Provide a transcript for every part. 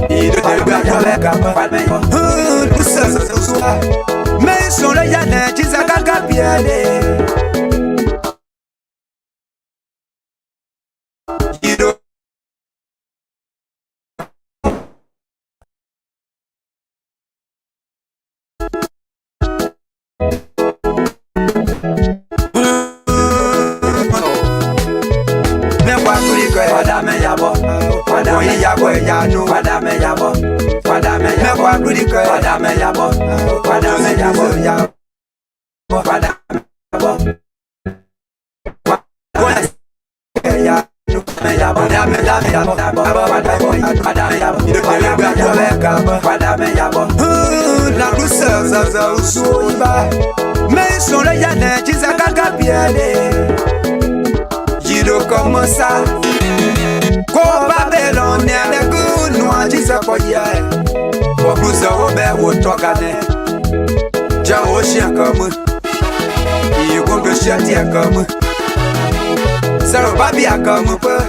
Il te gagne avec un palme. Tout ça, c'est soi. Mais sur le yann, tu sais qu'à pied. La douceur, ça mais sur le yann, tu sais qu'à pied. Jido comme ça. Ko Babylon, les goûts noirs, tu sais quoi y est. Pour nous, c'est Robert ou Togane. J'ai un chien comme il compte le chien comme c'est le babia comme peu.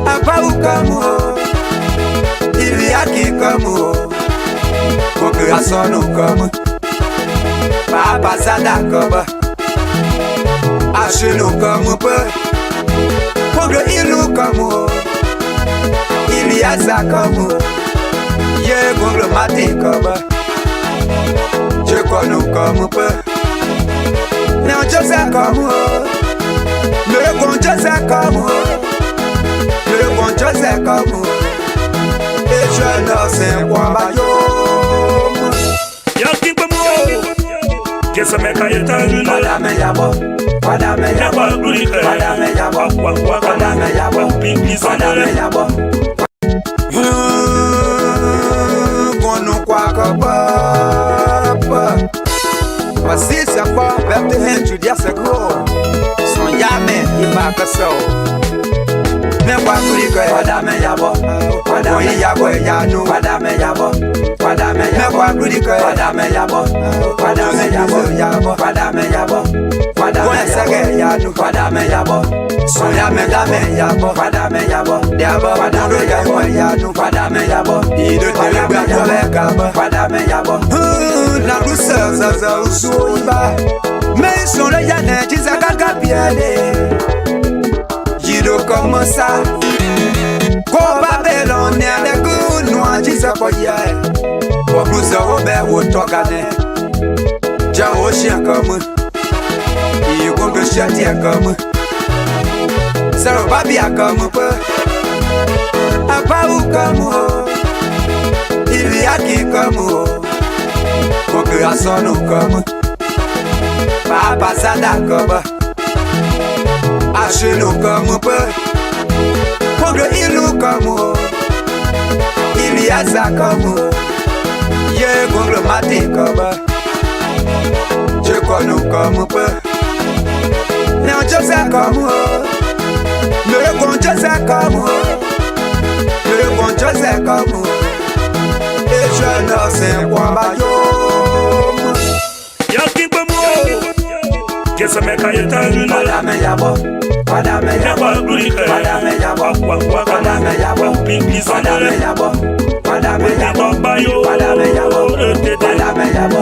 Un pas ou comme il y a qui comme pour que la sonne comme Papa Sada comme Achelo comme peu. Pour que il nous comme il y a ça comme yé pour le matin comme je connais comme peu. Non, je sais comme le bon je sais comme le bon je sais comme et je ne sais quoi bayo Yaki pomo Kesa meka yetanu Padame yabo Padame yabo Padame yabo Padame yabo Padame yabo Kono kwa kababa Voici c'est pas Bethlehem tu dis c'est gros Son yame il va que ça mais quoi que Padame yabo Padame yabo yanu Padame yabo Padame yabo quoi que Padame yabo Padame yabo Padame yabo Padame sage yanu Padame yabo son yame dame yabo Padame yabo yabo Padame yanu Padame yabo il te gagne avec un Padame yabo la douceur ça usuiba mais sur le yann tu sais qu'à pied. Jido comme ça. Ko Babylon, les goûts noirs, tu sais quoi y est. Pour nous, c'est Robert ou Togane. J'ai un chien comme il compte le chien comme c'est le babia comme peu. Un pas ou comme il y a qui comme pour que la sonne comme Papa Sada comme Achelo comme peu. Pour que il nous comme il y a ça comme yé pour le matin comme je connais comme peu. Non, je sais comme le bon je sais comme le bon je sais comme et je ne sais quoi bayo Yaki pomo Kesa meka yetanu Padame yabo Padame yabo Padame yabo Padame yabo Padame yabo Padame yabo Padame yabo Padame yabo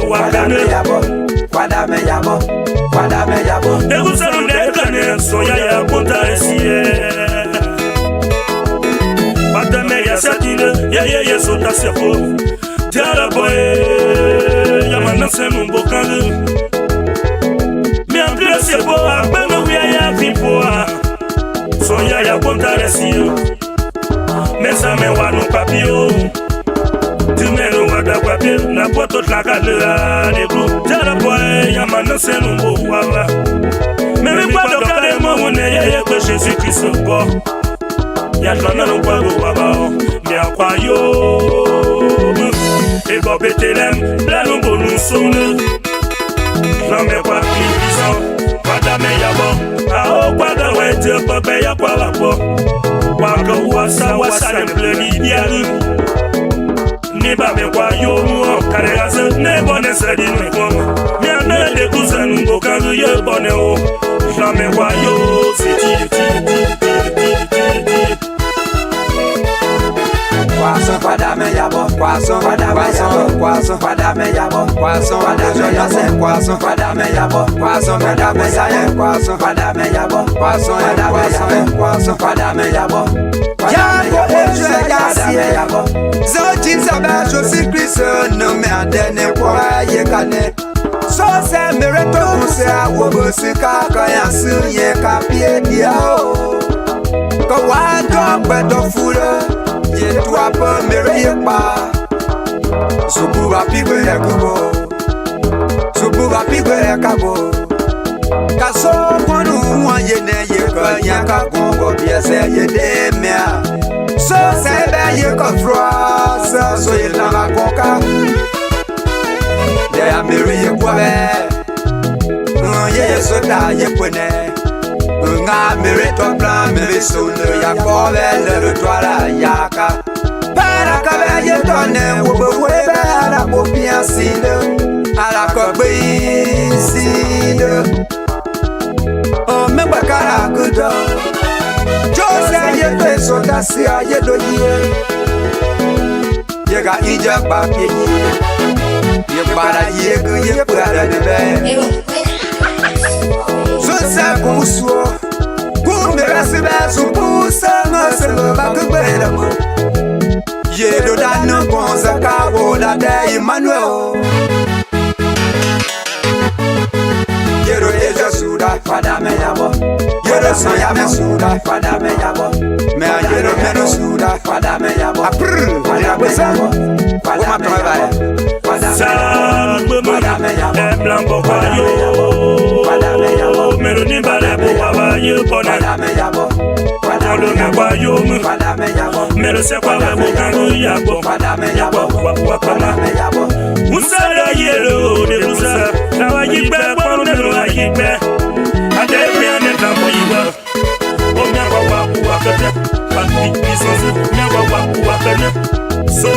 Padame yabo Padame yabo Padame yabo Egusalu nekane soya ya konta esiye Padame ya satine ye sota sefo Tiara boy Yamana senu bokangu Mi amplese boa Bano wia ya vipoa Soya ya konta esiye Mesa me wanu papio Tumeno wada papio Na poto tlakadera Debro Tiara boy Yamana senu boa Meme kwa dokade mwone Ye kwe Jésus Christ bo Yatlana no kwa go wabao Mi akwayo Et Bob Betelem, la nombo nous sonne. Non mais quoi plus Padame yabo, ah oh quoi de ouais Bob ya kwa la po. Waka wasa ne pleni diaru. Ni ba me kwa yo mu kare ase ne bonne se di ne ko. Mi ane de kusen ngo kan ye bonne o. Non mais kwa yo c'est ti poisson, padame yabo, poisson, padame yabo, poisson, padame yabo, poisson, padame yabo, poisson, padame yabo, poisson, poisson, padame yabo. Yabo eje yabo, zoti sabe Jésus Christ no me adene kwa yekane. So se mereto kuse awo sika ka yasu ye ka pie dia o. Ko wa do gbedo furo ye tu apa mere ye pa. Subu va pigwe ekubo, subu va pigwe ekabo. Kaso kwanu mwa ye ne ye ka nyaka gongo biese ye demia. So se be ye ko froa so ye langa konka. They are married ye kwabe, ye sota ye kwene. Nga married to plan me sunu ya kwabe le twala yaka. Para kabe ye tone wo webe ala bo piansile, ala kobe sile. Oh me bakara kudo, Jose ye pe sota sia ye do ye. Ye ga ija ba pie. Ye para ye para de be. So sa kusuo. Ku me rasibe su pusa ma se lo ba ku be da mo. Ye do da no konza ka bo da de Emmanuel. Ye do eja suda fada me yabo. Ye do so ya me suda fada me yabo. Me a ye do me no suda fada me yabo. Aprr fada me yabo. Fada me yabo. Sa blanc bokayo, meloni bale bokayo pone. Olo me bayo me, melo se kwa bokayo yabo, yabo wakama. Musala yelo de musa, na wajibe kwa nelo wajibe. Ade piane tambo yiba, o me kwa wakete, pati bisozu, me kwa wakete, so.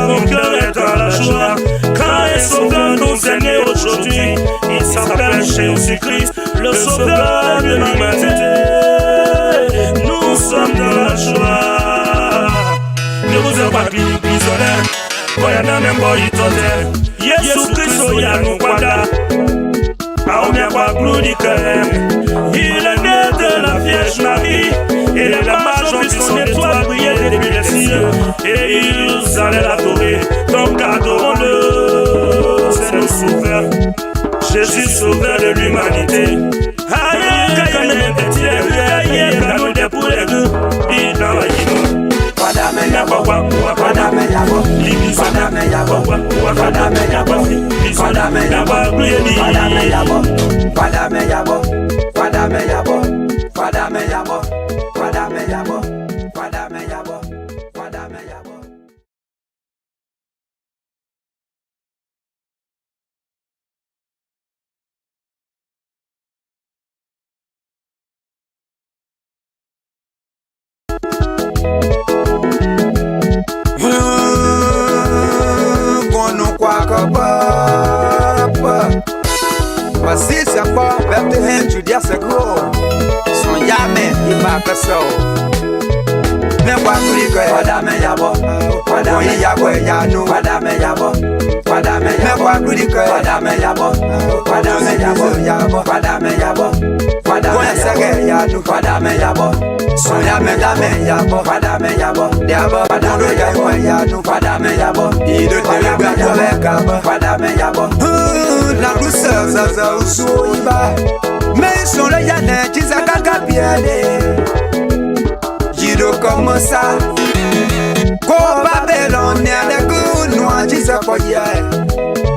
Mon cœur est dans la joie, car il sauve nous aimer aujourd'hui. Il s'appelle Jésus-Christ, le sauveur de l'humanité. Nous sommes dans la joie. Ne vous en pas prisonnier, voyons même pas y toter. Jésus-Christ, oh y'a nous quada. Ah, on vient pas glorifier. Il est né de la Vierge Marie. Et la magie de son étoile brillait depuis les cieux. Et ils allaient l'adorer. Donc adorons-le, c'est le sauveur. Jésus sauveur de l'humanité. Aïe, aïe, nous pour les deux. Il dans la guimau. Padame yabo, padame yabo, padame yabo, padame yabo, padame yabo, padame yabo, padame yabo, padame yabo, padame yabo, padame yabo, padame yabo. Pasisa kwa Bethlehem Judea seguro son yame ibaka so me kwa kuriko padame yabo padame yabo yanu padame yabo padame me kwa kuriko padame yabo padame yabo padame yabo padame sege yanu padame yabo son yame dame yabo padame yabo yabo padame yanu padame yabo ido teleba yabo padame yabo la douceur zaza usuiba mais sur le yane jizaka kapiede jido comme ça ko Babylone ne gunu ajiza koye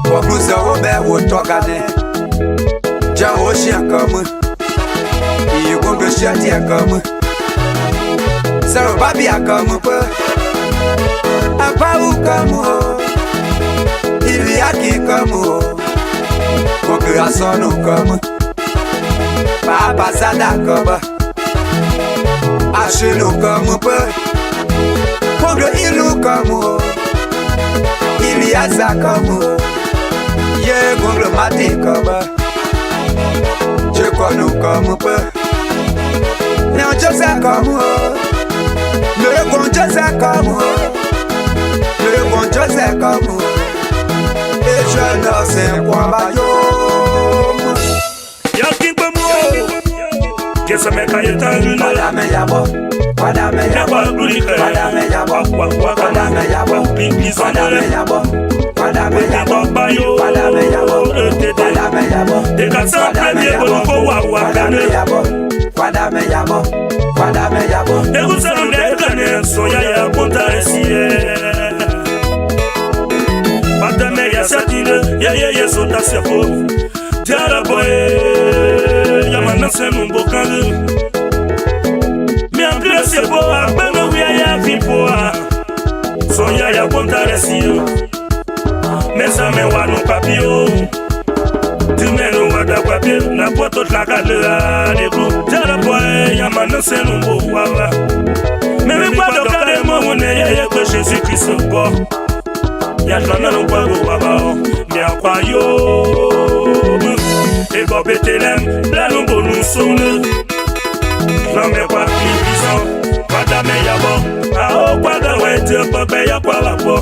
ko kuza obe wo tokane ja o chien comme il gongo chien comme ça babi comme peu apa ou comme il y a qui comme Kokurasonu comme Papa Sada comme Achelu comme peu Pogre Ilu comme Iliasa comme Ye Gongle Mati comme Je connais comme peu Néon Joseph comme Le bon Dieu c'est comme vous. Le bon Dieu c'est comme vous. Et je ne sais quoi bayo. Yakin Bamo, Kesa Mekayeta, Padame yabo, padame yabo, padame yabo, padame yabo, padame yabo, padame yabo, padame yabo, padame yabo, padame yabo, padame yabo, padame yabo. Egusaru nekane soya ya konta esie. Padame ya satine, ye sota sepo. Tiara boy, yamana senu bokangu. Mi ample sepo, akbeno ya vipoa. Soya ya konta esie. Mesa me wanu papio. Timeno wada papio, na poto tlakale a deblu. Tiara boy, yamana senu bokawa. Me me kwado kade mo wone ye kwe Jésus-Christ bo. Ya jana no kwado baba, mi akwayo. Et Bob et Telem, la nombo nous sonne. J'en mets pas plus Padame yabo, ah oh, Pada wete, Bobe ya kwa lapo.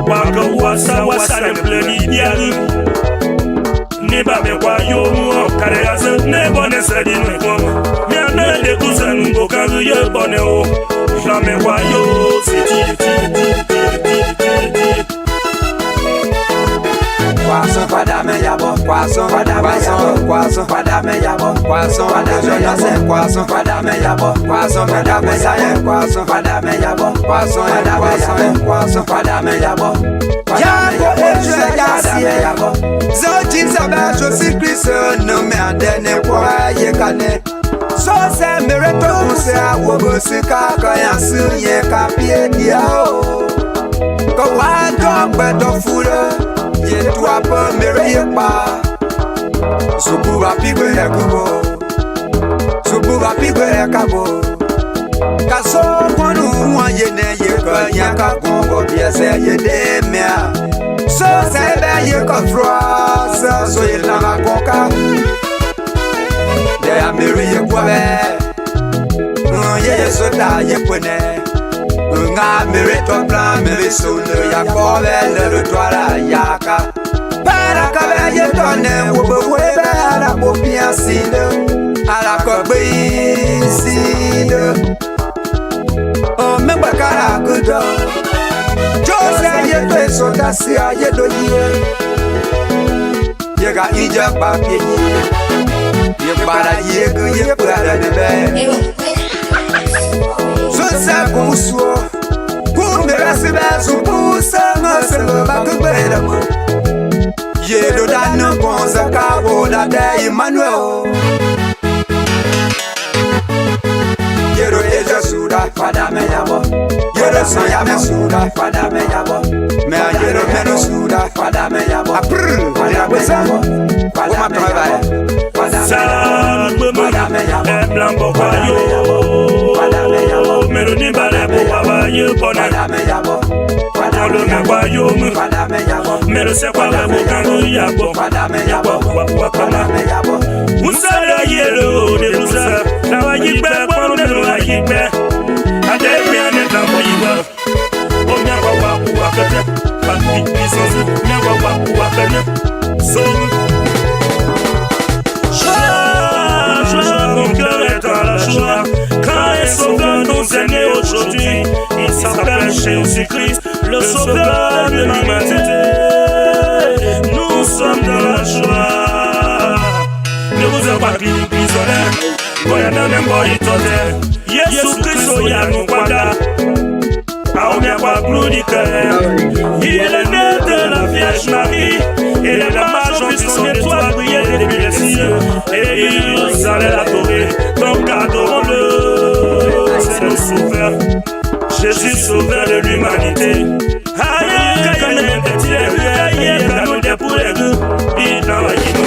Waka wasa ne pleni diaru. Neba me kwa yo mu, kare ase, ne bone se di ne kwa. Mi ane de kousa numbo kangu ye bone o. J'en mets kwa yo, c'est ti. Poisson, padame yabo, poisson, padame yabo, poisson, padame yabo, poisson, padame yabo, poisson, padame yabo, poisson, padame yabo, poisson, padame yabo, poisson, poisson, padame yabo. Yabo et yabo. Zoti sabe Jésus-Christ no me adene kwa yekane. So se mereto kuse awobo sika kayansu ye kapie diao. Ko wando gbedo furo. Ye toi pas mereye pa. Subu va pigwe kubo. Subu va pigwe kabo. Kaso kwanu wa ye ne ye ka nyaka gongo biese ye demia. So sebe ye ka frosa so ye langa konka. De mereye kwabe. Ye sota ye kwene. Nga mérite plan mais sonne ya kove le toile yaka para kabe ye tonne wo webe ala bo bien sinde ala kobe sinde o me bakara kudo Jose ye to sota si ye do ye ga ija papier ye para ye para de be Sosa kusuo Kumbera sibe supusa Maselo bakubera mo Yedo dano konza kabo da de Emmanuel Yedo eja suda Padame yabo Yedo soya me suda Padame yabo Me a yedo meno suda Padame yabo Aprr Padame yabo Padame yabo Padame yabo Blanco Meloni bale bo baba ye pone. Olo me kwa yo mu. Melo se kwa bo kanu ya bo. Wakana. Musala yelo de musa. Na wa yipe kwa no wa yipe. Ade mi ane tambo yiwa. O mi akwa wakata. Papi bisozu. Mi akwa wakana. So. Mon cœur est à la joie. Quand il sauve nos aînés aujourd'hui, il s'appelle Jésus-Christ, le sauveur de l'humanité. Nous sommes dans la joie. Ne vous en pas prisonniers. Voyons même pas y toter. Jésus-Christ, oh y'a nous kwada. Aomia kwa glou du cœur. Il est né de la Vierge Marie. Et les mages ont vu son étoile briller depuis les cieux. Et ils allaient l'adorer. Donc adorons-le. C'est le sauveur. Jésus sauveur de l'humanité. Aïe, quand même, petit aïe, quand nous dépouillons les deux. Il n'a pas dit non.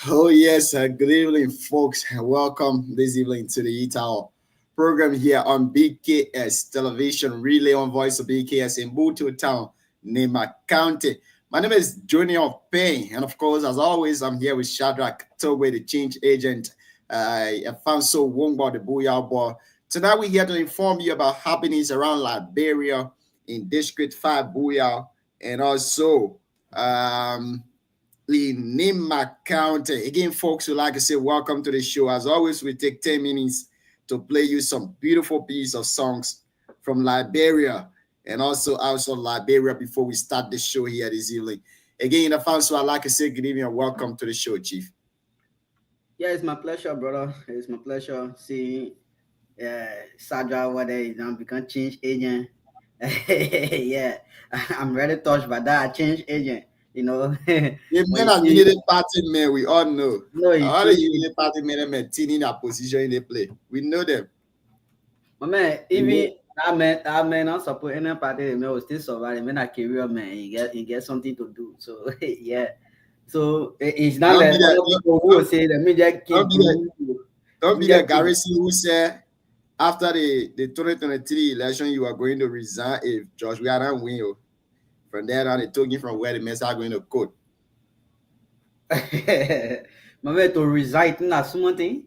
Oh yes, good evening folks, and welcome this evening to the E-Tower program here on BKS Television, Relay on Voice of BKS in Butu Town, Nema County. My name is Junior Payne, and of course, as always, I'm here with Shadrach Tobe, the change agent, Afanso Wongbo the Booyah Boy. Tonight we're here to inform you about happenings around Liberia in District 5 Booyah and also in Nimba County. Again, folks, would like to say welcome to the show. As always, we take 10 minutes to play you some beautiful piece of songs from Liberia and also outside Liberia before we start the show here this evening. Again, Afanso, I'd like to say good evening and welcome to the show, Chief. Yeah, it's my pleasure, brother. It's my pleasure seeing Sadra whether he's now become change agent. Yeah, I'm really touched by that change agent. You know, the men are United Party men, we all know. No, all the United Party men are maintaining their position in the play. We know them. My man, even that man not support any party, the man will still survive. The man a career man, he get something to do. So yeah. So it's not like people who say the media can't don't be the Garrison who said after the 2023 election you are going to resign if George Weah win. From there on, they took him from where the mess are going to quote. My man to resign not something.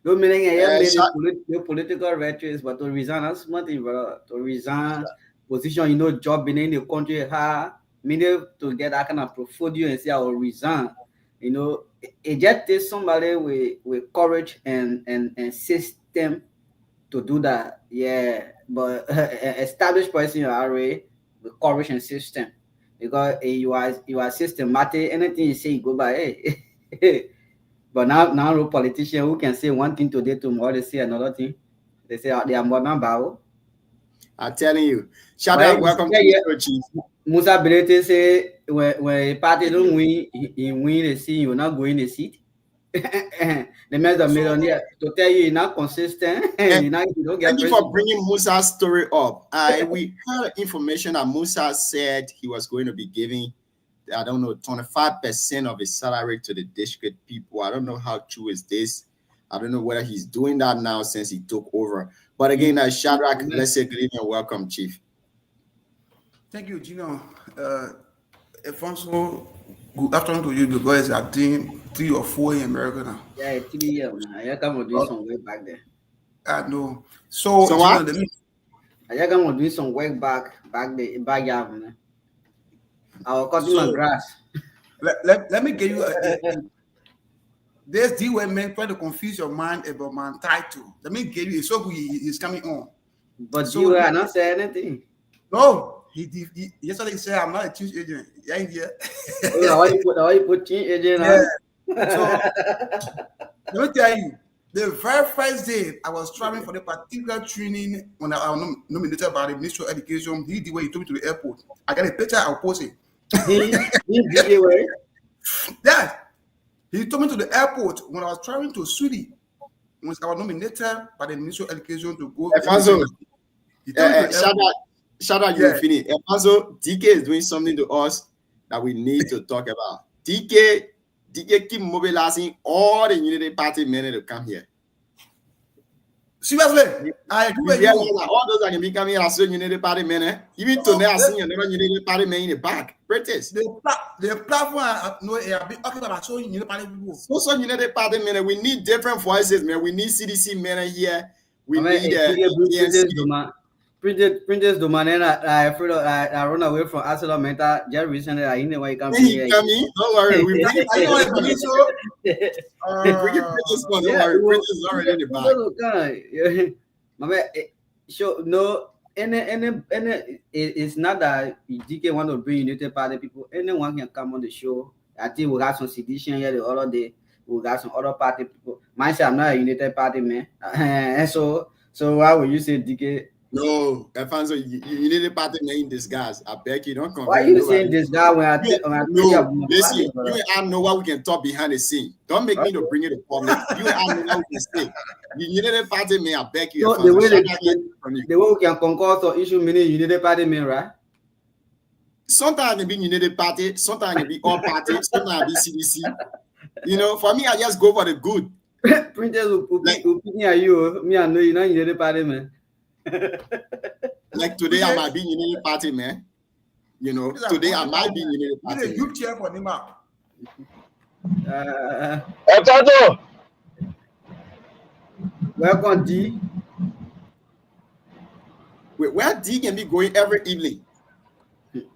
No meaning the political rhetoric, but to resign that's something, brother. To resign position, you know, job in the country hard. Meaning to get that kind of portfolio and say I will resign. You know, it just takes somebody with courage and system to do that. Yeah, but established person already with courage and system, because you are systematic. Anything you say, you go by. Hey. But now a politician who can say one thing today, tomorrow they say another thing. They say they are more than bow. I'm telling you. Shout out, welcome to the Chief. Musa Belete say when a party don't win, he win the seat, you're not going the seat. The man the millionaire to tell you you're not consistent. You don't get. Thank you for bringing Musa's story up. We heard information that Musa said he was going to be giving, I don't know, 25% of his salary to the district people. I don't know how true is this. I don't know whether he's doing that now since he took over. But again, Shadrach, let's say good evening and welcome, Chief. Thank you, Gino. Afonso, good afternoon to you because I think 3 or 4 in America now. Yeah, 3 years now. I come doing some work back there. I know. So Gino, what? I come doing some work back there, backyard, man. I was cutting my grass. Let me give you this deal when men try to confuse your mind about my title. Let me give you a so he's coming on. But so, you are not saying anything. No. He yesterday said I'm not a change agent. Yeah, why you put change agent on? So let me tell you, the very first day I was traveling for the particular training when I was nominated by the Ministry of Education, he did when he took me to the airport. I got a picture, I'll post it. Yeah. He took me to the airport when I was traveling to Sweden. When I was nominated by the Ministry of Education to go. Shout out, you finish. Also, DK is doing something to us that we need to talk about. DK keep mobilizing all the Unity Party men to come here. Seriously, I agree with you. All those that can be coming here as Unity Party men. Even today, I see another Unity Party men in the back. British. The platform, no, I've been talking about so Unity Party people. So Unity Party men, we need different voices, man. We need CDC men here. We need Princess Domanena, I run away from Arsenal Meta just recently. I know why you come here. Don't worry, we bring it. Princess, don't worry, Princess is already in the back. My man, so no, it's not that DK want to bring United Party people. Anyone can come on the show. I think we got some sedition here the other day. We got some other party people. Myself, I'm not a United Party man, and so why would you say DK? No, Afonso, you need a party in disguise. I beg you, don't come. Why are you saying this guy when I no, listen, you and I know what we can talk behind the scene. Don't make me to bring it to public. You and I know what we can say. You need a party, man. I beg you. So the way we can concord to issue meaning you need a party, man, right? Sometimes it be United Party, sometimes it be all party, sometimes it be CDC. You know, for me, I just go for the good. Princess will pick me at you. Me, I know you're not United Party, man. Like today, I might be United Party, man. You know, today I might be United Party. You need a youth chair for Nimba. Tato, Welcome, D. Where D can be going every evening.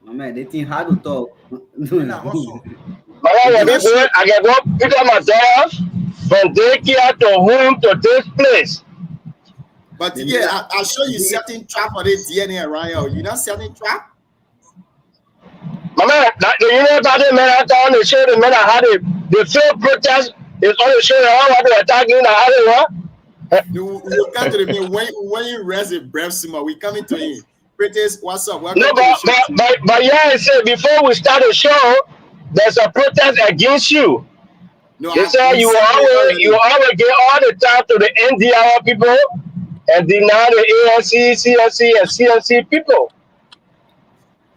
Oh, man, they think hard to talk. Now, also, I can go pick up my daughter from daycare to home to this place. But yeah, I'll show you setting trap for the DNA around here. You're not setting trap? My man, the Union Party men are down to show the men how the field protest is on the show how they're attacking the other one. You come to the man when you rest in breath, Sima, we coming to him. Protest, what's up? Welcome No, but yeah, I said before we start the show, there's a protest against you. No, They say you always get all the time to the NDR people and deny the ANC, CNC, and CNC people.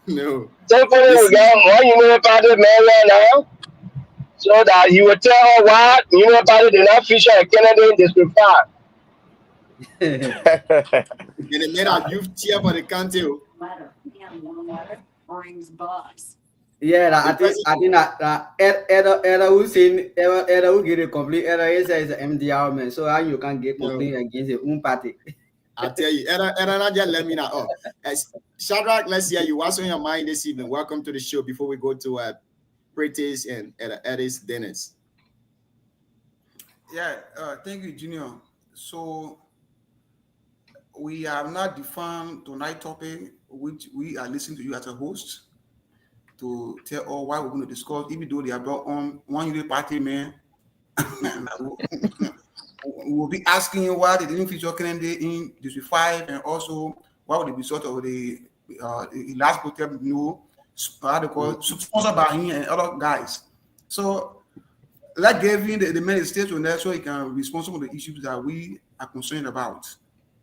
No. Thankfully, we got one Union Party man right now, so that he will tell her why Union Party did not feature a Kennedy in District 5. And they made our youth cheer for the county. Brings boss. Yeah, I think that Era who saying Era who get a complaint. Era is an MDR man, so how you can get complaint against your own party. I tell you, Era not just let me know. Oh, Shadrach, let's hear you. What's on your mind this evening? Welcome to the show. Before we go to Prentice and Eddie's Dennis. yeah, thank you, Junior. So we have not defined tonight's topic, which we are listening to you as a host to tell all why we're going to discuss, even though they are brought on one Union Party man. We will be asking you why they didn't feature Kennedy in District 5, and also what would the result of the last protest, how they call it, sponsored by him and other guys. So that gave him the main stage on that so he can respond to the issues that we are concerned about.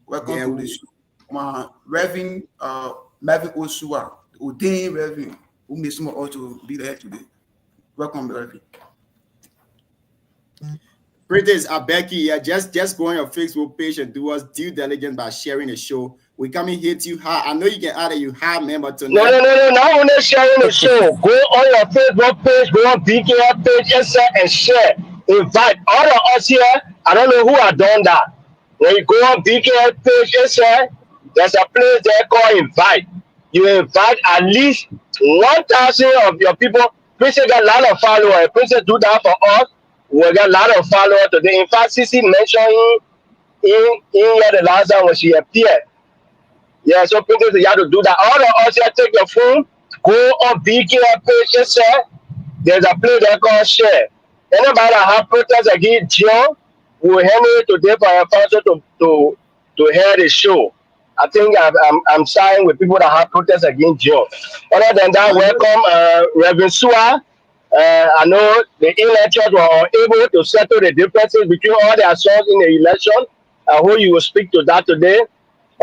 Welcome to the show. My Reverend Melvin Osua, the ordained Reverend, who made some of us to be there today. Welcome, Reverend. Prentice, Becky, yeah, just go on your Facebook page and do us due diligence by sharing the show. We come and hit you hard. I know you can add a you hard member tonight. No, not only sharing the show. Go on your Facebook page, go on BKF page, and share. Invite all of us here. I don't know who have done that. When you go on BKF page, there's a place there called invite. You invite at least 1,000 of your people. Please get a lot of followers. Please do that for us. We got a lot of followers today. In fact, Sissy mentioned in here the last time when she appeared. Yeah, so people you have to do that. All of us here, take your phone, go on BKF page, there's a place there called share. Anybody that have protests against John, we'll handle it today for our council to hear the show. I think I'm siding with people that have protests against John. Other than that, welcome Reverend Sua. I know the electors were able to settle the differences between all their sons in the election. I hope you will speak to that today.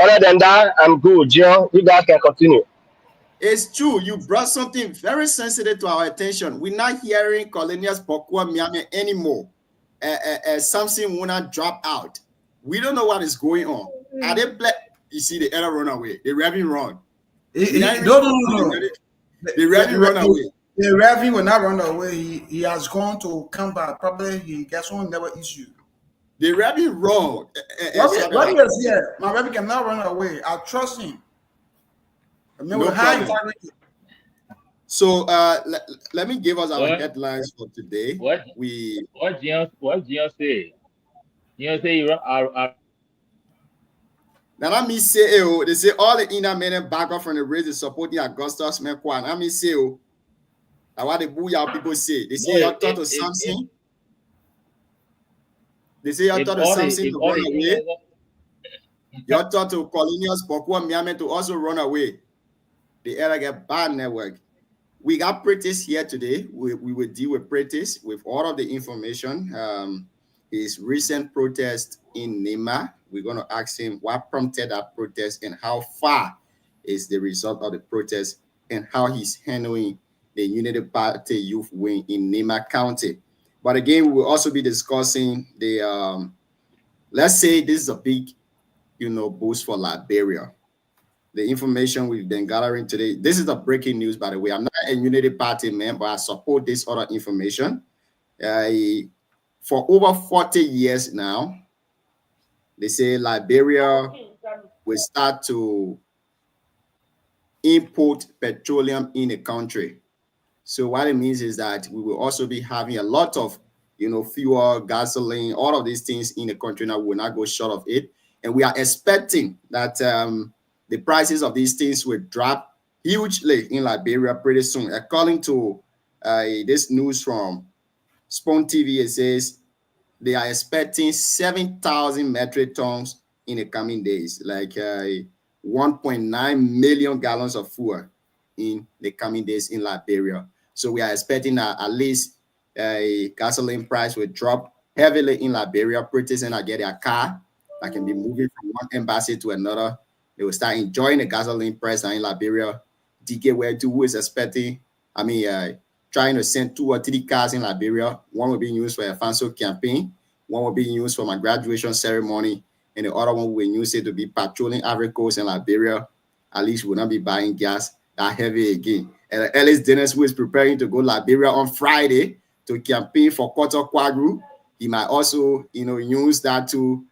Other than that, I'm good, John. You guys can continue. It's true. You brought something very sensitive to our attention. We're not hearing Colonials Pokua Miami anymore. Something will not drop out. We don't know what is going on. Are they black? You see, the error run away. The Reverend run. No. The Reverend run away. The Reverend will not run away. He has gone to come back. Probably he gets one never issue. The Reverend run. What is here? My Reverend cannot run away. I trust him. No problem. So let me give us our headlines for today. What Gian say? Gian say you run. Now let me say, they say all the inner men back up from the race is supporting Augustus Mekwan. Let me say, now what the booyah people say. They say you're taught to something. They say you're taught to something to run away. You're taught to Colonials Pokua Miami to also run away. The era get bad network. We got Prentice here today. We will deal with Prentice with all of the information. His recent protest in Nema. We're going to ask him what prompted that protest and how far is the result of the protest and how he's handling the Unity Party youth wing in Nema County. But again, we will also be discussing the, let's say this is a big, boost for Liberia. The information we've been gathering today. This is the breaking news, by the way. I'm not a Unity Party man, but I support this other information. For over 40 years now, They say Liberia will start to import petroleum in the country. So what it means is that we will also be having a lot of, fuel, gasoline, all of these things in the country. Now we will not go short of it. And we are expecting that the prices of these things will drop hugely in Liberia pretty soon. According to this news from Spawn TV, it says they are expecting 7,000 metric tons in the coming days, like 1.9 million gallons of fuel in the coming days in Liberia. So we are expecting that at least a gasoline price will drop heavily in Liberia. Pretty soon I get a car that can be moving from one embassy to another. They will start enjoying the gasoline price in Liberia. DK where to who is expecting, trying to send 2 or 3 cars in Liberia. One will be used for a fancy campaign. One will be used for my graduation ceremony. And the other one will be used to be patrolling Ivory Coast in Liberia. At least we will not be buying gas that heavy again. And Ellis Dennis, who is preparing to go Liberia on Friday to campaign for Koto Kwagru, he might also, use that to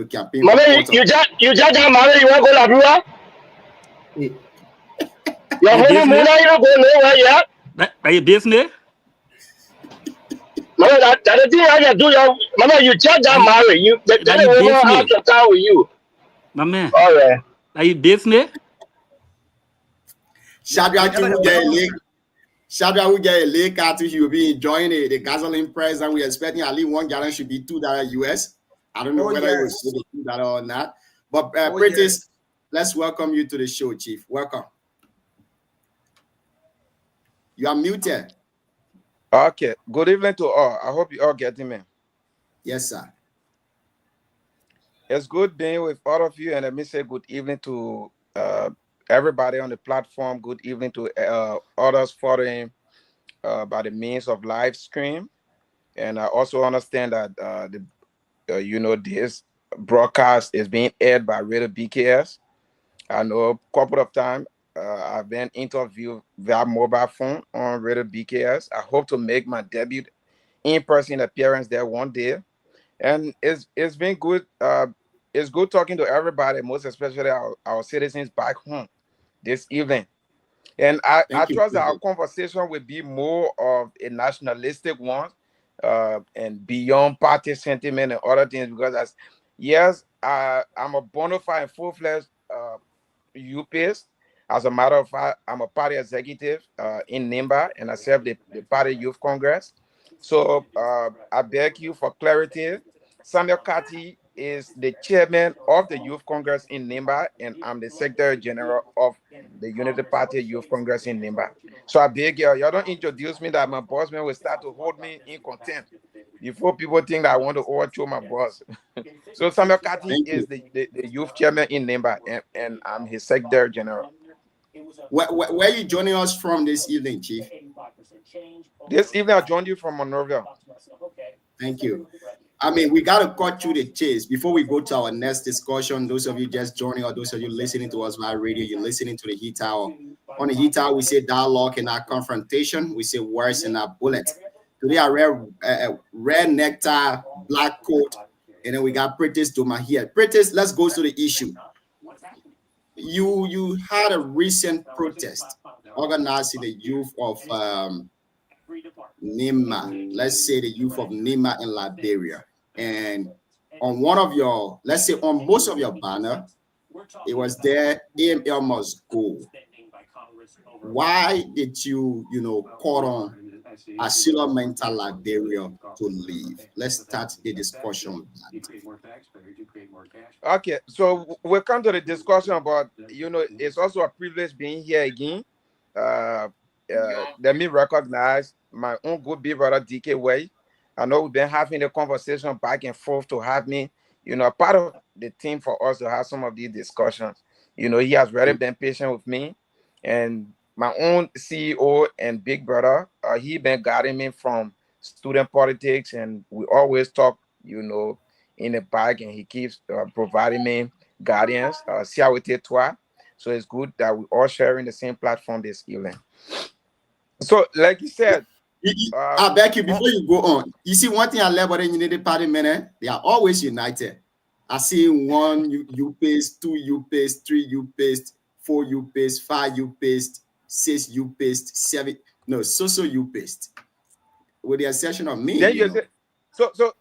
campaign. Mama, you just married, you want to go Liberia? Your honeymoon, you don't go nowhere yet. Are you business? Mama, that the thing I can do. Mama, you just got married. You the woman out to town with you. My man. All right. Are you business? Shadrach will get a lake out. He will be enjoying the gasoline price, and we're expecting at least 1 gallon should be $2 US. I don't know whether it was $2 or not. But Prentice, let's welcome you to the show, Chief. Welcome. You are muted. Okay. Good evening to all. I hope you all getting me. Yes, sir. It's good being with all of you, and let me say good evening to everybody on the platform. Good evening to others following by the means of live stream. And I also understand that this broadcast is being aired by Radio BKS. I know a couple of times I've been interviewed via mobile phone on Radio BKS. I hope to make my debut in-person appearance there one day. And it's been good. It's good talking to everybody, most especially our citizens back home this evening. And I trust that our conversation will be more of a nationalistic one and beyond party sentiment and other things, because I'm a bona fide and full-fledged UPist. As a matter of fact, I'm a party executive in NIMBA, and I serve the Party Youth Congress. So I beg you for clarity. Samuel Kati is the chairman of the Youth Congress in NIMBA, and I'm the Secretary General of the Unity Party Youth Congress in NIMBA. So I beg you, y'all don't introduce me that my boss man will start to hold me in contempt before people think that I want to overthrow my boss. So Samuel Kati is the youth chairman in NIMBA, and I'm his Secretary General. Where are you joining us from this evening, Chief? This evening, I joined you from Monrovia. Thank you. We got to cut through the chase before we go to our next discussion. Those of you just joining, or those of you listening to us via radio, you're listening to the Heat Hour. On the Heat Hour, we say dialogue and not confrontation. We say words and not bullet. Today, I read red necktie, black coat, and then we got Prentice Doma here. Prentice, let's go to the issue. You had a recent protest organizing the youth of NIMA, let's say the youth of NIMA in Liberia. And on one of your, let's say on most of your banner, it was there, AML must go. Why did you call on Asilo Mental Liberia to leave? Let's start the discussion. Okay, so we'll come to the discussion about, it's also a privilege being here again. Let me recognize my own good big brother, DK Way. I know we've been having a conversation back and forth to have me, part of the team for us to have some of these discussions. He has really been patient with me. And my own CEO and big brother, he been guiding me from student politics, and we always talk, in the back, and he keeps providing me guidance. So it's good that we all sharing the same platform this evening. So, like you said, I beg you, before you go on, you see one thing I love about the Unity Party, man, they are always united. I see 1 you paste, 2 you paste, 3 you paste, 4 you paste, 5 you paste, 6 you paste, 7 no so you paste. With the exception of me, Then you you know. say, so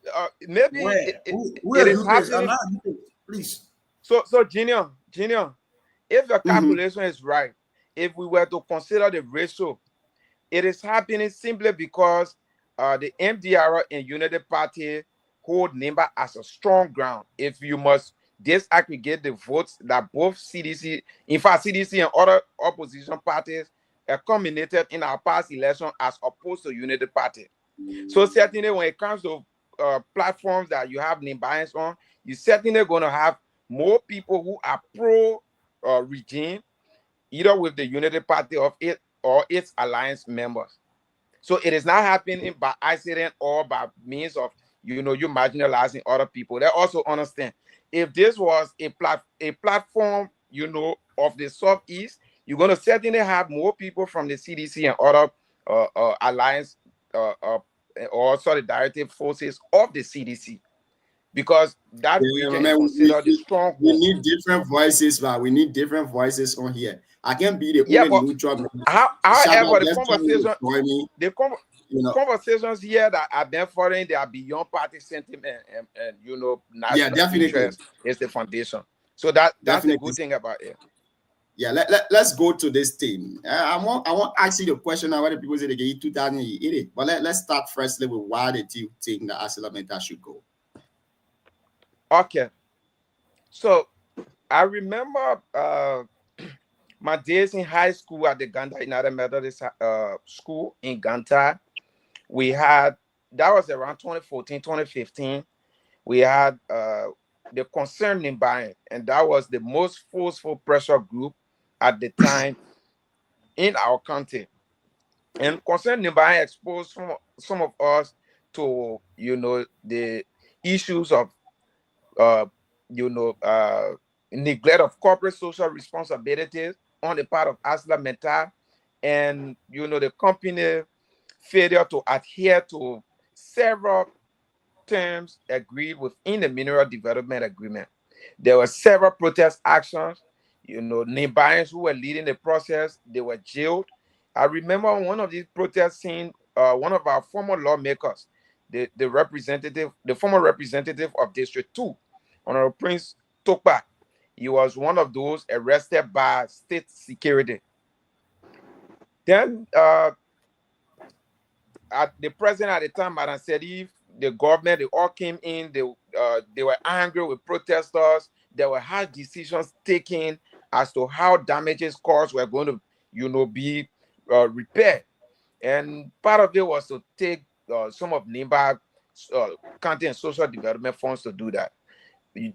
maybe Where? it Where is you paste? I'm happening. not you paste, please. So Junior, if your Mm-hmm. calculation is right, if we were to consider the ratio, it is happening simply because the MDR and Unity Party hold NIMBA as a strong ground. If you must disaggregate the votes that both CDC, in fact, CDC and other opposition parties culminated in our past election as opposed to Unity Party. So certainly when it comes to platforms that you have NIMBAians on, you're certainly going to have more people who are pro regime, either with the Unity Party of it or its alliance members. So it is not happening by accident or by means of, you marginalizing other people. They also understand if this was a platform, of the Southeast, you're going to certainly have more people from the CDC and other alliance or solidarity forces of the CDC, because that Yeah, region is man, considered the we stronghold. need different voices, but we need different voices on here. I can't be the Yeah, only but neutral. however, the Just trying to conversation, join me, the you know. conversations here that I've been following, they are beyond party sentiment and Yeah, national definitely, interest is the foundation. So that's the definitely. good thing about it. Yeah, let's go to this team. I want to ask you the question now. Whether people say they can eat 2080, but let's start firstly with why did you think that ASEA Lamenta should go? Okay, so I remember my days in high school at the Ganta United Methodist School in Ganta. We had, that was around 2014, 2015. We had the Concerned Nimbayan, and that was the most forceful pressure group at the time in our country. And Concerned Nimbayan exposed some of us to, the issues of, neglect of corporate social responsibilities on the part of ASEA Lamenta, and, the company failure to adhere to several terms agreed within the Mineral Development Agreement. There were several protest actions. Nimbaans who were leading the process, they were jailed. I remember one of these protests seeing one of our former lawmakers, the former representative of District 2, Honorable Prince Tokpa. He was one of those arrested by state security. Then the president at the time, Madam Sedif, the government, they all came in. They were angry with protesters. There were hard decisions taken as to how damages caused were going to, be repaired. And part of it was to take some of NIMBA county and social development funds to do that.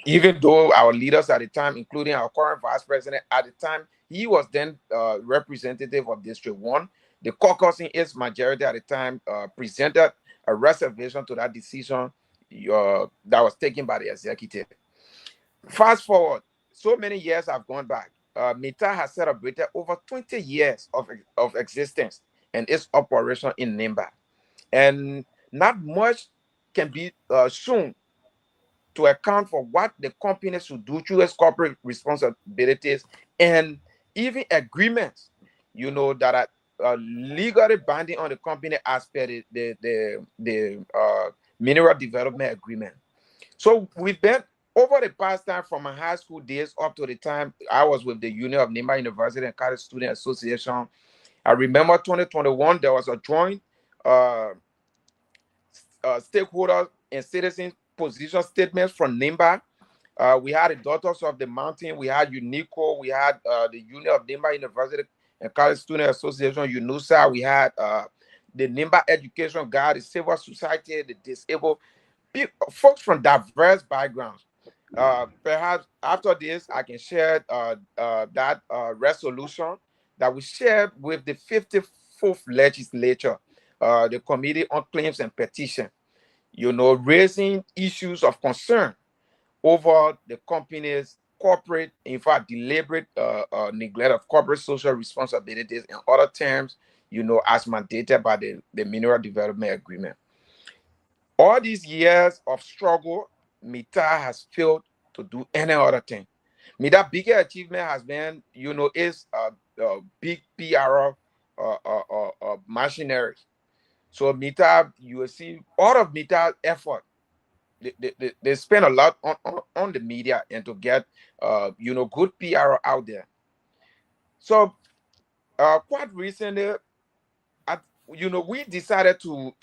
Even though our leaders at the time, including our current vice president at the time, he was then representative of District 1. The caucus in its majority at the time presented a reservation to that decision that was taken by the executive. Fast forward, so many years have gone by. MITA has celebrated over 20 years of existence and its operation in NIMBA. And not much can be shown to account for what the company should do through its corporate responsibilities and even agreements, that are legally binding on the company as per the Mineral Development Agreement. So we've been, over the past time from my high school days up to the time I was with the Union of NIMBA University and College Student Association. I remember 2021, there was a joint stakeholder and citizen position statements from NIMBA. We had the Daughters of the Mountain, we had UNICO, we had the Union of NIMBA University and College Student Association, UNUSA, we had the NIMBA Education Guide, the Civil Society, the disabled, folks from diverse backgrounds. Perhaps after this, I can share that resolution that we shared with the 54th legislature, the Committee on Claims and Petition, raising issues of concern over the company's corporate, in fact, deliberate neglect of corporate social responsibilities and other terms, as mandated by the Mineral Development Agreement. All these years of struggle, MITA has failed to do any other thing. Mita bigger achievement has been, is big PR machinery. So Mita, you will see all of Mita effort. They spend a lot on the media and to get good PR out there. So quite recently, we decided to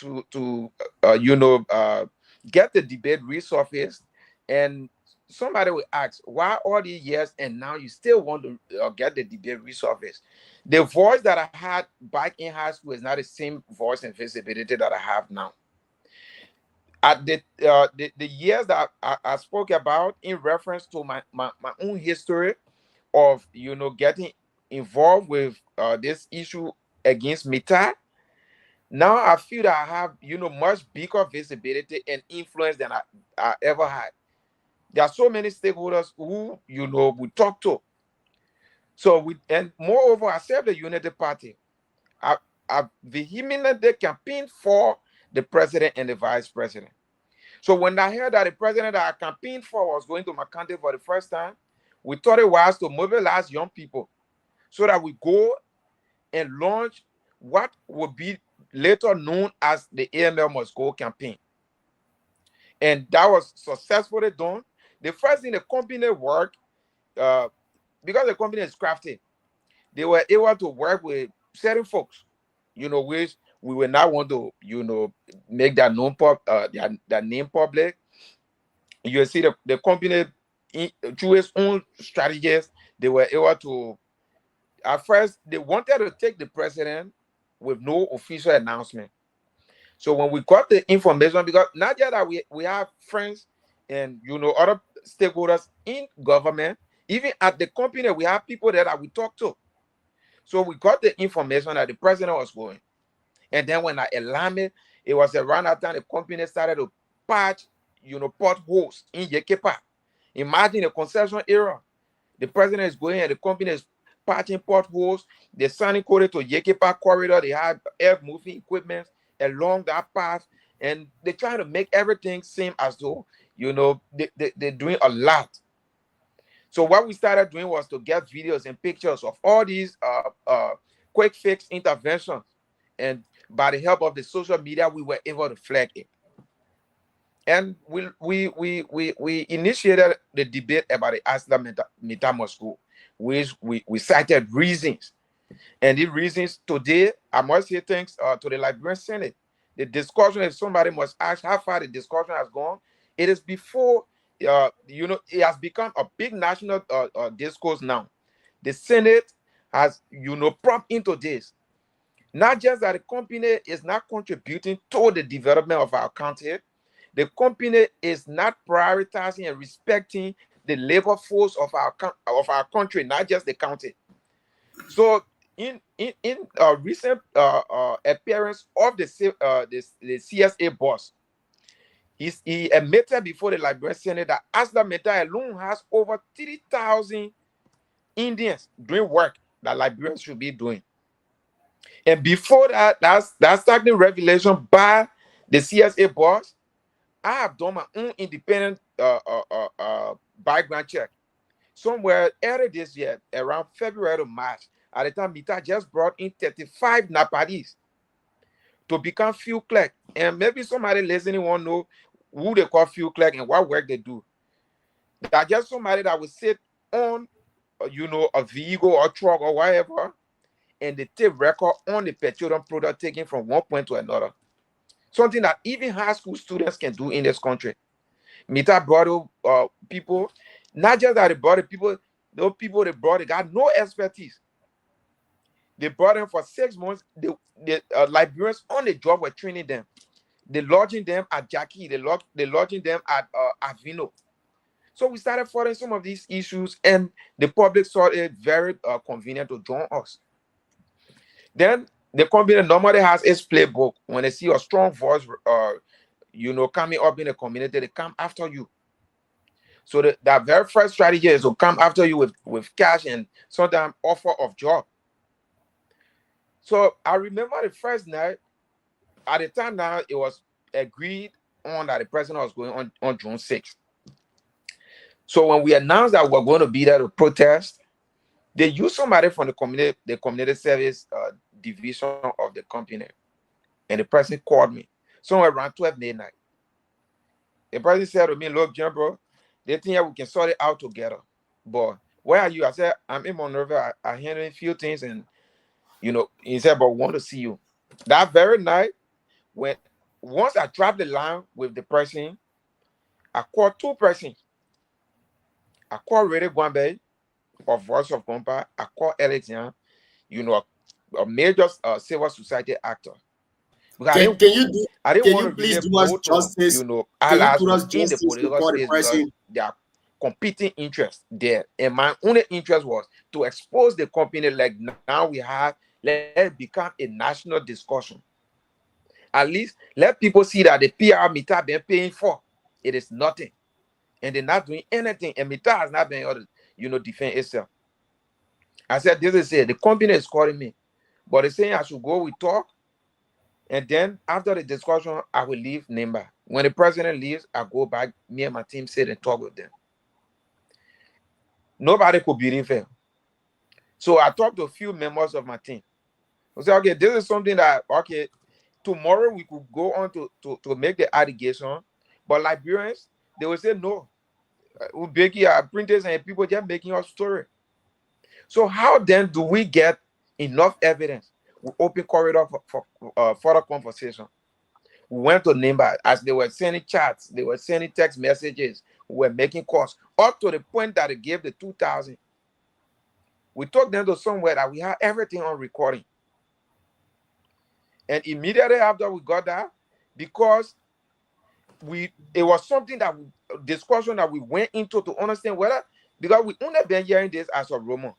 get the debate resurfaced, and somebody will ask, why all these years and now you still want to get the debate resurfaced? The voice that I had back in high school is not the same voice and visibility that I have now. At the years that I spoke about in reference to my own history of getting involved with this issue against Mita, now I feel that I have much bigger visibility and influence than I ever had. There are so many stakeholders who we talk to. So and moreover, I serve the Unity Party. I vehemently campaigned for the president and the vice president. So when I heard that the president that I campaigned for was going to my country for the first time, we thought it was to mobilize young people so that we go and launch what would be later known as the AML Must Go campaign. And that was successfully done. The first thing the company worked, because the company is crafty, they were able to work with certain folks, which we will not want to, make that known that name public. You see the company through its own strategies, they were able to. At first, they wanted to take the president with no official announcement. So when we got the information, because not just that we have friends and other stakeholders in government, even at the company, we have people there that we talk to. So we got the information that the president was going. And then when I alarmed it was around that time the company started to patch, potholes in Yekepa. Imagine the concession era. The president is going and the company is patching potholes. They're sending coded to Yekepa corridor. They have air moving equipment along that path. And they're trying to make everything seem as though, they're doing a lot. So what we started doing was to get videos and pictures of all these quick fix interventions. And by the help of the social media, we were able to flag it. And we initiated the debate about the ASLA Mita Must Go, which we cited reasons. And the reasons today, I must say thanks to the Liberian Senate. The discussion, if somebody must ask how far the discussion has gone, it is before, it has become a big national discourse now. The Senate has, prompted into this. Not just that the company is not contributing to the development of our country, the company is not prioritizing and respecting the labor force of our country, not just the county. So in a recent appearance of the CSA boss, he admitted before the Liberian Senate that ASLA Mita alone has over 3,000 Indians doing work that Liberians should be doing. And before that's starting revelation by the CSA boss, I have done my own independent background check. Somewhere early this year, around February to March, at the time, Mita just brought in 35 Napadis to become field clerk. And maybe somebody listening won't know who they call field clerk and what work they do. They're just somebody that will sit on, a vehicle or truck or whatever, and they take record on the petroleum product taken from one point to another. Something that even high school students can do in this country. Mita brought people, not just that they brought the people, those people they brought, they got no expertise. They brought them for 6 months. The Liberians on the job were training them. They're lodging them at Jackie. They're lodging them at Avino. So we started following some of these issues, and the public saw it very convenient to join us. Then the company normally has its playbook. When they see a strong voice, coming up in the community, they come after you. So that very first strategy is to come after you with cash and sometimes offer of job. So I remember the first night, at the time now, it was agreed on that the president was going on June 6th. So when we announced that we're going to be there to protest, they used somebody from the community service division of the company, and the person called me somewhere around 12 midnight. The person said to me, "Look, John, bro, they think we can sort it out together. But where are you?" I said, "I'm in Monrovia. I handle a few things, and he said, but want to see you." That very night, once I dropped the line with the person, I called two persons. I called Rede Guambe of Voice of Compa. I called Elitian, a major civil society actor. Because I didn't want to please really do us go justice? to Can you allies put us in the justice political before the space because person? there are competing interests there. And my only interest was to expose the company like now we have, let it become a national discussion. At least let people see that the PR Mita been paying for, it is nothing. And they're not doing anything. And Mita has not been able to, defend itself. I said, this is it. The company is calling me. But they're saying I should go, we talk. And then after the discussion, I will leave Nimba. When the president leaves, I go back, me and my team sit and talk with them. Nobody could believe him. So I talked to a few members of my team. I said, okay, this is something that, okay, tomorrow we could go on to make the allegation. But Liberians, they will say, no. Ubeki are printers and people just making up story. So how then do we get enough evidence? We open corridor for further conversation. We went to Nimba as they were sending chats, they were sending text messages, we were making calls, up to the point that they gave the 2,000. We took them to somewhere that we had everything on recording. And immediately after we got that, because it was something that discussion that we went into to understand whether, because we only been hearing this as a rumor,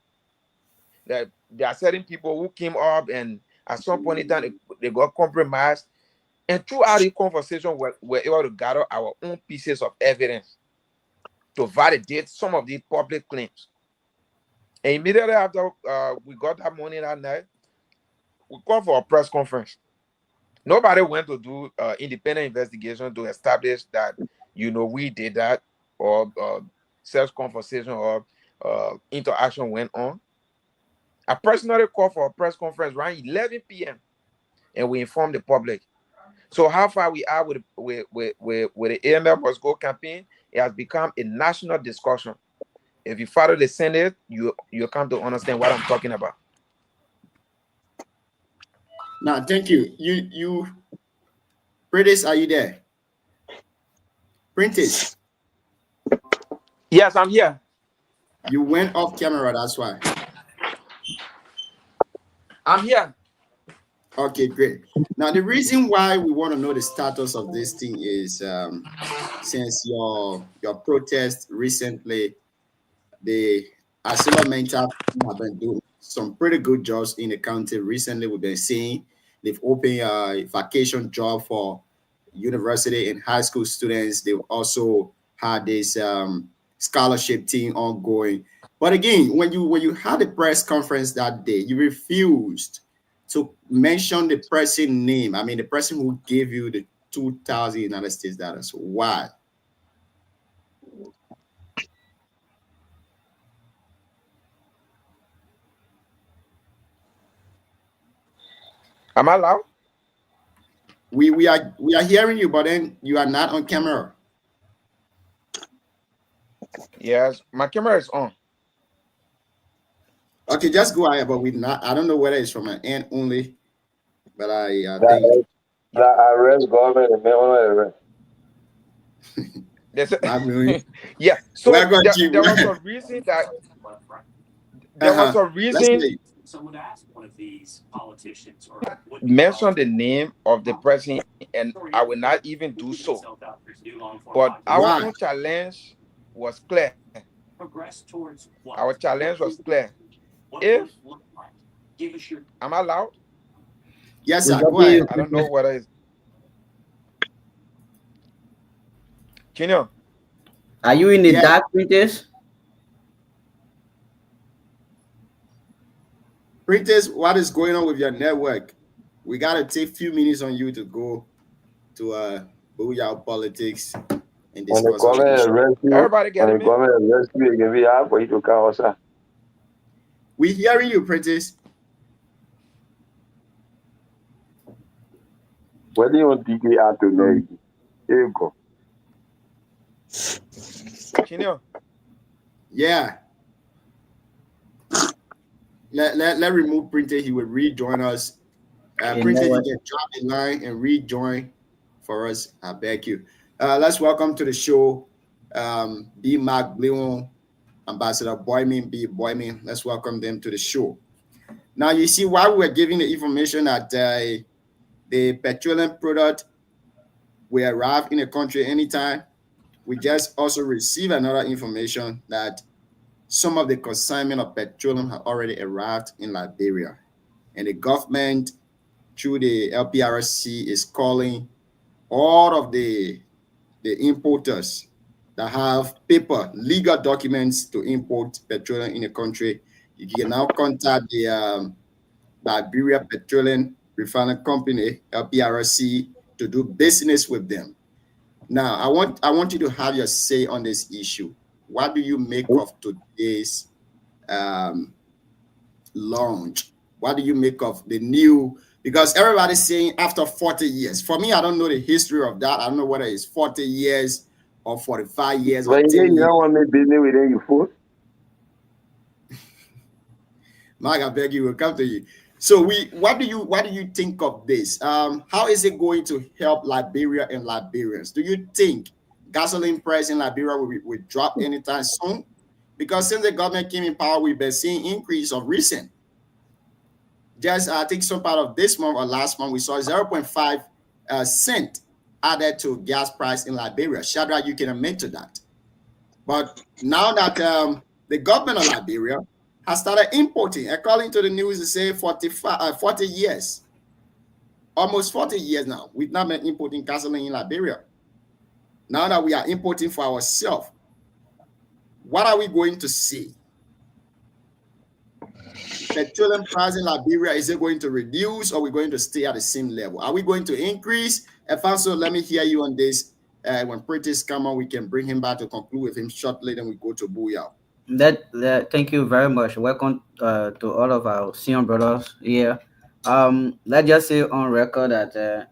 that there are certain people who came up and at some point in time they got compromised. And throughout the conversation, we're able to gather our own pieces of evidence to validate some of these public claims. And immediately after we got that money that night, we called for a press conference. Nobody went to do independent investigation to establish that, we did that, or self-conversation or interaction went on. I personally called for a press conference around 11 p.m. and we informed the public. So how far we are with the AML Must Go campaign, it has become a national discussion. If you follow the Senate, you come to understand what I'm talking about. Now, thank you. Prentice, are you there? Prentice. Yes, I'm here. You went off camera, that's why. I'm here. Okay, great. Now, the reason why we want to know the status of this thing is since your protest recently, the Asila Mental have been doing some pretty good jobs in the county. Recently, we've been seeing they've opened a vacation job for university and high school students. They've also had this scholarship team ongoing. But again, when you had the press conference that day, you refused to mention the person name. I mean, the person who gave you the 2,000 United States dollars. Why? Am I loud? We are hearing you, but then you are not on camera. Yes, my camera is on. Okay, just go ahead, but we not. I don't know whether it's from an end only, but I think that arrest government and arrest. Yeah. So there was a reason that there was a reason. Someone asked one of these politicians or mention the name of the person, and I will not even do so. But our own challenge was clear. Our challenge was clear. If am I allowed? Yes, sir. Go ahead. I don't know what it is. Chinyo, are you in the dark with this? Printers, what is going on with your network? We gotta take a few minutes on you to go to Booyah Politics and When the discuss on the government issue. arrest you, Everybody get when it, the man. government arrest you, it can be hard for you to come outside. We hearing you, Prentice. When you want DK out to know you, here you go. Chinio. Yeah. Let remove Printer. He will rejoin us. You Printer, know you what? can drop the line and rejoin for us. I beg you. Let's welcome to the show B. Mark Bleon, Ambassador Boyman, B. Boyman. Let's welcome them to the show. Now, you see, while we were giving the information that the petroleum product will arrive in the country anytime, we just also received another information that some of the consignment of petroleum have already arrived in Liberia. And the government, through the LPRC, is calling all of the importers that have paper, legal documents to import petroleum in the country. You can now contact the Liberia Petroleum Refining Company, LPRC, to do business with them. Now, I want you to have your say on this issue. What do you make of today's launch? What do you make of the new? Because everybody's saying after 40 years. For me, I don't know the history of that. I don't know whether it's 40 years or 45 years or When 10 you years. don't want me business with them, you fool. Mike, I beg you, we'll come to you. So what do you think of this? How is it going to help Liberia and Liberians? Do you think gasoline price in Liberia will drop anytime soon? Because since the government came in power, we've been seeing increase of recent. Just I think some part of this month or last month, we saw 0.5 cent added to gas price in Liberia. Shadrach, you can admit to that. But now that the government of Liberia has started importing, according to the news, it says 40 years, almost 40 years now. We've not been importing gasoline in Liberia. Now that we are importing for ourselves, what are we going to see? Petroleum price in Liberia, is it going to reduce or are we going to stay at the same level? Are we going to increase? Alfonso, let me hear you on this. When Prentice come on, we can bring him back to conclude with him shortly, then we go to Booyah. Thank you very much. Welcome to all of our senior brothers here. Let's just say on record that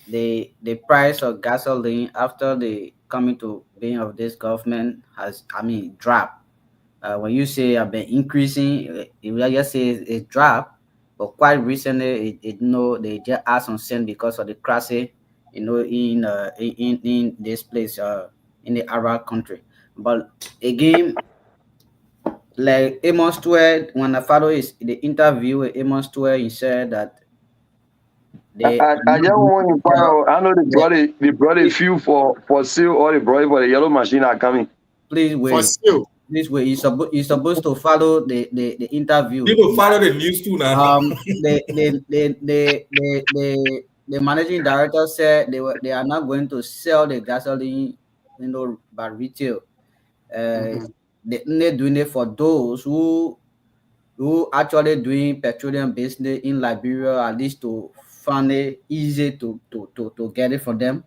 the price of gasoline after the coming to being of this government has, dropped. When you say I've been increasing, let's just say it dropped, but quite recently they just add some cent because of the crisis, in this place, in the Arab country. But again, like Amos Stewart, when I follow the interview with Amos Stewart, he said that I just want to find out. I know they brought a few for sale, or they brought it for the yellow machine are coming. Please wait. For sale. This way, you're supposed to follow the interview. People follow the news too now. The managing director said they are not going to sell the gasoline, by retail. They're doing it for those who actually doing petroleum business in Liberia, at least to find it easy to get it for them,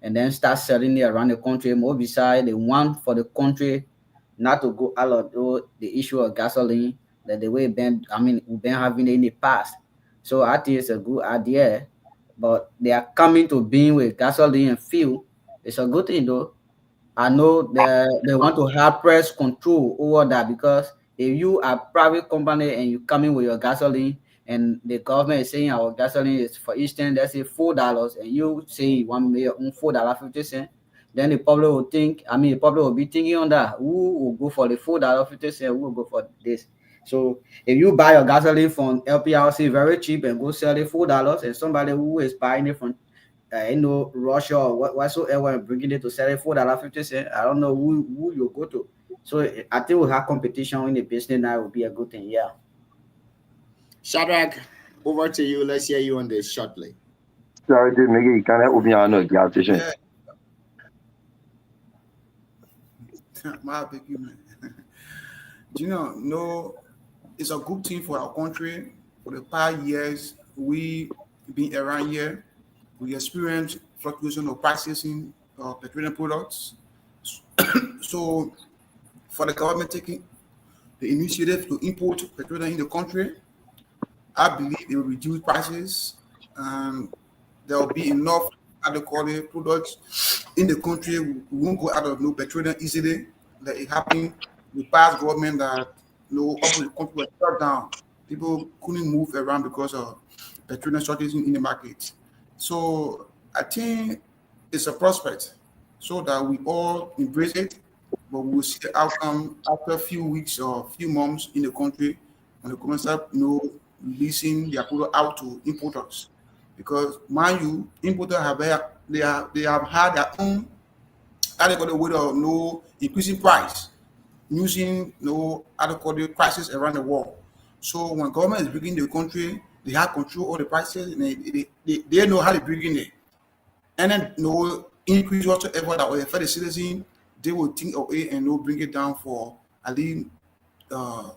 and then start selling it around the country. More beside the one for the country, not to go out of the issue of gasoline that the way we've been having it in the past. So I think it's a good idea, but they are coming to being with gasoline and fuel. It's a good thing though. I know they want to have press control over that, because if you are a private company and you come in with your gasoline and the government is saying our gasoline is, for instance, let's say $4, and you say you want your own $4.50, then the public will think, the public will be thinking on that, who will go for the $4.50, who will go for this. So if you buy your gasoline from LPRC very cheap and go sell it $4, and somebody who is buying it from Russia or whatsoever and bringing it to sell it $4.50, I don't know who you go to. So I think we'll have competition in the business now. It will be a good thing, yeah. Shadrach, over to you. Let's hear you on this shortly. Sorry, did make it kind of open your gas station. My big man. No, it's a good thing for our country. For the past years, we been around here. We experienced fluctuation of prices petroleum products. So, for the government taking the initiative to import petroleum in the country, I believe it will reduce prices and there will be enough adequate products in the country. We won't go out of no petroleum easily. Like it happened with past government that up to the country was shut down. People couldn't move around because of petroleum shortage in the market. So I think it's a prospect so that we all embrace it, but we will see the outcome after a few weeks or a few months in the country when the government start releasing their product out to importers. Because mind you, importers have had their own adequate way of increasing price using adequate prices around the world. So when government is bringing the country, they have control of the prices and they know how to bring in it. And then increase whatsoever that will affect the citizen, they will think of it and bring it down for at least to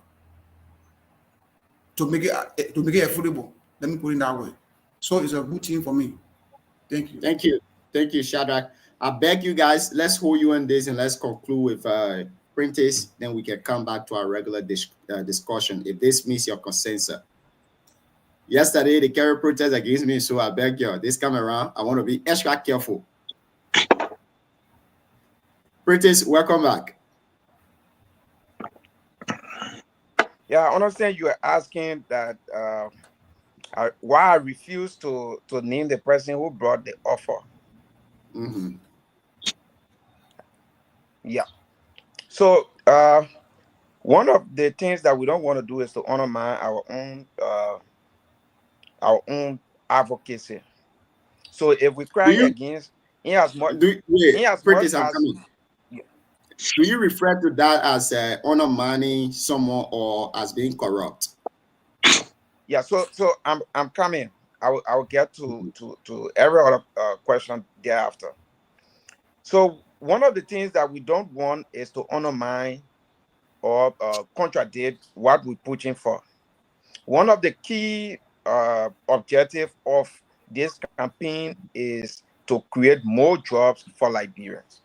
make it affordable. Let me put it that way. So it's a good thing for me. Thank you. Thank you, Shadrach. I beg you guys, let's hold you on this and let's conclude with Prentice. Then we can come back to our regular discussion if this meets your consensus. Yesterday, they carried protest against me, so I beg you, this time around, I want to be extra careful. Prentice, welcome back. Yeah, I understand you are asking that why I refuse to name the person who brought the offer. Mm-hmm. Yeah. So one of the things that we don't want to do is to undermine our own advocacy. So if we cry against, Prentice, I'm coming. Do you refer to that as undermining someone or as being corrupt? Yeah, so I'm coming. I will get to every other question thereafter. So one of the things that we don't want is to undermine or contradict what we're pushing for. One of the key objectives of this campaign is to create more jobs for Liberians.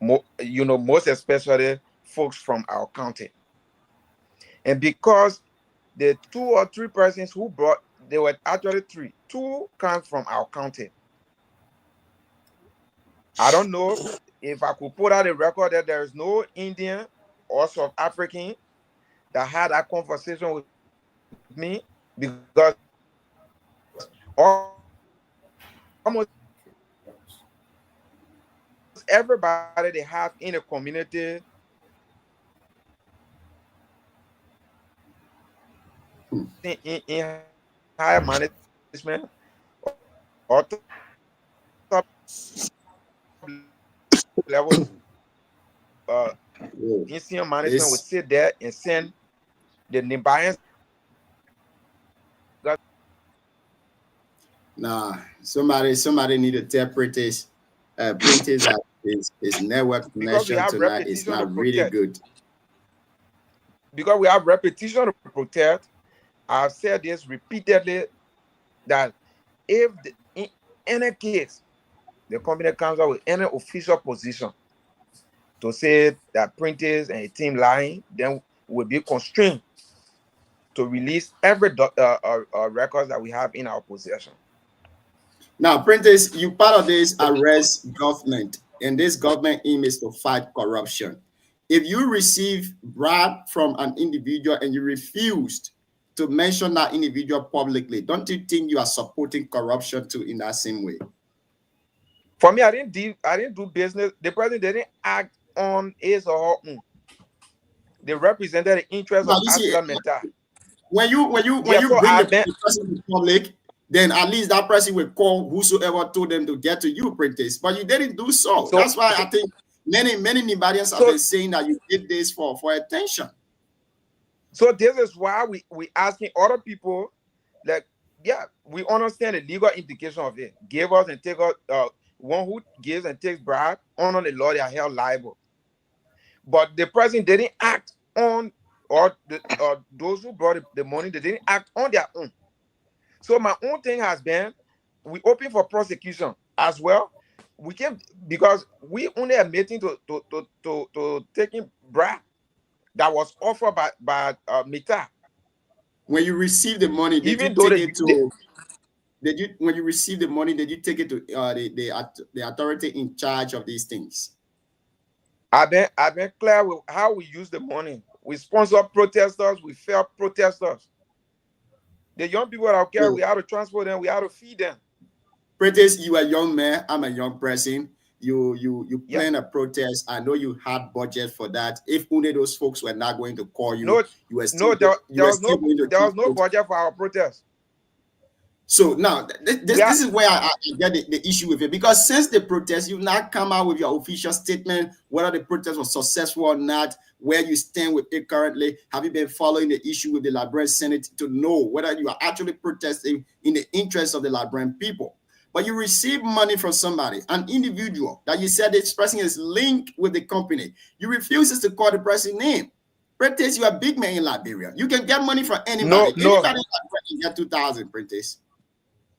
Most especially folks from our county. And because the 2 or 3 persons who brought, they were actually 3. 2 come from our county. I don't know if I could put out a record that there is no Indian or South African that had that conversation with me, because almost everybody they have in a community in higher management or top level in senior management would sit there and send the Nimbayans. Nah, somebody need to tell Prentice that his network connection tonight is not really good. Because we have repetition to protect. I've said this repeatedly that if in any case the company comes out with any official position to say that Prentice and a team lying, then we'll be constrained to release every records that we have in our possession. Now, Prentice, you part of this arrest government, and this government aim is to fight corruption. If you receive bribe from an individual and you refused to mention that individual publicly, don't you think you are supporting corruption too in that same way? For me, I didn't do business. The president didn't act on his or her own. They represented the interest of African mental. When you bring the person to public, then at least that person will call whosoever told them to get to you, Prentice. But you didn't do so. That's why I think many Nibarians have been saying that you did this for attention. So this is why we asking other people, like, yeah, we understand the legal implication of it. Give us and take us, one who gives and takes bribe, under the law, they are held liable. But the president didn't act on, or those who brought the money, they didn't act on their own. So my own thing has been, we open for prosecution as well. we came because we only admitting to taking bribe that was offered by Mita. When you receive the money, did you take it to? Did you, when you receive the money, did you take it to the authority in charge of these things? I've been clear with how we use the money. We sponsor protesters. We fail protesters. The young people that care, we have to transport them. We have to feed them. Prentice, you are a young man. I'm a young person. You plan a protest. I know you had budget for that. If only those folks were not going to call you, you were still, there was no budget for our protest. So now this is where I get the issue with it, because since the protest, you've not come out with your official statement whether the protest was successful or not, where you stand with it currently. Have you been following the issue with the Liberian Senate to know whether you are actually protesting in the interest of the Liberian people? But you receive money from somebody, an individual that you said this person is linked with the company. You refuses to call the person's name. Prentice, you are a big man in Liberia. You can get money from anybody. Anybody in Liberia can get 2,000, Prentice.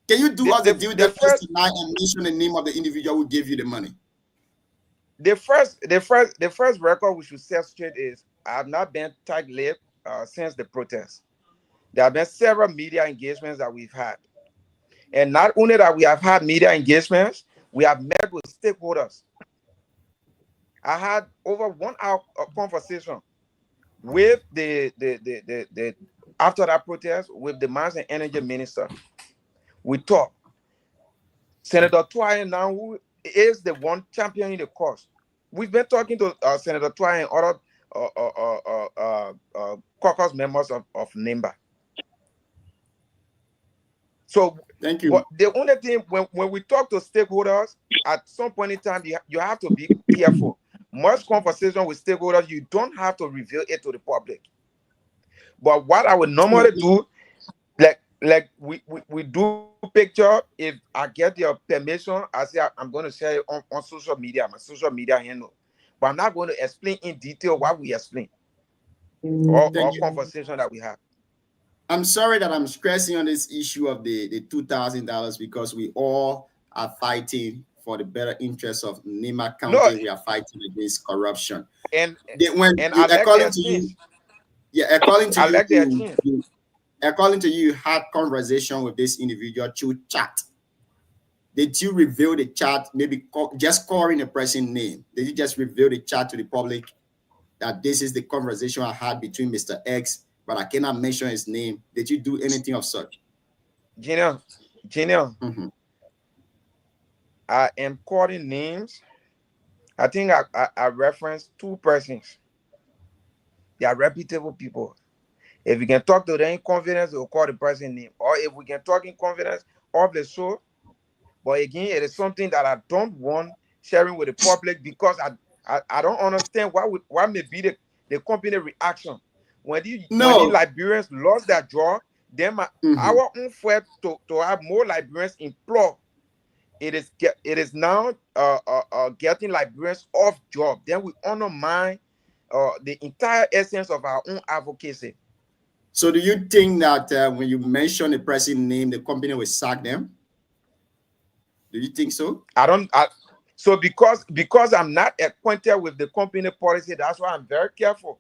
Can you do all the deal that first deny and mention the name of the individual who gave you the money? The first record we should set straight is I have not been tight-lipped since the protest. There have been several media engagements that we've had. And not only that we have had media engagements, we have met with stakeholders. I had over 1 hour of conversation with the after that protest with the Mines and Energy Minister. We talked. Senator Twine now, who is the one championing the cause. We've been talking to Senator Twine and other caucus members of NIMBA. So thank you. But the only thing when we talk to stakeholders, at some point in time, you have to be careful. Most conversation with stakeholders, you don't have to reveal it to the public. But what I would normally do, like we do picture, if I get your permission, I say I'm going to share it on social media, my social media handle. But I'm not going to explain in detail what we explain or conversation that we have. I'm sorry that I'm stressing on this issue of the $2,000 because we all are fighting for the better interests of Nima County. We are fighting against corruption. According to you, you had conversation with this individual through chat. Did you reveal the chat, maybe just calling a person's name? Did you just reveal the chat to the public that this is the conversation I had between Mr. X, but I cannot mention his name? Did you do anything of such? Genial. I am calling names. I think I referenced 2 persons. They are reputable people. If we can talk to them in confidence, we'll call the person's name. Or if we can talk in confidence, obviously. But again, it is something that I don't want sharing with the public because I don't understand what may be the company reaction. When the Liberians lost their job, then our own fight to have more Liberians employed. It is now getting Liberians off job. Then we undermine the entire essence of our own advocacy. So do you think that when you mention the person's name, the company will sack them? Do you think so? So because I'm not acquainted with the company policy, that's why I'm very careful.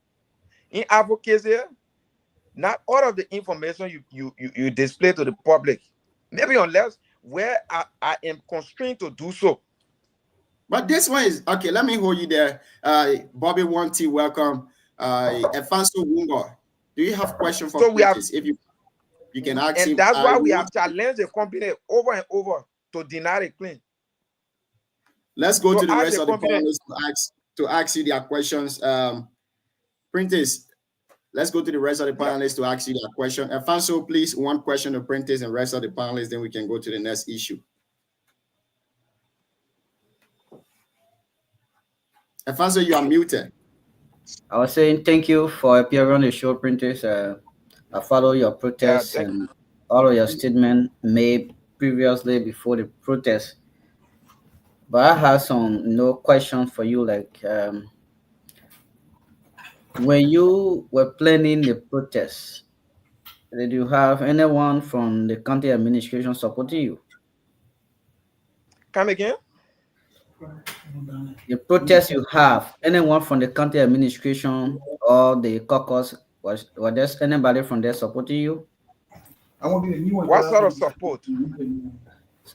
In advocacy, not all of the information you display to the public, maybe unless where I am constrained to do so. But this one is okay. Let me hold you there. Bobby Wanty, welcome. Efanso Wungo, do you have questions for Prentice? If you can ask him. And that's why we have challenged the company over and over to deny the claim. Let's go to the rest of the panelists to ask you their questions. Prentice, let's go to the rest of the panelists to ask you their question. Efanso, please, one question to Prentice and rest of the panelists, then we can go to the next issue. Efanso, you are muted. I was saying thank you for appearing on the show, Prentice. I follow your protests and all of your statements made previously before the protest. But I have some questions for you, like when you were planning the protest, did you have anyone from the county administration supporting you? Come again? The protest you have, anyone from the county administration or the caucus, was there anybody from there supporting you? What sort of support?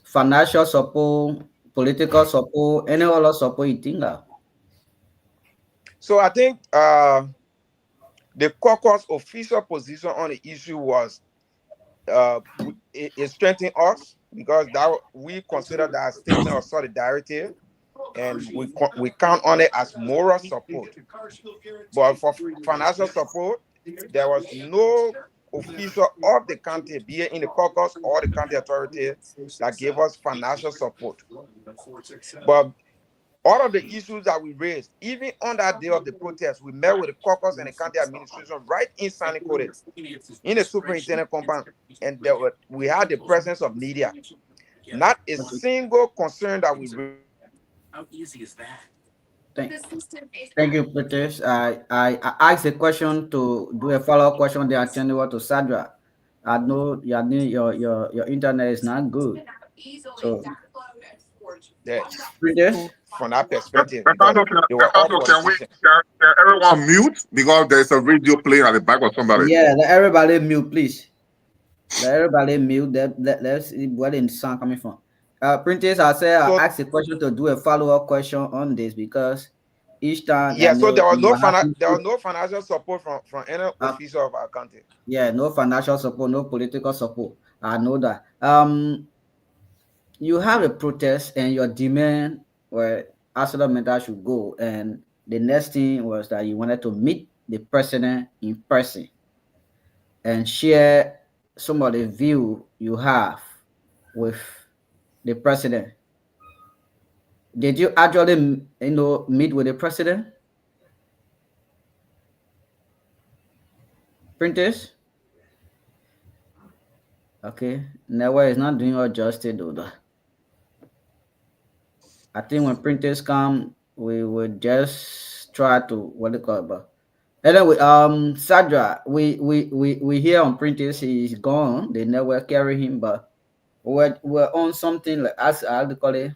Financial support, political support, any other support you think of? So I think the caucus official position on the issue was it strengthened us because that we consider that a statement of solidarity, and we count on it as moral support. But for financial support, there was no official of the county, be it in the caucus or the county authority, that gave us financial support. But all of the issues that we raised, even on that day of the protest, we met with the caucus and the county administration right in Sandy Code, in the superintendent compound, and we had the presence of media. Not a single concern that we raised. How easy is that? Thank you, Pritesh. I asked a question to do a follow-up question. They are turning over to Sandra. I know your internet is not good. So, Pritesh? From that perspective, Can everyone mute because there's a radio playing at the back of somebody? Yeah, let everybody mute, please. Let everybody mute. Let's see where the sound coming from. Printers, I asked a question to do a follow-up question on this because each time. Yeah, so there was no financial support from any official of our country. Yeah, no financial support, no political support. I know that. You have a protest and your demand where ArcelorMittal should go, and the next thing was that you wanted to meet the president in person and share some of the view you have with the president. Did you actually, meet with the president? Printers? Okay, Never is not doing your justice, though. I think when printers come, we would just try to but anyway, Sandra, we hear on printers he's gone. They never carry him, but we're on something like as I call it.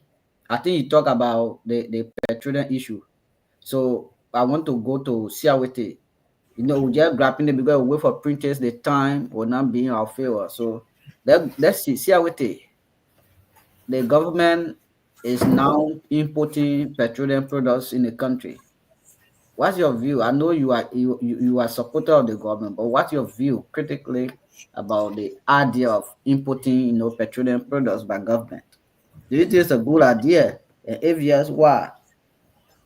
I think you talk about the petroleum issue. So I want to go to Siawete. We just grabbing it because we wait for printers. The time will not be in our favor. So let's see Siawete. The government is now importing petroleum products in the country. What's your view? I know you are supporter of the government, but what's your view critically about the idea of importing petroleum products by government? Do you think it's a good idea? And if yes, why?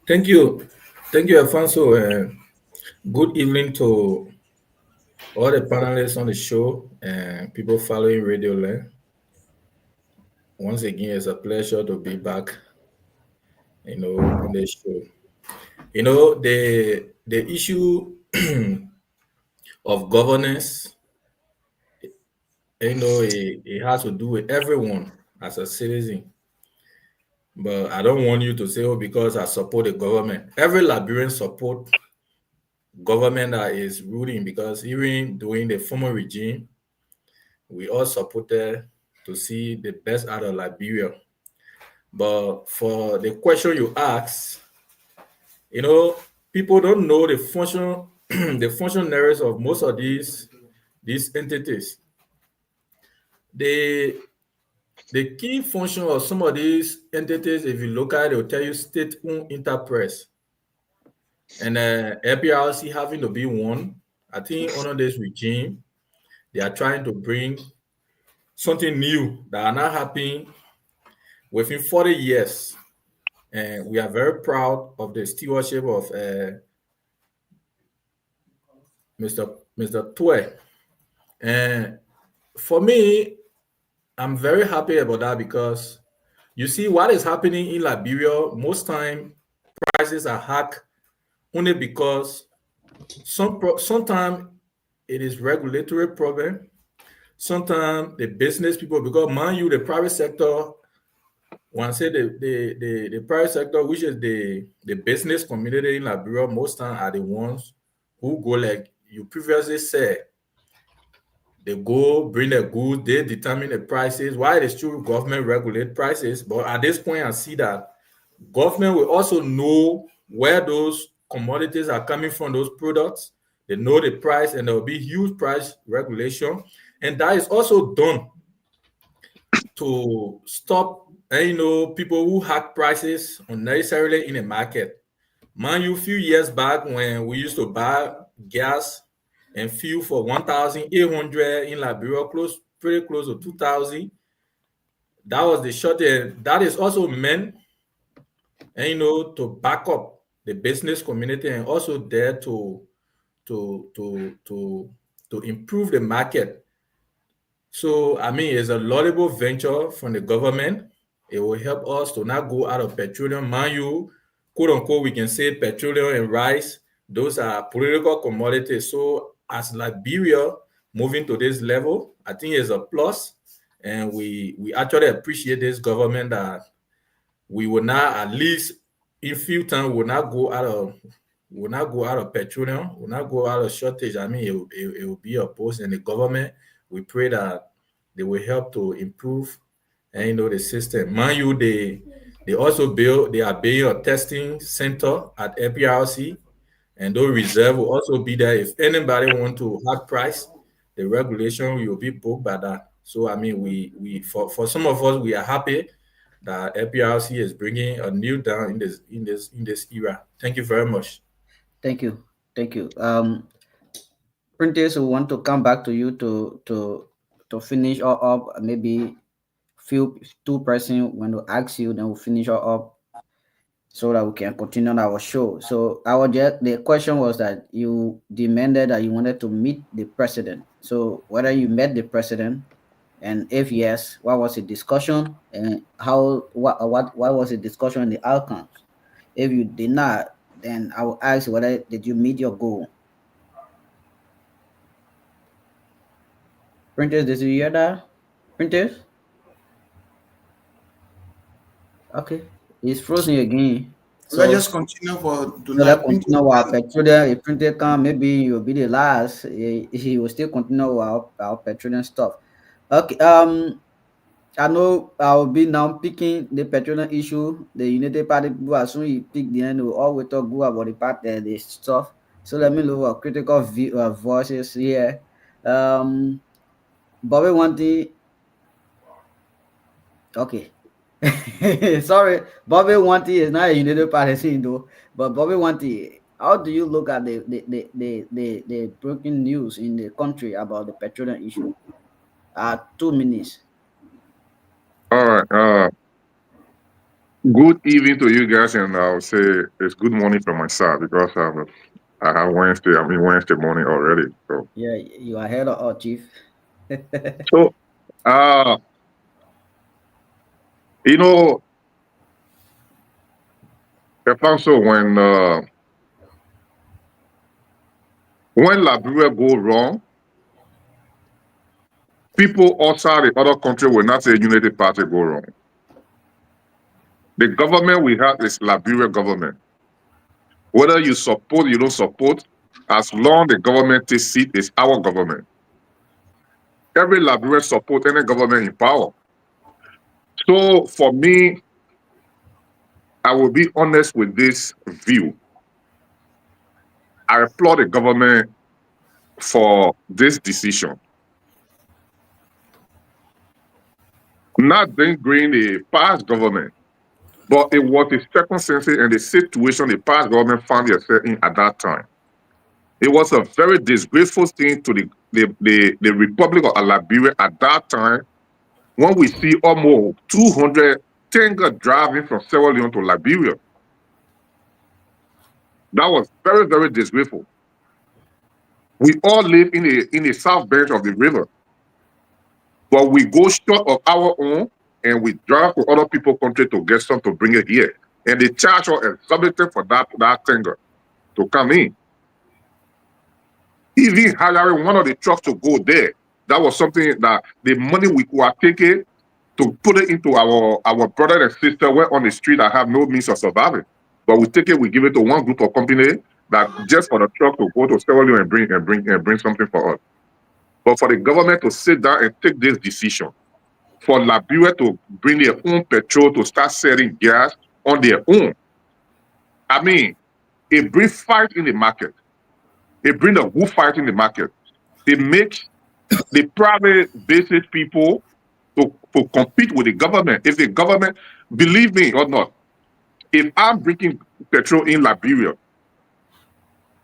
Thank you, Alfonso. Good evening to all the panelists on the show and people following Radio Land. Once again, it's a pleasure to be back, on the show. The issue of governance, it has to do with everyone as a citizen. But I don't want you to say, because I support the government. Every Liberian support government that is ruling, because even during the former regime, we all supported to see the best out of Liberia. But for the question you asked, people don't know the functionaries of most of these entities. The key function of some of these entities, if you look at it, they'll tell you state-owned enterprise. And APRC having to be one. I think under this regime, they are trying to bring something new that are not happening within 40 years. And we are very proud of the stewardship of Mr. Twe. And for me, I'm very happy about that because you see what is happening in Liberia. Most time prices are hacked only because sometimes it is regulatory problem. Sometimes the business people, because mind you, the private sector, when I say the private sector, which is the business community in Liberia, most time are the ones who go, like you previously said, they go bring the goods, they determine the prices. Why it is true government regulate prices, but at this point I see that government will also know where those commodities are coming from, those products. They know the price, and there will be huge price regulation. And that is also done to stop, people who hack prices unnecessarily in the market. Mind you, a few years back when we used to buy gas and fuel for 1,800 in Liberia, pretty close to 2,000. That was the shortage. That is also meant, to back up the business community and also there to improve the market. So, it's a laudable venture from the government. It will help us to not go out of petroleum. Mind you, quote unquote, we can say petroleum and rice, those are political commodities. So, as Liberia moving to this level, I think it's a plus. And we actually appreciate this government that we will not, at least in few times, will not go out of petroleum, will not go out of shortage. It will be opposed in the government. We pray that they will help to improve the system. Mind you, they also they are building a testing center at APRC, and those reserve will also be there. If anybody want to hack price, the regulation will be booked by that. So we for some of us, we are happy that APRC is bringing a new down in this era. Thank you very much. Thank you. Printers, we want to come back to you to finish up. Maybe two person when we ask you, then we'll finish up so that we can continue on our show. So the question was that you demanded that you wanted to meet the president. So whether you met the president, and if yes, what was the discussion, and what was the discussion and the outcomes? If you did not, then I will ask whether did you meet your goal. Printers, did you hear that? Printers? Okay, it's frozen again. So let's just continue let's continue our petroleum. If printer come, maybe you'll be the last. He will still continue our petroleum stuff. Okay. I know I'll be now picking the petroleum issue. The United Party people, as soon as you pick the end, will always talk good about the part the stuff. So let me look at critical voices here. Bobby Wanty. Okay. Sorry, Bobby Wanty is not a United Party though. But Bobby Wanty, how do you look at the breaking news in the country about the petroleum issue? 2 minutes. All right. Good evening to you guys, and I'll say it's good morning from my side because I have Wednesday. I'm in Wednesday morning already. So yeah, you are ahead of our chief. So, I found so when Liberia go wrong, people outside the other country will not say United Party go wrong. The government we have is Liberia government. Whether you support, you don't support, as long the government takes seat, it's our government. Every Liberian support any government in power. So for me, I will be honest with this view. I applaud the government for this decision. Not denigrating the past government, but it was the circumstances and the situation the past government found itself in at that time. It was a very disgraceful thing to the Republic of Liberia at that time, when we see almost 200 tankers driving from Sierra Leone to Liberia. That was very, very disgraceful. We all live in the south bank of the river, but we go short of our own and we drive to other people's country to get some to bring it here. And they charge us exorbitant for that tanker to come in. Even hiring one of the trucks to go there, that was something that the money we were taking to put it into our brother and sister were on the street that have no means of surviving. But we take it, we give it to one group of company that just for the truck to go to Sierra Leone and bring something for us. But for the government to sit down and take this decision, for Liberia to bring their own petrol to start selling gas on their own. I mean, it brings fight in the market. It brings a good fight in the market. It makes the private business people to compete with the government. If the government, believe me or not, if I'm bringing petrol in Liberia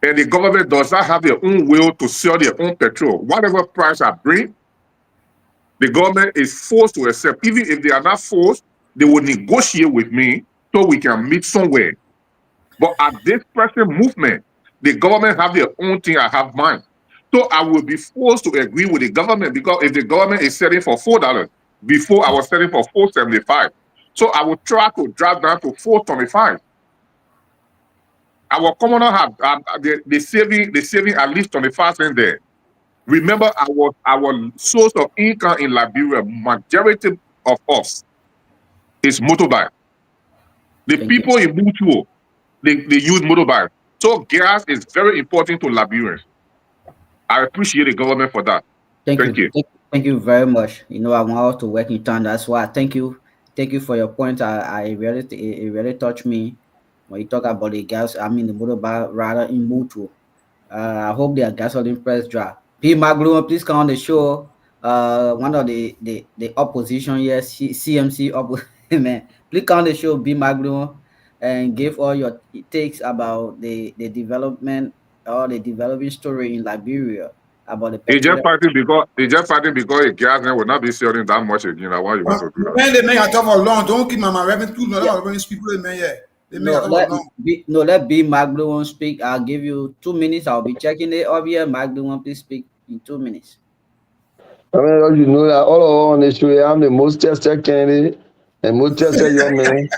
and the government does not have their own will to sell their own petrol, whatever price I bring, the government is forced to accept. Even if they are not forced, they will negotiate with me so we can meet somewhere. But at this present movement, the government have their own thing, I have mine. So I will be forced to agree with the government, because if the government is selling for $4, before I was selling for $4.75. So I will try to drop down to $4.25. Our commoner have the saving at least 25 cents there. Remember, our source of income in Liberia, majority of us is motorbike. The people in Mutuo, they use motorbike. So gas is very important to Liberians. I appreciate the government for that. Thank you. Thank you very much. You know, I want to work in town. That's why. Thank you for your point. It really touched me when you talk about the gas. I mean, the motorbike rather in Mutuo. I hope their gasoline price drop. P. Maglumo, please come on the show. One of the opposition here, CMC man. Please come on the show, B. Maglumo, and give all your takes about the development or the developing story in Liberia about the. They just fighting because the gas will not be selling that much again. Like, why you want to do that? When they make a talk for long, don't keep my revenue too long. People they make let B. Maglumo speak. I'll give you 2 minutes. I'll be checking it over here. Maglumo, please speak in 2 minutes. I mean, you know that all on the show, I'm the most tested candidate and most tested young man.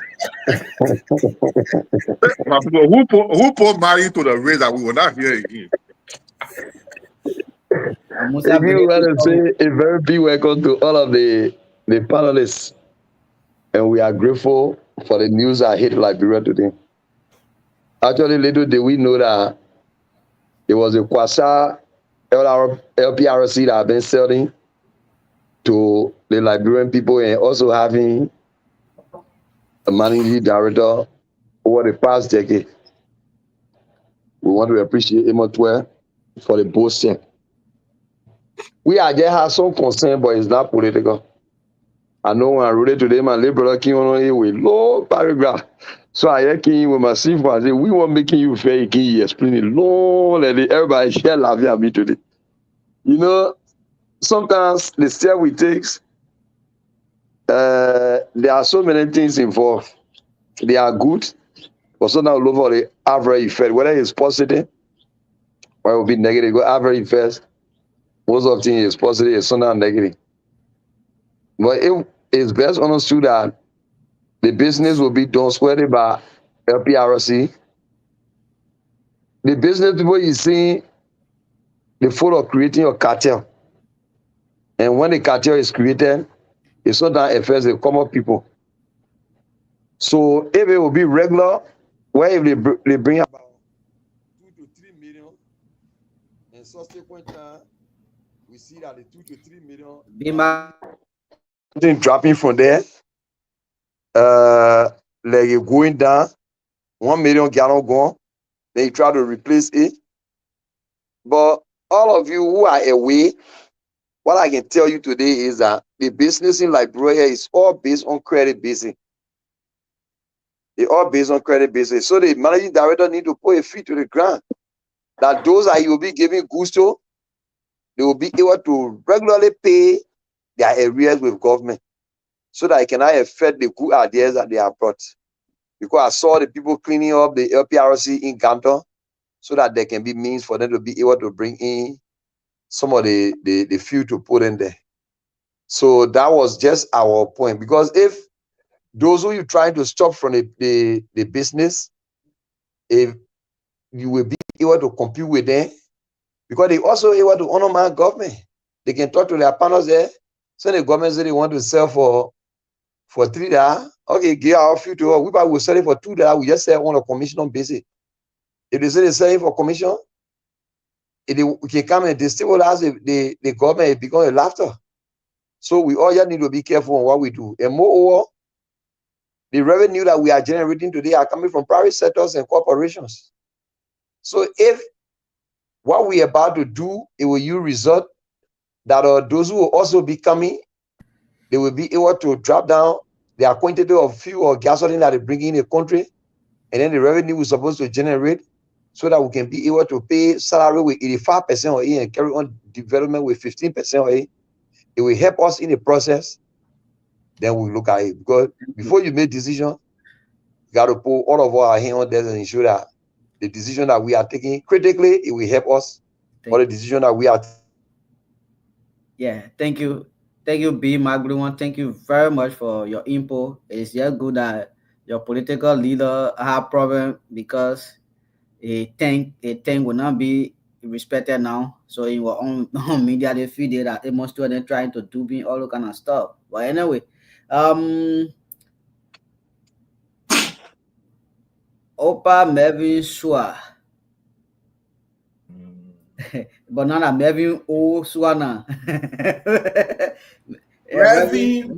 Who put money to the race that we will not hear again? If you want to say a very big welcome to all of the panelists, and we are grateful for the news that hit Liberia today. Actually, little did we know that it was a Kwasa LPRC that have been selling to the Liberian people and also having a managing director over the past decade. We want to appreciate Emotwe for the both step. We are just have some concern, but it's not political. I know when I wrote it today, my liberal came on here with long paragraph. So I came in with my simple and said, we want making you fair, can you explain it long, and everybody share love at me today. You know, sometimes the step we take, there are so many things involved. They are good, but sometimes look for the average effect, whether it's positive or it will be negative. Go average effect. Most of the things is positive, it's sometimes negative. But it is best understood that the business will be done squarely by LPRC. The business people you see the fault of creating a cartel. And when the cartel is created, it sometimes affects the common people. So if it will be regular, where if they bring about 2 to 3 million, and subsequent time, we see that the 2 to 3 million something dropping from there, like it going down, 1 million gallon gone, then you try to replace it. But all of you who are away, what I can tell you today is that the business in Liberia is all based on credit basis. They all based on credit basis. So the managing director need to put a feet to the ground. That those that you will be giving goods to, they will be able to regularly pay their arrears with government, so that it cannot affect the good ideas that they have brought. Because I saw the people cleaning up the LPRC in Canton, so that there can be means for them to be able to bring in some of the fuel to put in there. So that was just our point. Because if those who you trying to stop from the business, if you will be able to compete with them, because they also able to honor my government. They can talk to their partners there. So the government say they want to sell for $3. Okay, give our fuel to us. We will sell it for $2. We just sell on a commission basis. If they say they sell it for commission, if they can come and destabilize the government, it becomes a laughter. So we all just need to be careful on what we do. And moreover, The revenue that we are generating today are coming from private sectors and corporations. So if what we are about to do, it will yield result that those who will also be coming, they will be able to drop down their quantity of fuel or gasoline that they bring in the country, and then the revenue we're supposed to generate so that we can be able to pay salary with 85% or and carry on development with 15% or it will help us in the process. Then we look at it, because before you make decision, you got to put all of our hands on this and ensure that the decision that we are taking critically, it will help us, or the decision that we are. Yeah, thank you, B. Magluwan. Thank you very much for your input. It's just good that your political leader have problem because a thing will not be respected now. So in your own media, they feel that they must do them trying to do me all kind of stuff. But anyway, Opa Melvin Shua. Banana Melvin O Suana. Revin,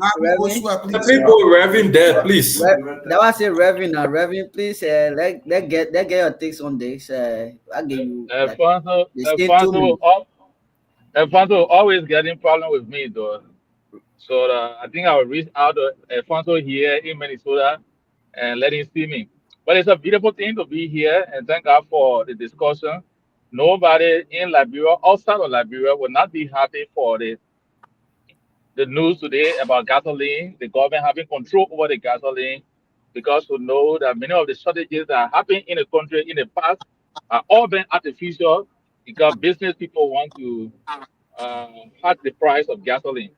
people, Revin there, please. That was it, Revin. Revin, please. Let get your takes on this. I give you. Alfonso always getting problem with me though. So I think I will reach out to Alfonso here in Minnesota and let him see me. But it's a beautiful thing to be here, and thank God for the discussion. Nobody in Liberia, outside of Liberia, will not be happy for the news today about gasoline, the government having control over the gasoline, because we know that many of the shortages that happened in the country in the past are all been artificial because business people want to hike the price of gasoline.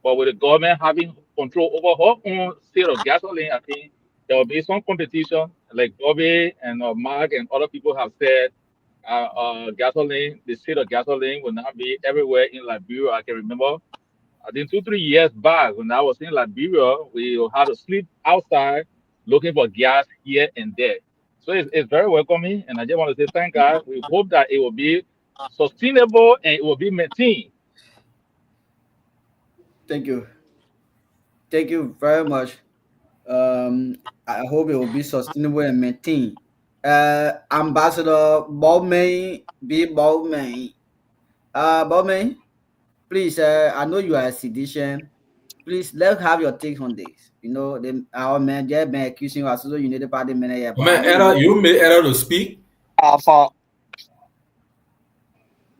But with the government having control over her own sale of gasoline, I think there will be some competition, like Bobby and Mark and other people have said. Gasoline, the sale of gasoline will not be everywhere in Liberia. I can remember, I think 2-3 years back when I was in Liberia, we had to sleep outside looking for gas here and there. So it's very welcoming, and I just want to say thank God. We hope that it will be sustainable and it will be maintained. Thank you very much. I hope it will be sustainable and maintained. Ambassador Balmain, B. Balmain. Balmain, please, I know you are a sedition. Please, let's have your take on this. You know, our man, they have been accusing us, so you need the party manager. Man, you may error to speak. For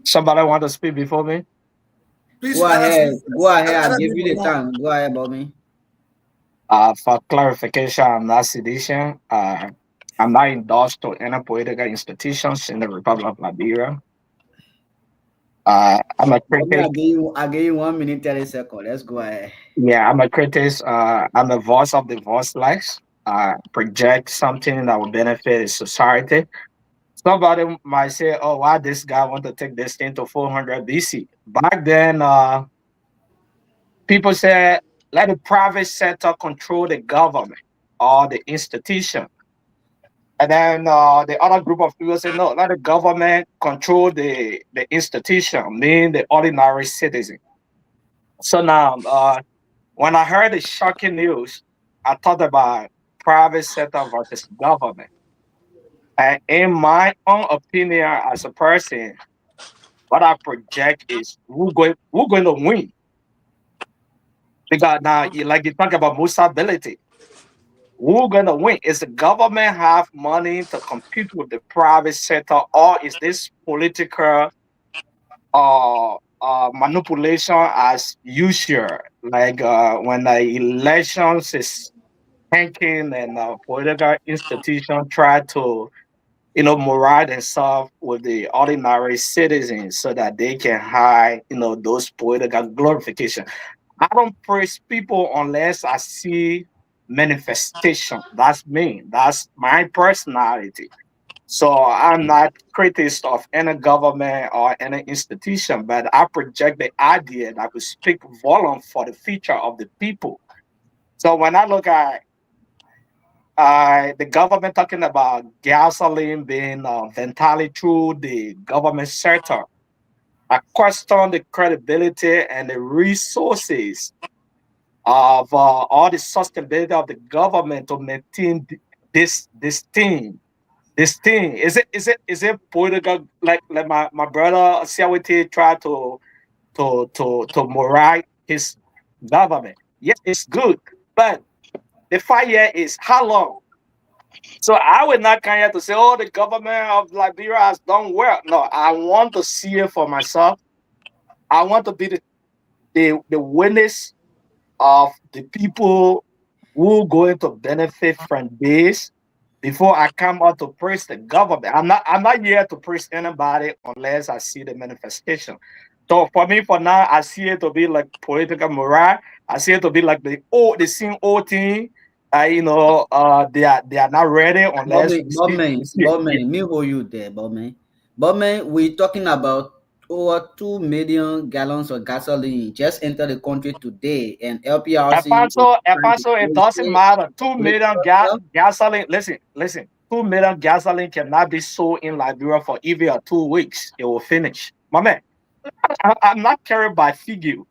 somebody want to speak before me? Please, go ahead. I'll give you the time. Go ahead, Bobby. For clarification, I'm not sedition. I'm not endorsed to any political institutions in the Republic of Liberia. I'm a critic. I'll give you 1 minute, 30 seconds. Let's go ahead. Yeah, I'm a critic. I'm a voice of the voiceless. Project something that will benefit society. Somebody might say, oh, why this guy want to take this thing to 400 BC? Back then, people said, let the private sector control the government or the institution. And then the other group of people say, no, let the government control the institution, meaning the ordinary citizen. So now, when I heard the shocking news, I thought about private sector versus government. And in my own opinion as a person, what I project is who's going to win. Because now, like you talk about stability, who's going to win? Is the government have money to compete with the private sector, or is this political manipulation as usual? Like when the elections is tanking and political institution try to morale themselves with the ordinary citizens so that they can hide, those political glorification. I don't praise people unless I see manifestation. That's me. That's my personality. So I'm not critic of any government or any institution, but I project the idea that we speak volume for the future of the people. So when I look at the government talking about gasoline being ventilated through the government sector, I question the credibility and the resources of all the sustainability of the government to maintain this thing. This thing is it political? Like my brother Siawete tried to moralize his government. Yes, it's good, but the 5 years is how long? So I would not come here to say, oh, the government of Liberia has done well. No, I want to see it for myself. I want to be the witness of the people who are going to benefit from this before I come out to praise the government. I'm not here to praise anybody unless I see the manifestation. So for me, for now, I see it to be like political morale. I see it to be like the same old thing. They are not ready unless Bowman, me hold you there, Bowman. Bowman, we're talking about over 2 million gallons of gasoline just entered the country today, and LPRC. Alfonso, it doesn't matter. 2 million gasoline. Listen. 2 million gasoline cannot be sold in Liberia for even 2 weeks. It will finish. My man, I'm not carried by figure.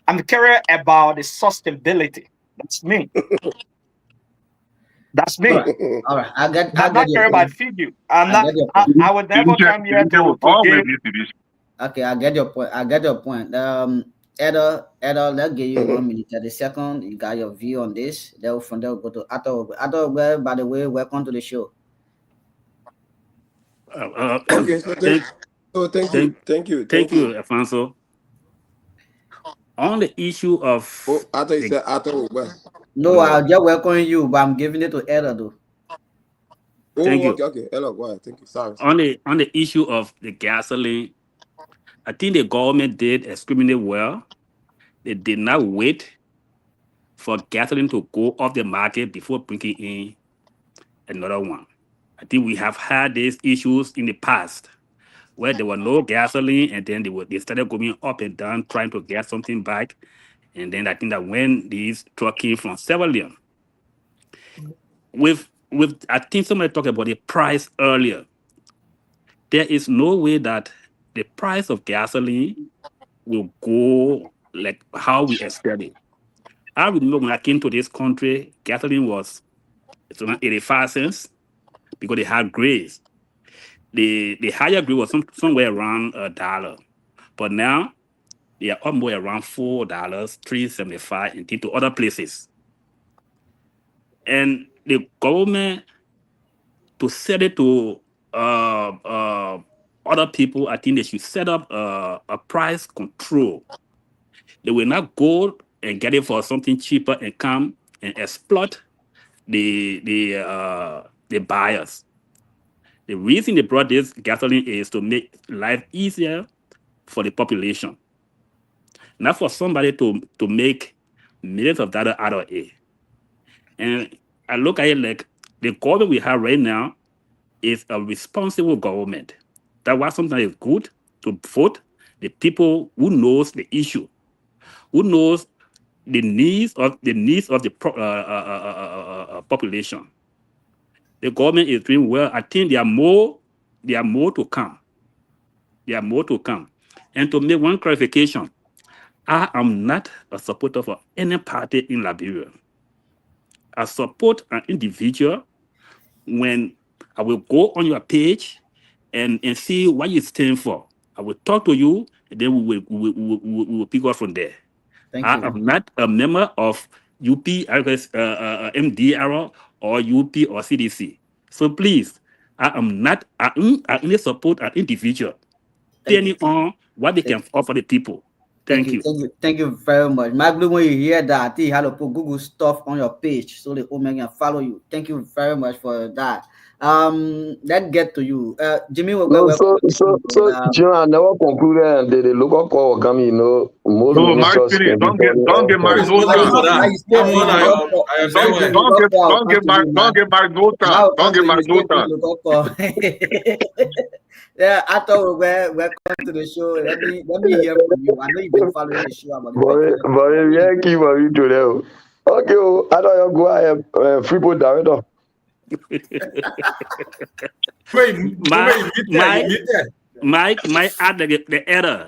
I'm carried about the sustainability. That's me. That's me. All right. I not carried by figure. I would never come here to give. Okay, I get your point. Eda, let's give you 1 minute. 30 seconds. You got your view on this. Then from there, we'll go to Ato, by the way, welcome to the show. Okay, so thank you, Alfonso. On the issue of... Oh, I thought you said Ato. No, I'll just welcome you, but I'm giving it to Eda, though. Oh, Thank you. Okay. Hello, go ahead. Thank you. Sorry. On the issue of the gasoline, I think the government did extremely well. They did not wait for gasoline to go off the market before bringing in another one. I think we have had these issues in the past where there was no gasoline, and then they started going up and down trying to get something back. And then I think that when these truck came from Sierra Leone, I think somebody talked about the price earlier. There is no way that the price of gasoline will go like how we expected. I remember when I came to this country, gasoline was around 85 cents because they had grades. The higher grade was somewhere around $1, but now they are somewhere around $4, $3.75, and into other places. And the government to set it to other people, I think they should set up a price control. They will not go and get it for something cheaper and come and exploit the buyers. The reason they brought this gasoline is to make life easier for the population, not for somebody to make millions of dollars out of it. And I look at it like the government we have right now is a responsible government. That's why sometimes it's good to vote the people who knows the issue, who knows the needs of the population. The government is doing well. I think there are more to come. There are more to come. And to make one clarification, I am not a supporter for any party in Liberia. I support an individual when I will go on your page and see what you stand for. I will talk to you, and then we will pick up from there. I am not a member of UP, MDR, or UP or CDC. So please, I only support an individual, depending on what they can offer the people. Thank you. Thank you very much. Maglu, when you hear that, you have to put Google stuff on your page so the women can follow you. Thank you very much for that. Let's get to you. Jimmy, so Jim, I never concluded and the local call coming, most ministers don't get married no time. Don't get married no time. Don't get married no time. Yeah, I thought welcome to the show. Let me hear from you. I know you've been following the show about Okay, I thought you go ahead, Freeport director. Mike, add the error.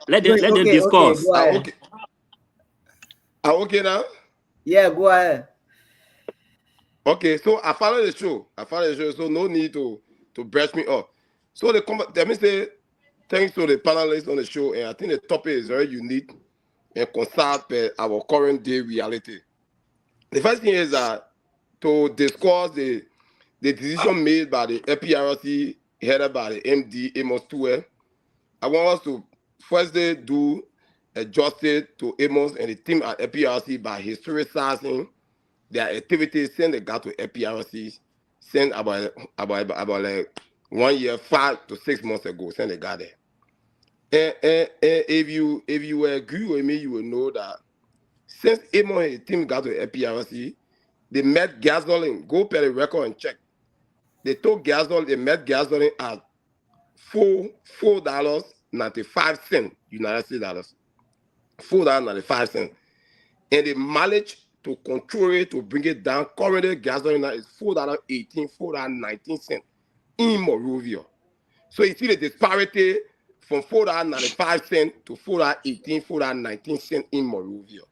Let them discuss. Okay. Okay now? Yeah, go ahead. Okay, so I follow the show. So no need to brush me up. So let me say thanks to the panelists on the show, and I think the topic is very unique and concern our current day reality. The first thing is to discuss the decision made by the APRC headed by the MD Amos Tue. I want us to firstly do a justice to Amos and the team at APRC by historicizing their activities since they got to APRC since about like 1 year, 5 to 6 months ago since they got there. And if you agree with me, you will know that since Amos and the team got to APRC, they met gasoline. Go per the record and check. They took gasoline. They met gasoline at $4.95 United States dollars. $4.95, and they managed to control it to bring it down. Currently, gasoline now is $4.18, $4.19 in Monrovia. So you see the disparity from $4.95 to $4.18, $4.19 in Monrovia,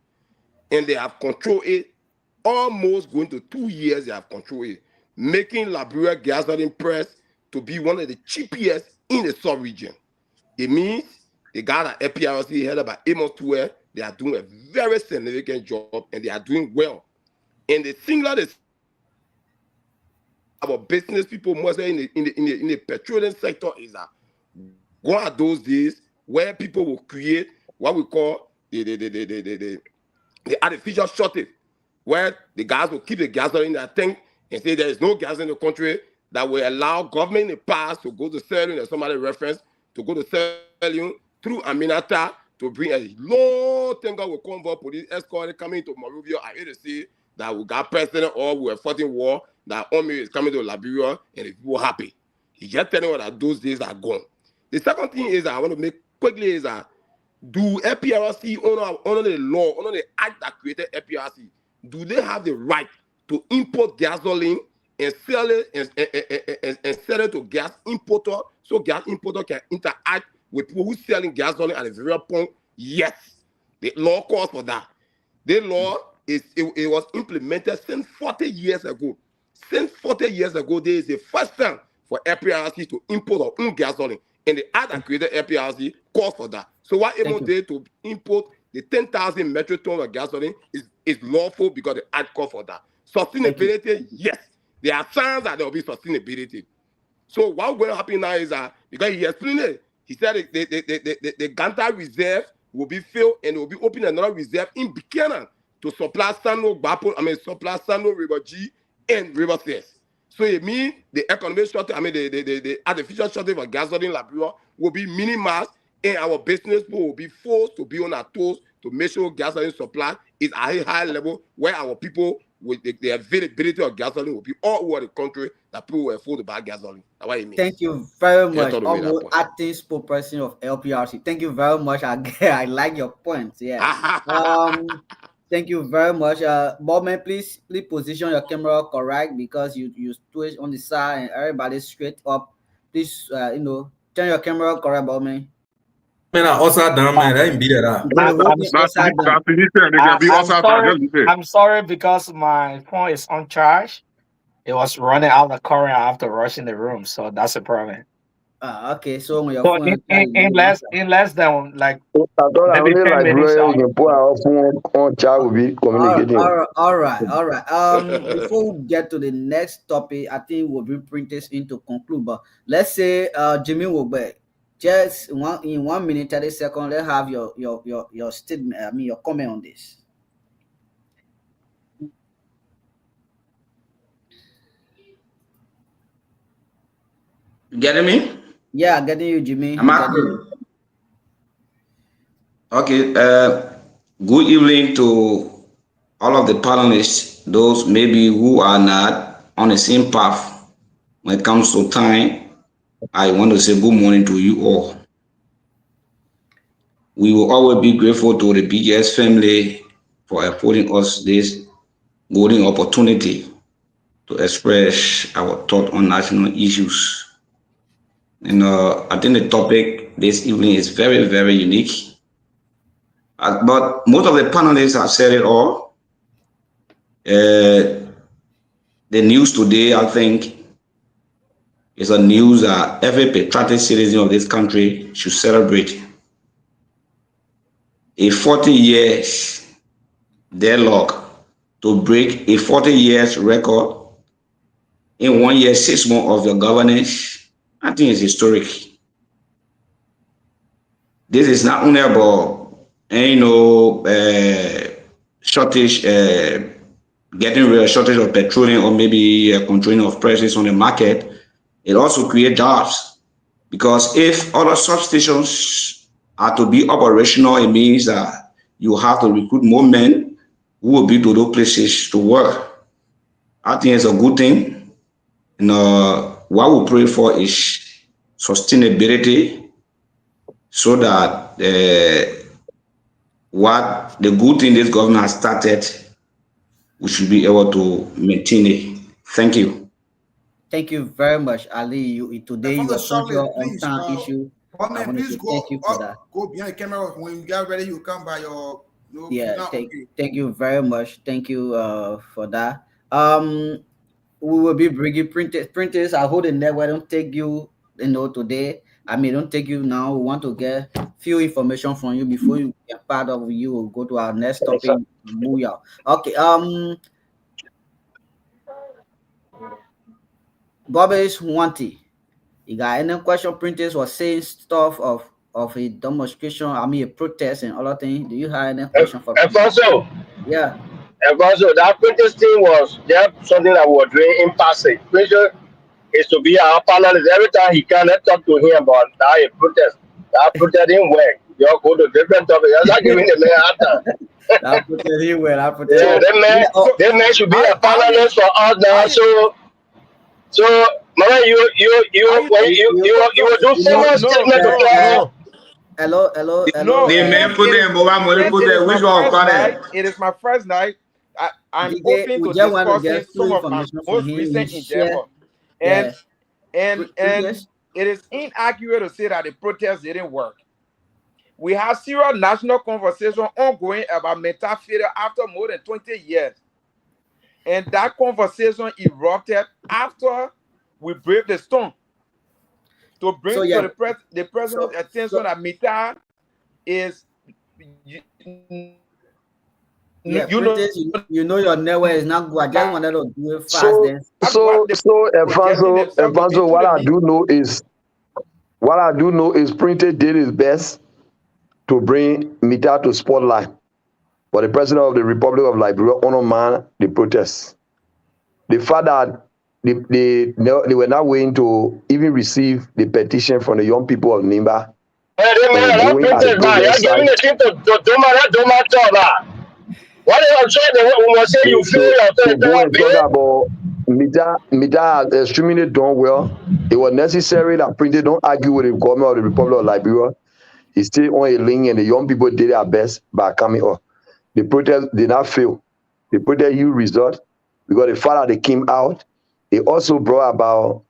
and they have controlled it. Almost going to 2 years, they have controlled it, making Liberia gasoline price to be one of the cheapest in the sub-region. It means the guys at APRC headed by Amos Tue, they are doing a very significant job and they are doing well. And the singular about business people, mostly in the petroleum sector, is that one of those days where people will create what we call the artificial shortage, where the guys will keep the gasoline in their tank and say there is no gas in the country, that will allow government in the past to go to Sierra Leone, as somebody referenced, to go to Sierra Leone through Aminata to bring a low tanker with convoy police escort coming to Monrovia. I hate to say that we got president or we are fighting war, that army is coming to Liberia and the people happy. He's just telling us that those days are gone. The second thing is that I want to make quickly is that do APRC honor the law, honor the act that created APRC? Do they have the right to import gasoline and sell it and sell it to gas importer, so gas importer can interact with people who selling gasoline at a various point? Yes, the law calls for that. The law it was implemented since 40 years ago. Since 40 years ago, there is the first time for APRC to import our own gasoline, and the act that created APRC calls for that. So what Amos did to import the 10,000 metric tons of gasoline is lawful because the act calls for that. Sustainability, yes. There are signs that there will be sustainability. So what's going to happen now is that, because he explained it, he said the Ganta reserve will be filled and will be opening another reserve in Buchanan to supply supply Sano River G and River CS. So it means the economic shortage, the artificial shortage of gasoline in Liberia will be minimized, and our business will be forced to be on our toes to make sure gasoline supply is at a high level, where our people with the availability of gasoline will be all over the country, that people will afford to buy gasoline. That's what it means. Thank you very much, acting spokesperson of LPRC. Thank you very much. I like your points. Yeah. Thank you very much. Bobman, please position your camera correct, because you twitch on the side and everybody's straight up. Please, turn your camera correct, Bobman. Man, also down, man. I ain't beat it up. I'm sorry because my phone is on charge. It was running out of current after rushing the room, so that's a problem. Okay, so when your so phone in less than like maybe 10 minutes. All right. Before we get to the next topic, I think we'll bring printers in to conclude. But let's say Jimmy will be just in 1 minute 30 seconds. Let's have your statement. Your comment on this. Getting me? Yeah, getting you, Jimmy. Okay. Good evening to all of the panelists, those maybe who are not on the same path when it comes to time. I want to say good morning to you all. We will always be grateful to the BGS family for affording us this golden opportunity to express our thought on national issues. And I think the topic this evening is very, very unique. But most of the panelists have said it all. The news today, I think, is a news that every patriotic citizen of this country should celebrate. A 40 years deadlock to break a 40 years record in 1 year, 6 months of your governance, I think it's historic. This is not only about, shortage, getting rid of shortage of petroleum or maybe controlling of prices on the market. It also creates jobs, because if other substations are to be operational, it means that you have to recruit more men who will be to those places to work. I think it's a good thing. And what we pray for is sustainability, so that what the good thing this government has started, we should be able to maintain it. Thank you. Thank you very much, Ali. Today you are your on-time issue. I want to say thank you for that. Go behind the camera. When you get ready, you come by your. Thank you very much. Thank you for that. We will be bringing printers. I hope the network don't take you, today. I mean, don't take you now. We want to get few information from you before you get part of you. We'll go to our next topic. Booyah. Okay. Bobby's Wanty. You got any question? Printers was saying stuff of a demonstration, I mean a protest and other things. Do you have any question for Alfonso? Yeah. Alfonso, that printers thing was just something that we were doing in passing. Printer is to be our panelist. Every time he can, let's talk to him about that protest. That protest didn't work. You all go to different topics. That's not giving the man hard time. That protest didn't work. Yeah, that man should be a panelist for us now. So, man, you will do similar statement to try. Hello. The man put them, which one panel? It is my first night. I'm open to discussing some of my most recent endeavor. And it is inaccurate to say that the protest didn't work. We have serious national conversation ongoing about mental failure after more than 20 years. And that conversation erupted after we braved the storm. To bring to the president's attention that Mita is, you know your network is not good. I just wanted to do it fast. So Alfonso, what I do know is Printed did his best to bring Mita to spotlight. But the president of the Republic of Liberia honored the protests. The fact that they were not willing to even receive the petition from the young people of Nimba. What are you trying to say? You feel about Mita has extremely done well. It was necessary that Printed don't argue with the government of the Republic of Liberia. He stayed on a link, and the young people did their best by coming up. The protest did not fail. The protest you result because the fact that they came out, it also brought about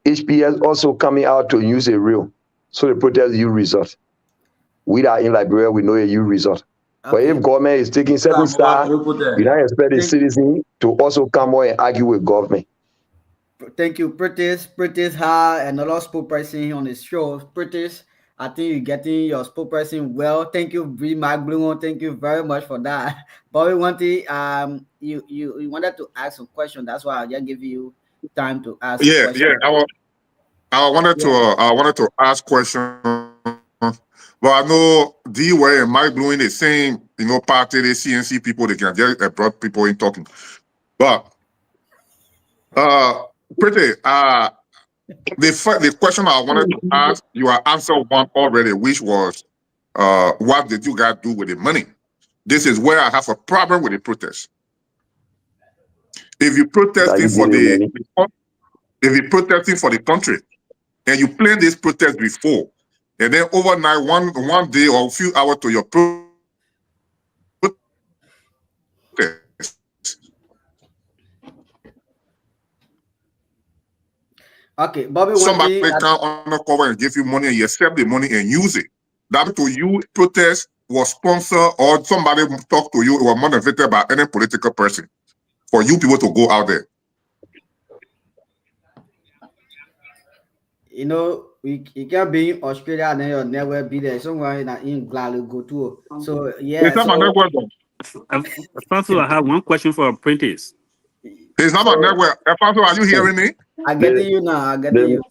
HPS also coming out to use a real. So the protest you result. We are in Liberia, we know a you result. Okay. But if government is taking certain steps, we don't expect the citizen to also come out and argue with government. Thank you, Prentice Ha, and a lot of spokesperson on the show. Prentice, I think you're getting your spokesperson well. Thank you, B. Mark Blue. Thank you very much for that. Bobby Wanty, you wanted to ask a question. That's why I just give you time to ask. Yeah. I wanted to ask question, but I know D-Way and Mike Blue in the same, party, the CNC people, they can just brought people in talking. But the question I wanted to ask, you have answered one already, which was, what did you guys do with the money? This is where I have a problem with the protest. If you're protesting for the country, and you plan this protest before, and then overnight, one day or a few hours to your protest, okay, Bobby. Somebody can undercover and give you money, and you accept the money and use it. That to you protest was sponsored or somebody talked to you, it was motivated by any political person for you people to go out there? You know, you can't be in Australia and then you'll never be there. Somewhere in England you go to. So yeah. It's not my network. Alfonso, I have one question for apprentice. It's not my network. Alfonso, are you hearing me? I get you now. I get you.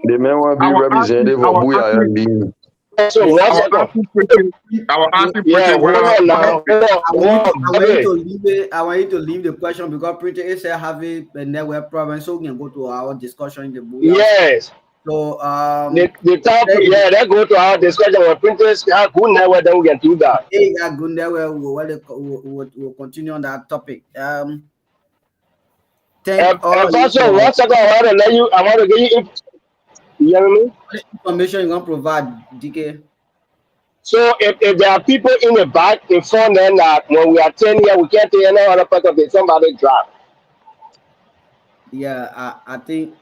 The man will be representative of Booyah. So I was asking whether I want you to leave the question because Printer is having a network problem, so we can go to our discussion in the Booyah. Yes. So the topic, let's go to our discussion with printers. Have good network, then we can do that. Hey, that good network. We'll continue on that topic. Also, 1 second, I want to give you. You hear me? What information you want to provide, DK? So if there are people in the back, in front, then that when we are 10 here, we can't take any other part of it. Somebody drop. Yeah, I think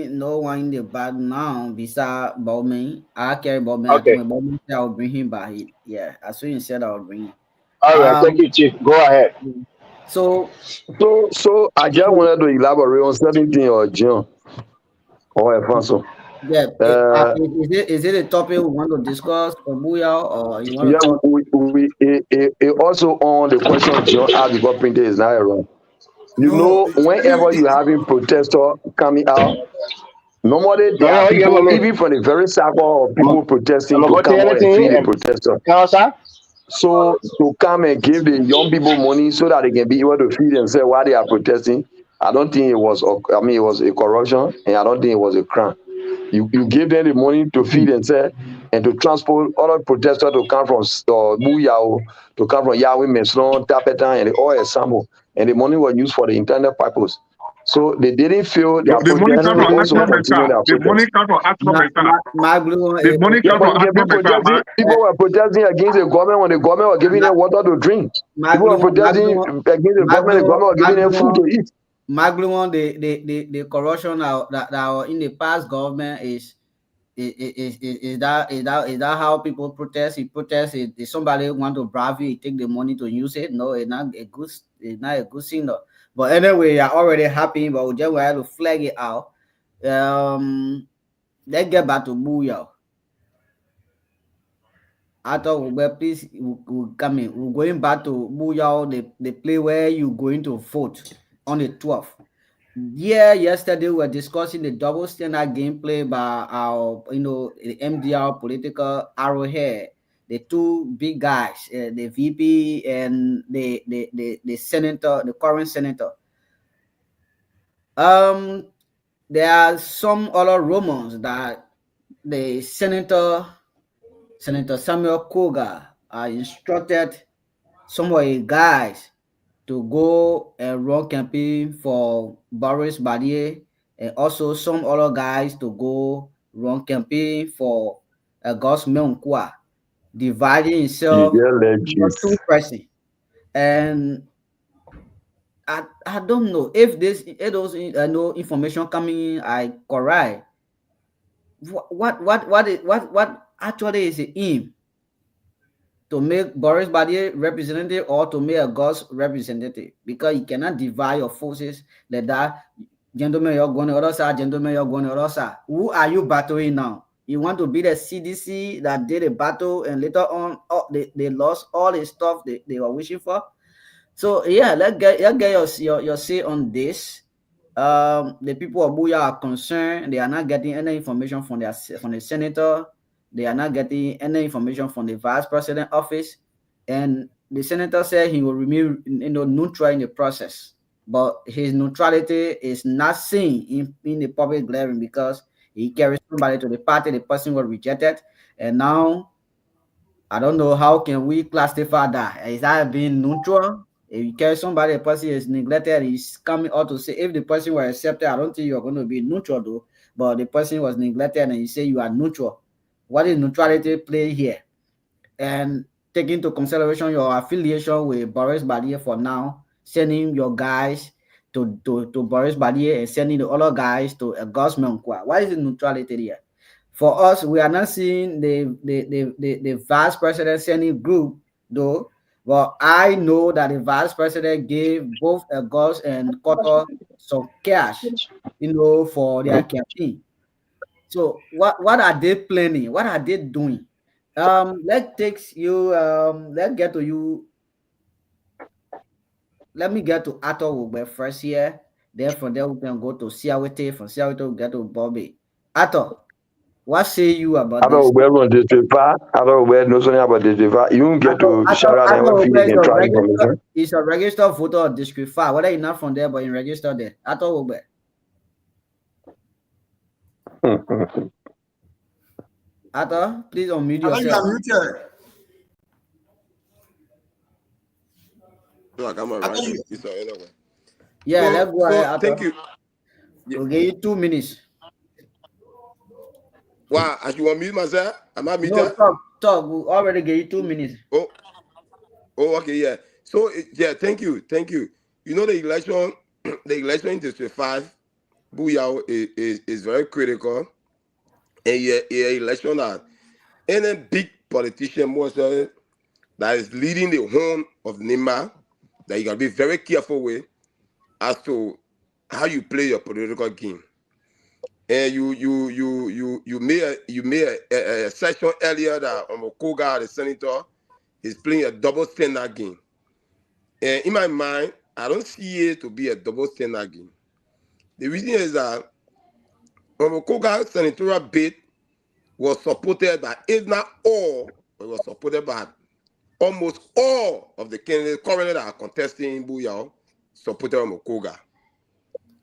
no one in the back now besides Bowman. I carry Bowman. Okay. I think Bowman said I'll bring him back. Yeah, as soon as said I'll bring him. All right, thank you, Chief. Go ahead. So I just wanted to elaborate on certain things or John or Alfonso. Yeah, is it a topic we want to discuss for Booyah or you want to talk? We also on the question John asked because Printer is not around. You know, whenever you having protesters coming out, normally there are people, even from the very circle of people protesting to come out and feed the protesters. So to come and give the young people money so that they can be able to feed themselves while they are protesting, I don't think it was a corruption, and I don't think it was a crime. You give them the money to feed themselves and to transport other protesters to come from Booyah, to come from Yahweh, Mesron, Tapetan, and all example. And the money was used for the internal purpose. So they didn't feel their the money comes from the money comes from the money comes from people were protesting against the government when the government was giving them water to drink. People were protesting against the government was giving them food to eat. Magluon, the corruption that are in the past government is that how people protest? He protests. If somebody want to bribe you, he take the money to use it. No, it's not a good thing. No. But anyway, I'm already happy, but we just have to flag it out. Let's get back to Booyah. I thought we'll come in. We're going back to Booyah, the play where you're going to vote on the 12th. Yeah, yesterday we were discussing the double standard gameplay by our, the MDR political arrowhead, the two big guys, the VP and the senator, the current senator. There are some other rumors that the Senator Samuel Koga instructed some of the guys to go and run campaign for Boris Badier, and also some other guys to go run campaign for Gus Menkwa, dividing himself into two persons. And I don't know if those no information coming in I correct. What actually is the aim? To make Boris Badier representative or to make a Gus representative? Because you cannot divide your forces like that. Gentlemen, you're going to the other side. Gentlemen, you're going to the other side. Who are you battling now? You want to be the CDC that did a battle and later on they lost all the stuff they were wishing for? So yeah, let's get your say on this. The people of Booyah are concerned. They are not getting any information from the senator. They are not getting any information from the vice president office. And the senator said he will remain neutral in the process. But his neutrality is not seen in the public glaring because he carries somebody to the party. The person was rejected. And now, I don't know how can we classify that. Is that being neutral? If you carry somebody, a person is neglected, he's coming out to say, if the person were accepted, I don't think you're going to be neutral though. But the person was neglected and you say you are neutral. What is neutrality play here? And take into consideration your affiliation with Boris Badier for now, sending your guys to Boris Badier and sending the other guys to Gus Menkwa. What is the neutrality here? For us, we are not seeing the vice president sending group though. But I know that the vice president gave both Gus and Koto some cash, for their campaign. So what are they planning? What are they doing? Let's get to you. Let me get to Arthur Wugbe first here. Then from there we can go to Siawete. From Siawete we get to Bobby. Arthur, what say you about I don't this? know where District 5. I don't know something about District 5. You won't get to shout out and try information. It's a registered voter of District 5. Whether you're not from there, but you registered there. Arthur Wugbe. Arthur, please unmute yourself. Yeah, let's go ahead. Thank you. We'll give you 2 minutes. Wow, as you want me, myself? Am I muted? No, talk. We already gave you 2 minutes. Oh, okay, yeah. So, yeah, thank you. You know, the election in District 5, Buyao is very critical. And yeah, election that any big politician that is leading the horn of Nima, that you gotta be very careful with as to how you play your political game. And you made a session earlier that Omokoga, the senator, is playing a double standard game. And in my mind, I don't see it to be a double standard game. The reason is that Omokoga's senatorial bid was supported by, if not all, it was supported by almost all of the candidates currently that are contesting in Buyao, supported Omokoga.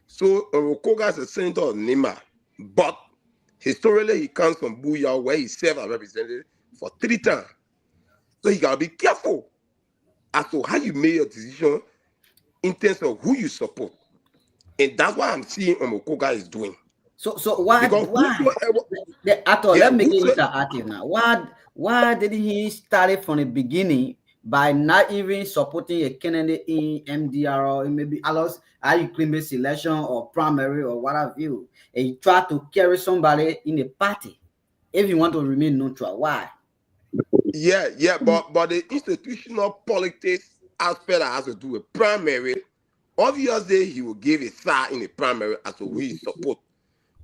So Omokoga is a senator of Nima, but historically he comes from Buyao, where he served as representative for 3 times. So you gotta be careful as to how you make your decision in terms of who you support. And that's what I'm seeing Omokoga is doing. So why? Let me get interactive now. Why didn't he start it from the beginning by not even supporting a candidate in MDR or maybe allows how you claim a selection or primary or what have you, and you try to carry somebody in a party if you want to remain neutral? Why? Yeah, but the institutional politics aspect that has to do with primary, obviously he will give a side in the primary as to who he support.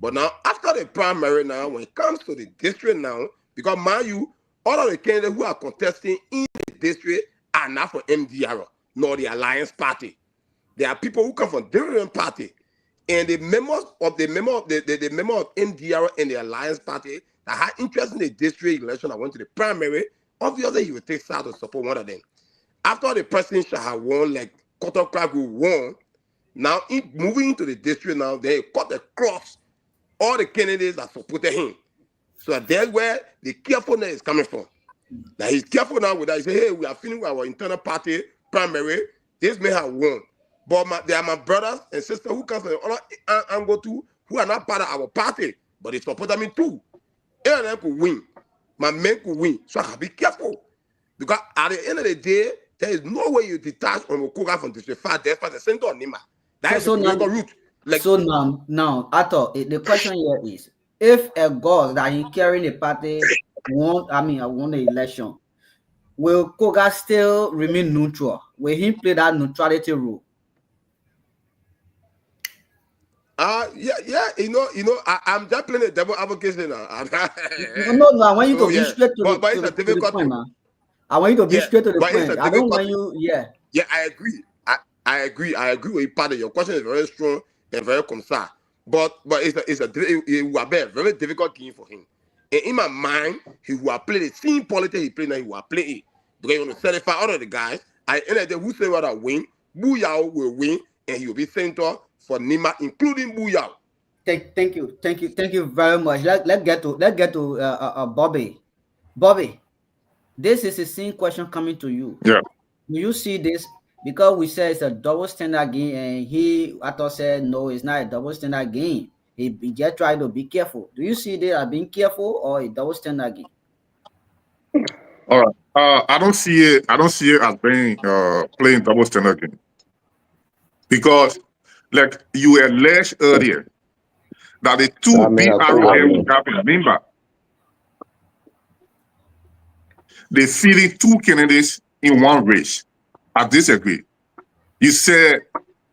But now, after the primary now, when it comes to the district now, because mind you, all of the candidates who are contesting in the district are not from MDR, nor the Alliance Party. There are people who come from different parties. And the members of the member of MDR and the Alliance Party that had interest in the district election that went to the primary, obviously he will take side to support one of them. After the person shall have won, like Koto Kragu won, now moving into the district now, they cut across all the candidates that supported him. So that's where the carefulness is coming from. Now he's careful now with that. He say, hey, we are finished with our internal party primary. This may have won. But they are my brothers and sisters who come from the other angle too, who are not part of our party, but they support me too. And could win. My men could win. So I have to be careful. Because at the end of the day, there is no way you detach Omokoga from District 5 despite the center of Nima. That is the political route. Now, Arthur, the question here is, if a God that he carrying a party won the election, will Koga still remain neutral? Will he play that neutrality role? Yeah. I'm just playing a devil advocate now. No, I want you to be straight to the point, man. I want you to be straight to the point. I don't want you, Yeah, I agree. I agree with part of your question is very strong and very concerned. But it will be a very difficult game for him. And in my mind, he will play the same politics he played now, he will play it. Because you want to certify all of the guys. And who say what I win, Buyao will win, and he will be center for Nima, including Buyao. Thank you very much. Let's get to Bobby. Bobby, this is the same question coming to you. Yeah. Do you see this? Because we said it's a double standard game, and I thought said no, it's not a double standard game. He just tried to be careful. Do you see they are being careful or a double standard game? All right. I don't see it as being playing double standard game. Because like you alleged earlier that the two BRM we have in Nimba they feeding two candidates in one race. I disagree. You said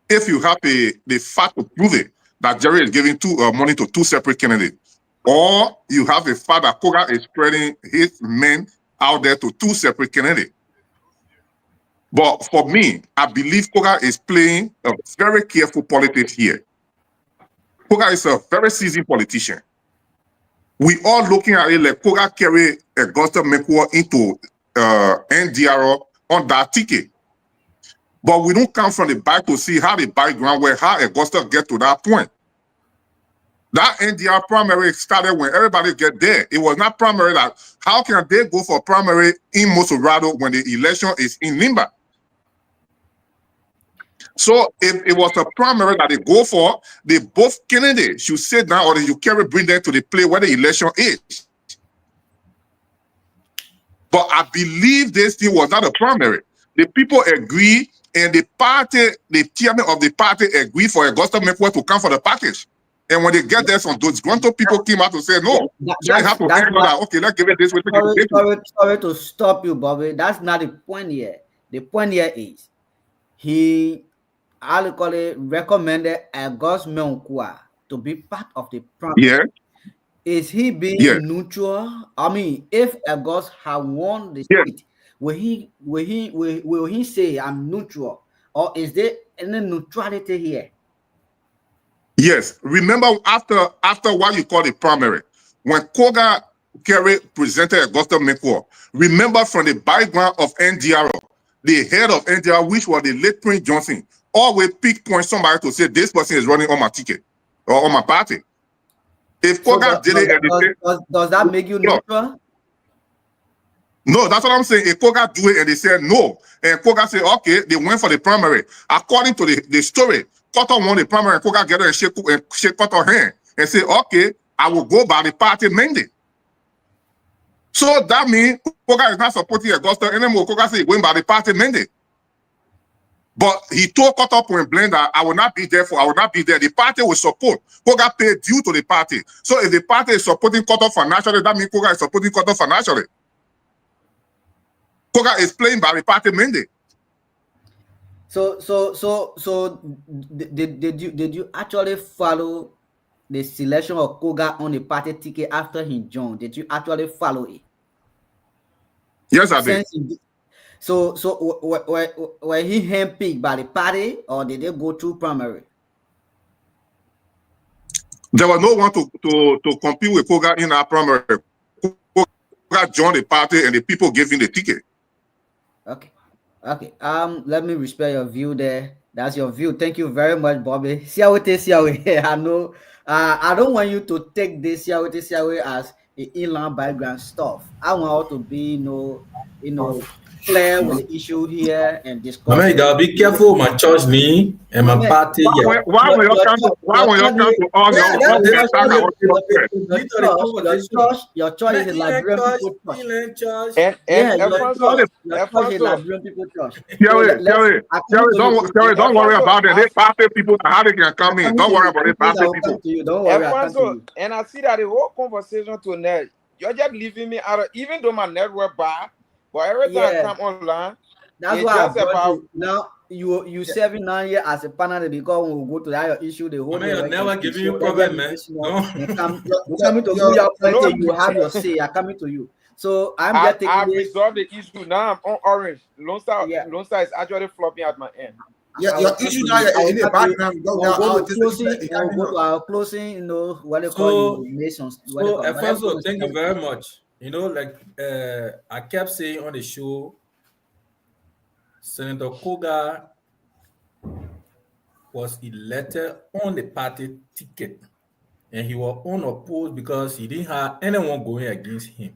if you have the fact to prove it that Jerry is giving money to two separate candidates, or you have the fact that Koga is spreading his men out there to two separate candidates. But for me, I believe Koga is playing a very careful politics here. Koga is a very seasoned politician. We all looking at it like Koga carry Augusta Mekwa into NDR on that ticket. But we don't come from the back to see how the background where how Augusta get to that point. That NDR primary started when everybody get there. It was not primary that how can they go for primary in Mosorado when the election is in Nimba? So if it was a primary that they go for, they both candidates should sit down or you bring them to the place where the election is. But I believe this thing was not a primary. The people agree, and the party, the chairman of the party agreed for Augusta Mekwa to come for the package. And when they get there, some disgruntled people came out to say, no, so they have to handle that. Okay, let's give it this way. Sorry to stop you, Bobby. That's not the point here. The point here is he, I'll call it, recommended Augusta Mekwa to be part of the primary. Yeah. Is he being neutral? I mean, if Augusta had won the seat, will he say I'm neutral, or is there any neutrality here? Yes. Remember after what you call the primary, when Koga Kerry presented Augusta Mekwa, remember from the background of NDR, the head of NDR, which was the late Prince Johnson, always pick point somebody to say this person is running on my ticket or on my party. If Koga did it, does that make you neutral? No, that's what I'm saying. If Koga do it and they said no, and Koga say okay, they went for the primary. According to the story, Koto won the primary, and Koga get her and shake Koto's hand and say, okay, I will go by the party mandate. So that means Koga is not supporting Augusta anymore. Koga say going by the party mandate. But he told Koto point blank that I will not be there. The party will support. Koga pay due to the party. So if the party is supporting Koto financially, that means Koga is supporting Koto financially. Koga is playing by the party mandate. So did you actually follow the selection of Koga on the party ticket after he joined? Did you actually follow it? Yes, I did. So were he handpicked by the party, or did they go through primary? There was no one to compete with Koga in our primary. Koga joined the party, and the people gave him the ticket. Okay. Let me respect your view there. That's your view. Thank you very much, Bobby. I know. I don't want you to take this as the inland background stuff. I want to be, clear with the issue here and discuss. I mean, you gotta be careful with my church name and my party. Why will you come to all your church is a Liberian people church. Don't worry about it. They party people, how they can come in. Don't worry about it. Party people. Don't worry. And I see that the whole conversation tonight, you're just leaving me out of, even though my network bad. But every time I come online, that's why I brought you. Now you serving 9 years as a panel because when we go to that issue, the whole thing. Never giving you problem, man. No. Coming to you, your point, you have your say. I'm coming to you. So I've resolved the issue. Now I'm on orange. Lone Star is actually flopping at my end. Yeah, your issue now in the background. Go to our closing, what they call nations. So, Alfonso, thank you very much. I kept saying on the show, Senator Koga was elected on the party ticket, and he was unopposed because he didn't have anyone going against him.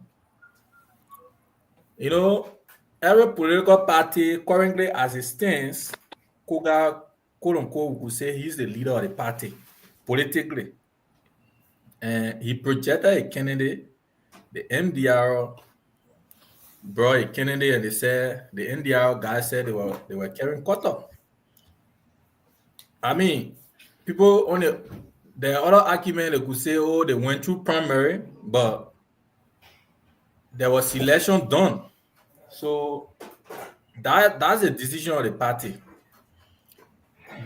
Every political party currently, as it stands, Koga, quote unquote, would say he's the leader of the party politically, and he projected a candidate. The NDR brought a candidate, and they said the NDR guys said they were carrying Koto. I mean, people on the other argument, they could say, oh, they went through primary, but there was selection done So that's a decision of the party.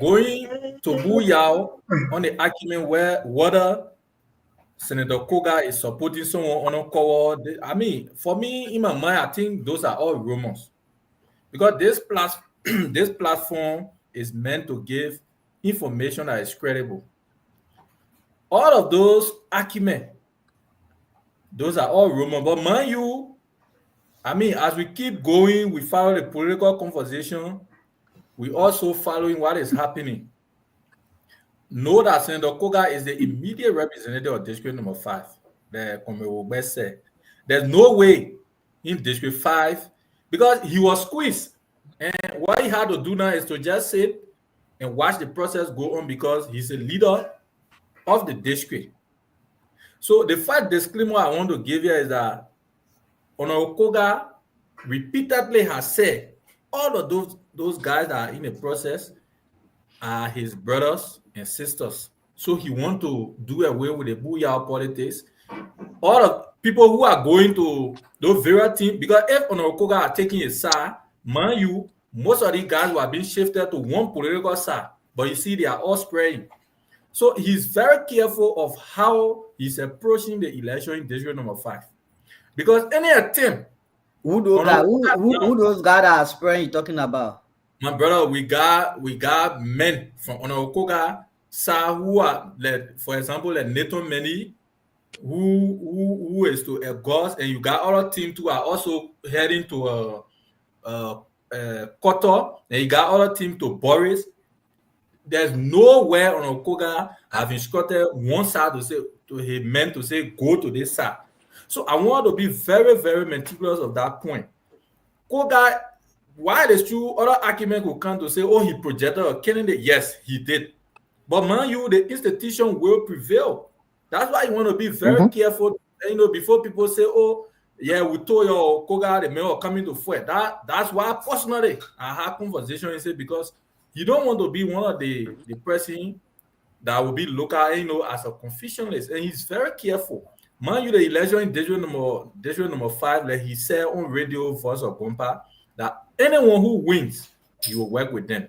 Going to Buyao on the argument whether Senator Koga is supporting someone on a cover. I mean, for me, in my mind, I think those are all rumors. Because this platform is meant to give information that is credible. All of those arguments, those are all rumors. But mind you, I mean, as we keep going, we follow the political conversation. We also following what is happening. Know that Senator Koga is the immediate representative of District number 5. There's no way in District 5 because he was squeezed. And what he had to do now is to just sit and watch the process go on because he's a leader of the district. So the first disclaimer I want to give you is that Honorable Koga repeatedly has said all of those guys that are in the process are his brothers and sisters. So he wants to do away with the booyah politics. All of people who are going to those various teams, because if Honorable Koga are taking a side, mind you, most of these guys were being shifted to one political side. But you see, they are all spreading. So he's very careful of how he's approaching the election in District number 5. Because any attempt, who those guys are spreading you talking about? My brother, we got men from Honorable Koga side who are, like, for example, like Nathan Meni, who is to Egos, and you got other teams who are also heading to Kotor, and you got other teams to Boris. There's nowhere on Koga have instructed one side to say to his men to say go to this side. So I want to be very, very meticulous of that point. Koga, while it's true, other argument will come to say, oh, he projected a candidate. Yes, he did. But man, the institution will prevail. That's why you want to be very careful. Before people say, oh, yeah, we told your Koga the mayor coming to fight. That's why personally I have conversation and say because you don't want to be one of the person that will be looked at, as a confucianist, and he's very careful. Man, the election in District number 5, like he said on radio Voice of Bompa, that anyone who wins, you will work with them.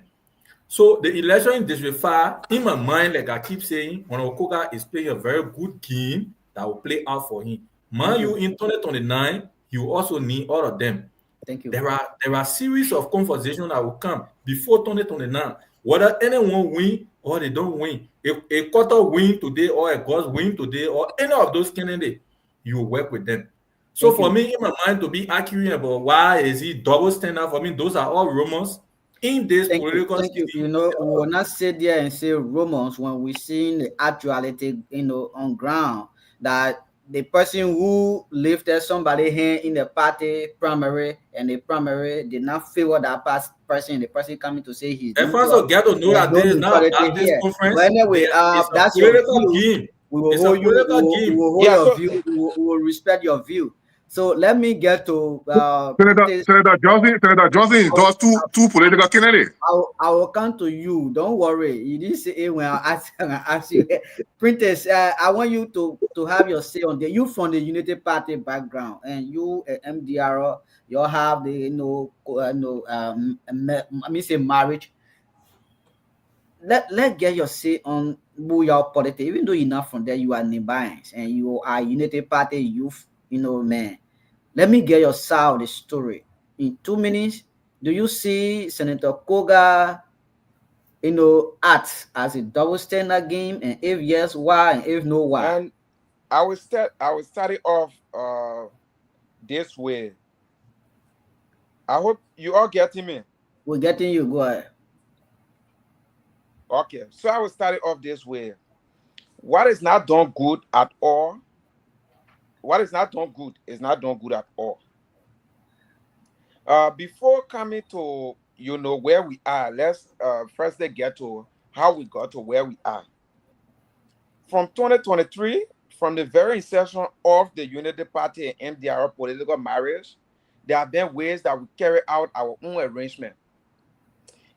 So the election in District 5, in my mind, like I keep saying, Honorable Koga is playing a very good game that will play out for him. Man, in 2029, you also need all of them. Thank you. There are series of conversations that will come before 2029. Whether anyone win or they don't win, if a quarter win today or a Ghost win today or any of those candidates, you will work with them. So for me, in my mind, to be accurate about why is he double standard, for me, those are all rumors in this political system. We will not sit there and say rumors when we see the actuality, on ground that the person who lifted somebody hand in the party primary and the primary did not favor that person, the person coming to say he's if also get to know that there is not at this conference. But anyway, that's your view. We will hold your view. We will respect your view. So let me get to Senator Johnson endorsed two political candidates. I will come to you. Don't worry. You didn't say it when I asked you. Printers, I want you to have your say on the you from the Unity Party background, and you MDR, you have the marriage. Let get your say on Booyah politics. Even though you're not from there, you are nearby, and you are Unity Party youth. Man, let me get your side of the story. In 2 minutes, do you see Senator Koga, act as a double standard game? And if yes, why? And if no, why? And I will start it off this way. I hope you all getting me. We're getting you. Go ahead. Okay, so I will start it off this way. What is not done good at all? What is not done good is not done good at all. Before coming to where we are, let's first get to how we got to where we are. From 2023, from the very inception of the Unity Party and MDR political marriage, there have been ways that we carry out our own arrangement.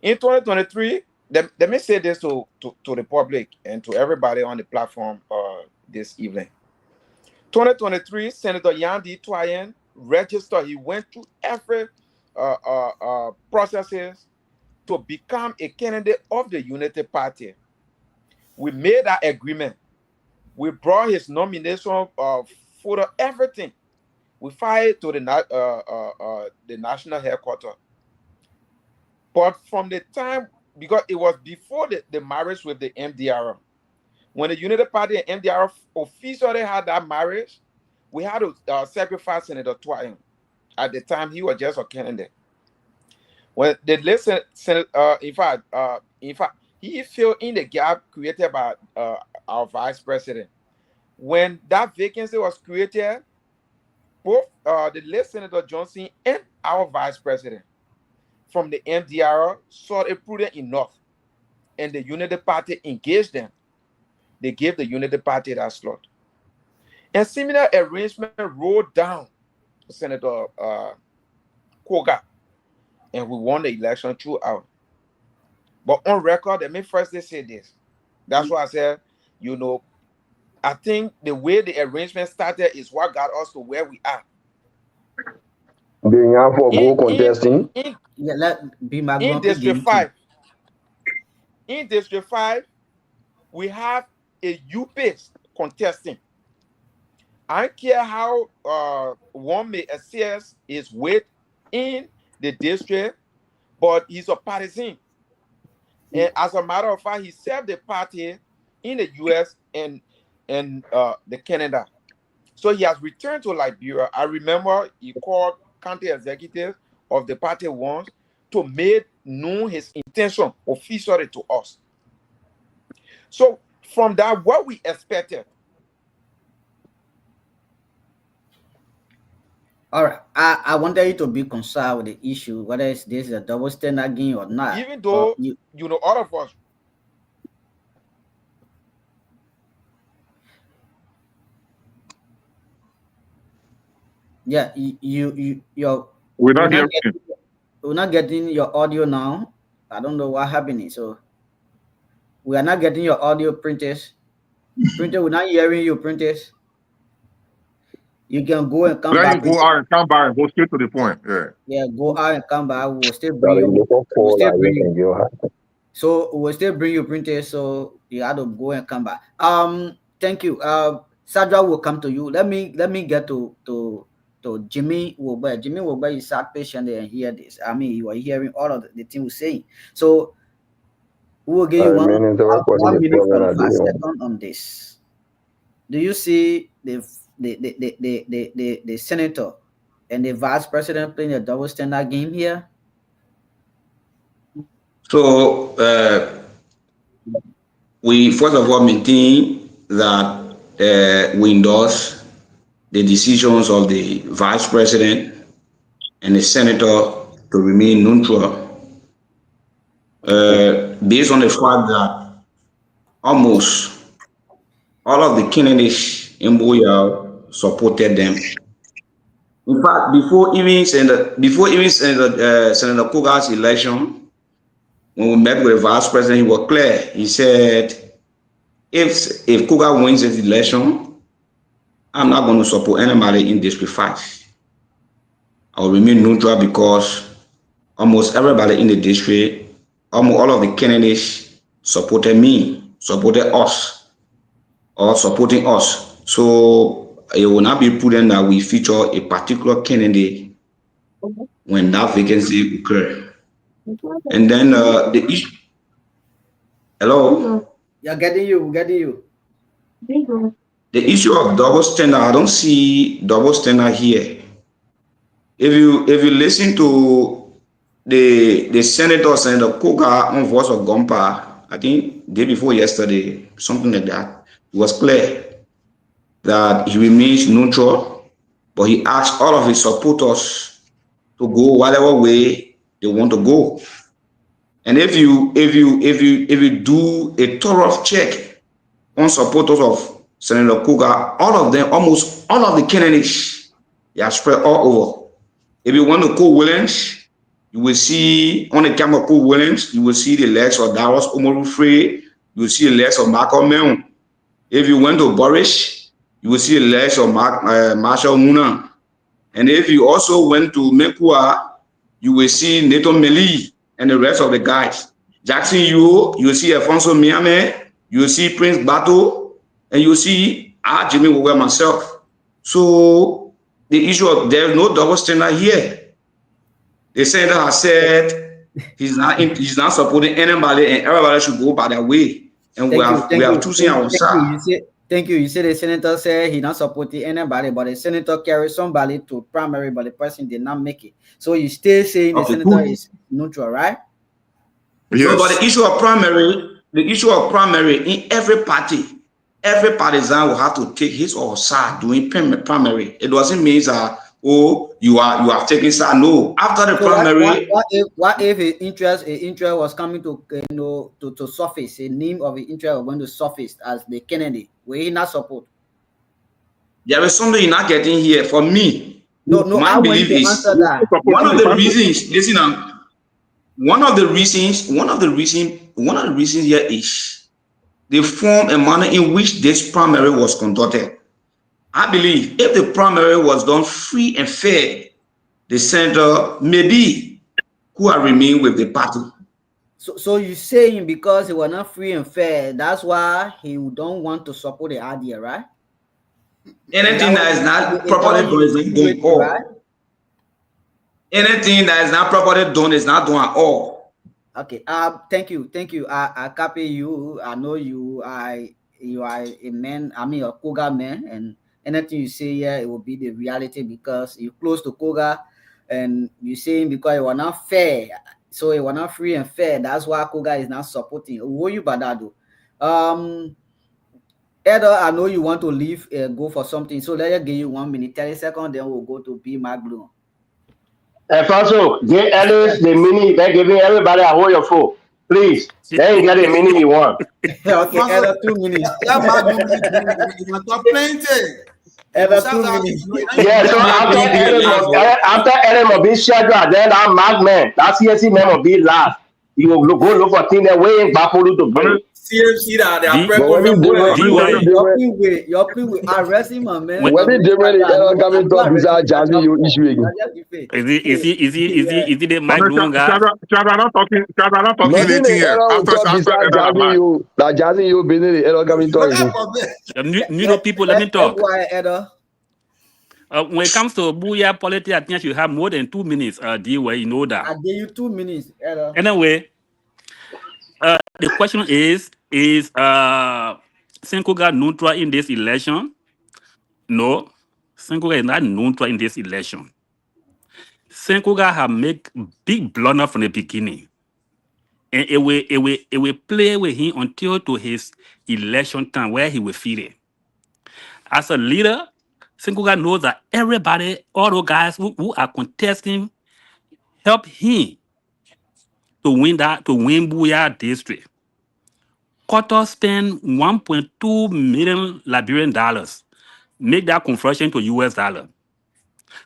In 2023, let me say this to the public and to everybody on the platform this evening. 2023, Senator Yandi Twayen registered. He went through every processes to become a candidate of the Unity Party. We made that agreement. We brought his nomination photo, everything. We filed to the national headquarters. But from the time, because it was before the marriage with the MDR, when the Unity Party and MDR officially had that marriage, we had to sacrifice Senator Twine. At the time, he was just a candidate. When the listen, in fact, he filled in the gap created by our vice president. When that vacancy was created, both the late Senator Johnson and our vice president from the MDR saw it prudent enough, and the Unity Party engaged them. They gave the Unity Party that slot. And similar arrangement rolled down to Senator Koga, and we won the election throughout. But on record, let me first say this. That's why I said, you know, I think the way the arrangement started is what got us to where we are. In District 5, in District 5, we have a U-Pace contesting. I don't care how one may assess his weight in the district, but he's a partisan. And as a matter of fact, he served the party in the US and the Canada. So he has returned to Liberia. I remember he called county executive of the party once to make known his intention officially to us. So from that, what we expected. All right, I wanted you to be concerned with the issue, whether this is a double standard game or not. Even though, you know, all of us. Yeah, we're not getting your audio now. I don't know what happening. So we are not getting your audio, Printers. Printer, we're not hearing you, Printers. You can go and come back. Go out and come back and go straight to the point. Yeah, go out and come back. We will still bring you. So we will still bring you, Printers. So you have to go and come back. Thank you. Sadra will come to you. Let me get to Jimmy Wobe. Jimmy Wobe is sat patiently and hear this. I mean, you are hearing all of the thing we're saying. So we will give you 1 minute 45 seconds on this. Do you see the senator and the vice president playing a double standard game here? So we first of all maintain that we endorse the decisions of the vice president and the senator to remain neutral, based on the fact that almost all of the candidates in Boyal supported them. In fact, before even Senator Koga's election, when we met with the vice president, he was clear. He said, if Koga wins this election, I'm not going to support anybody in District 5. I will remain neutral because almost everybody in the district, almost all of the candidates supported me, supported us, or supporting us. So it will not be prudent that we feature a particular candidate when that vacancy occurs. And then the issue. Hello? Yeah, getting you. The issue of double standard, I don't see double standard here. If you listen to the Senator Koga on Voice of Gompa, I think day before yesterday, something like that, it was clear that he remains neutral, but he asked all of his supporters to go whatever way they want to go. And if you do a thorough check on supporters of Senator Koga, all of them, almost all of the candidates, they are spread all over. If you want to Cole Williams, you will see on the camera Cole Williams, you will see the legs of Darius Omorufre, you will see the legs of Marco Meon. If you went to Boris, you will see the legs of Marshall Muna. And if you also went to Mekua, you will see Nathan Meli and the rest of the guys. Jackson you will see Alfonso Miame, you will see Prince Bato, and you will see Jimmy Wowe myself. So the issue of there's no double standard here. The senator has said he's not supporting anybody, and everybody should go by their way. And we have choosing our side. Thank you. You say the senator said he not supporting anybody, but the senator carried somebody to primary, but the person did not make it. So you still saying the senator is neutral, right? Yes. So, but the issue of primary in every partisan will have to take his or her side doing primary. It doesn't mean that you are taking side. No, after the primary. What if an interest was coming to to surface? A name of an interest was going to surface as the Kennedy. Will he not support? There is something you're not getting here. For me, my belief is one of the reasons. Listen, one of the reasons here is the form and manner in which this primary was conducted. I believe if the primary was done free and fair, the senator maybe could have remained with the party. So you're saying because it was not free and fair, that's why he don't want to support the idea, right? Anything that is not properly done is not done at all. Anything that is not properly done is not done at all. Okay. Thank you. I copy you. I know you are a man. I mean a Koga man, and anything you say here, it will be the reality because you're close to Koga, and you're saying because it was not fair, so it was not free and fair. That's why Koga is not supporting. What you badado? Edo, I know you want to leave, go for something. So let's give you 1 minute, 30 seconds, then we'll go to B Maglu. Alfonso, give Ellis the mini. They're giving everybody a hold your phone. Please. They ain't got the mini you want. Okay, Edo, 2 minutes. Edo, 2 minutes. Yeah, so after Ellen will be scheduled, then that Mark man, that CSC man will be last. You will go look for things that way in Bapolu to bring. CMC that they are your people arresting my man. When they different, coming to bizarre jazzy you issue again. Is he the mic doing guy? Not talking anything here. That jazzy you been in the coming to New people, let me talk. When it comes to Booyah politics, I think you have more than 2 minutes. D-Way, you know that. I gave you 2 minutes. Anyway, the question is Senkoga neutral in this election? No, Senkoga is not neutral in this election. Senkoga have made big blunder from the beginning, and it will play with him until to his election time where he will feel it. As a leader, Senkoga knows that everybody, all those guys who are contesting, help him to win Booyah district. Qatar spent $1.2 million Liberian dollars, make that conversion to US dollar,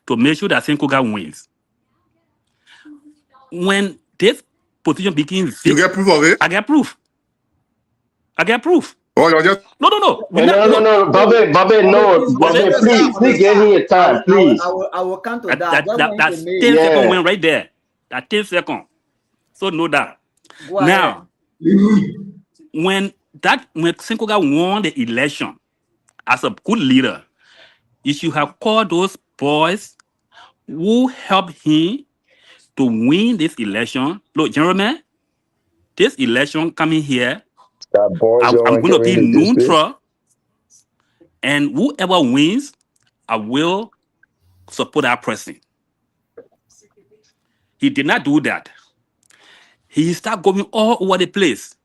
to make sure that Senkoga wins. When this position begins, you get proof of it? I get proof. Oh, you're just no. Bobby, no. Bobby, please give me a time, please. I will come to that. That's 10 seconds win right there. That 10 seconds. So know that. Now, when Senkoga won the election as a good leader, you should have called those boys who helped him to win this election. Look, gentlemen, this election coming here, I'm going to be neutral, and whoever wins, I will support that person. He did not do that. He started going all over the place.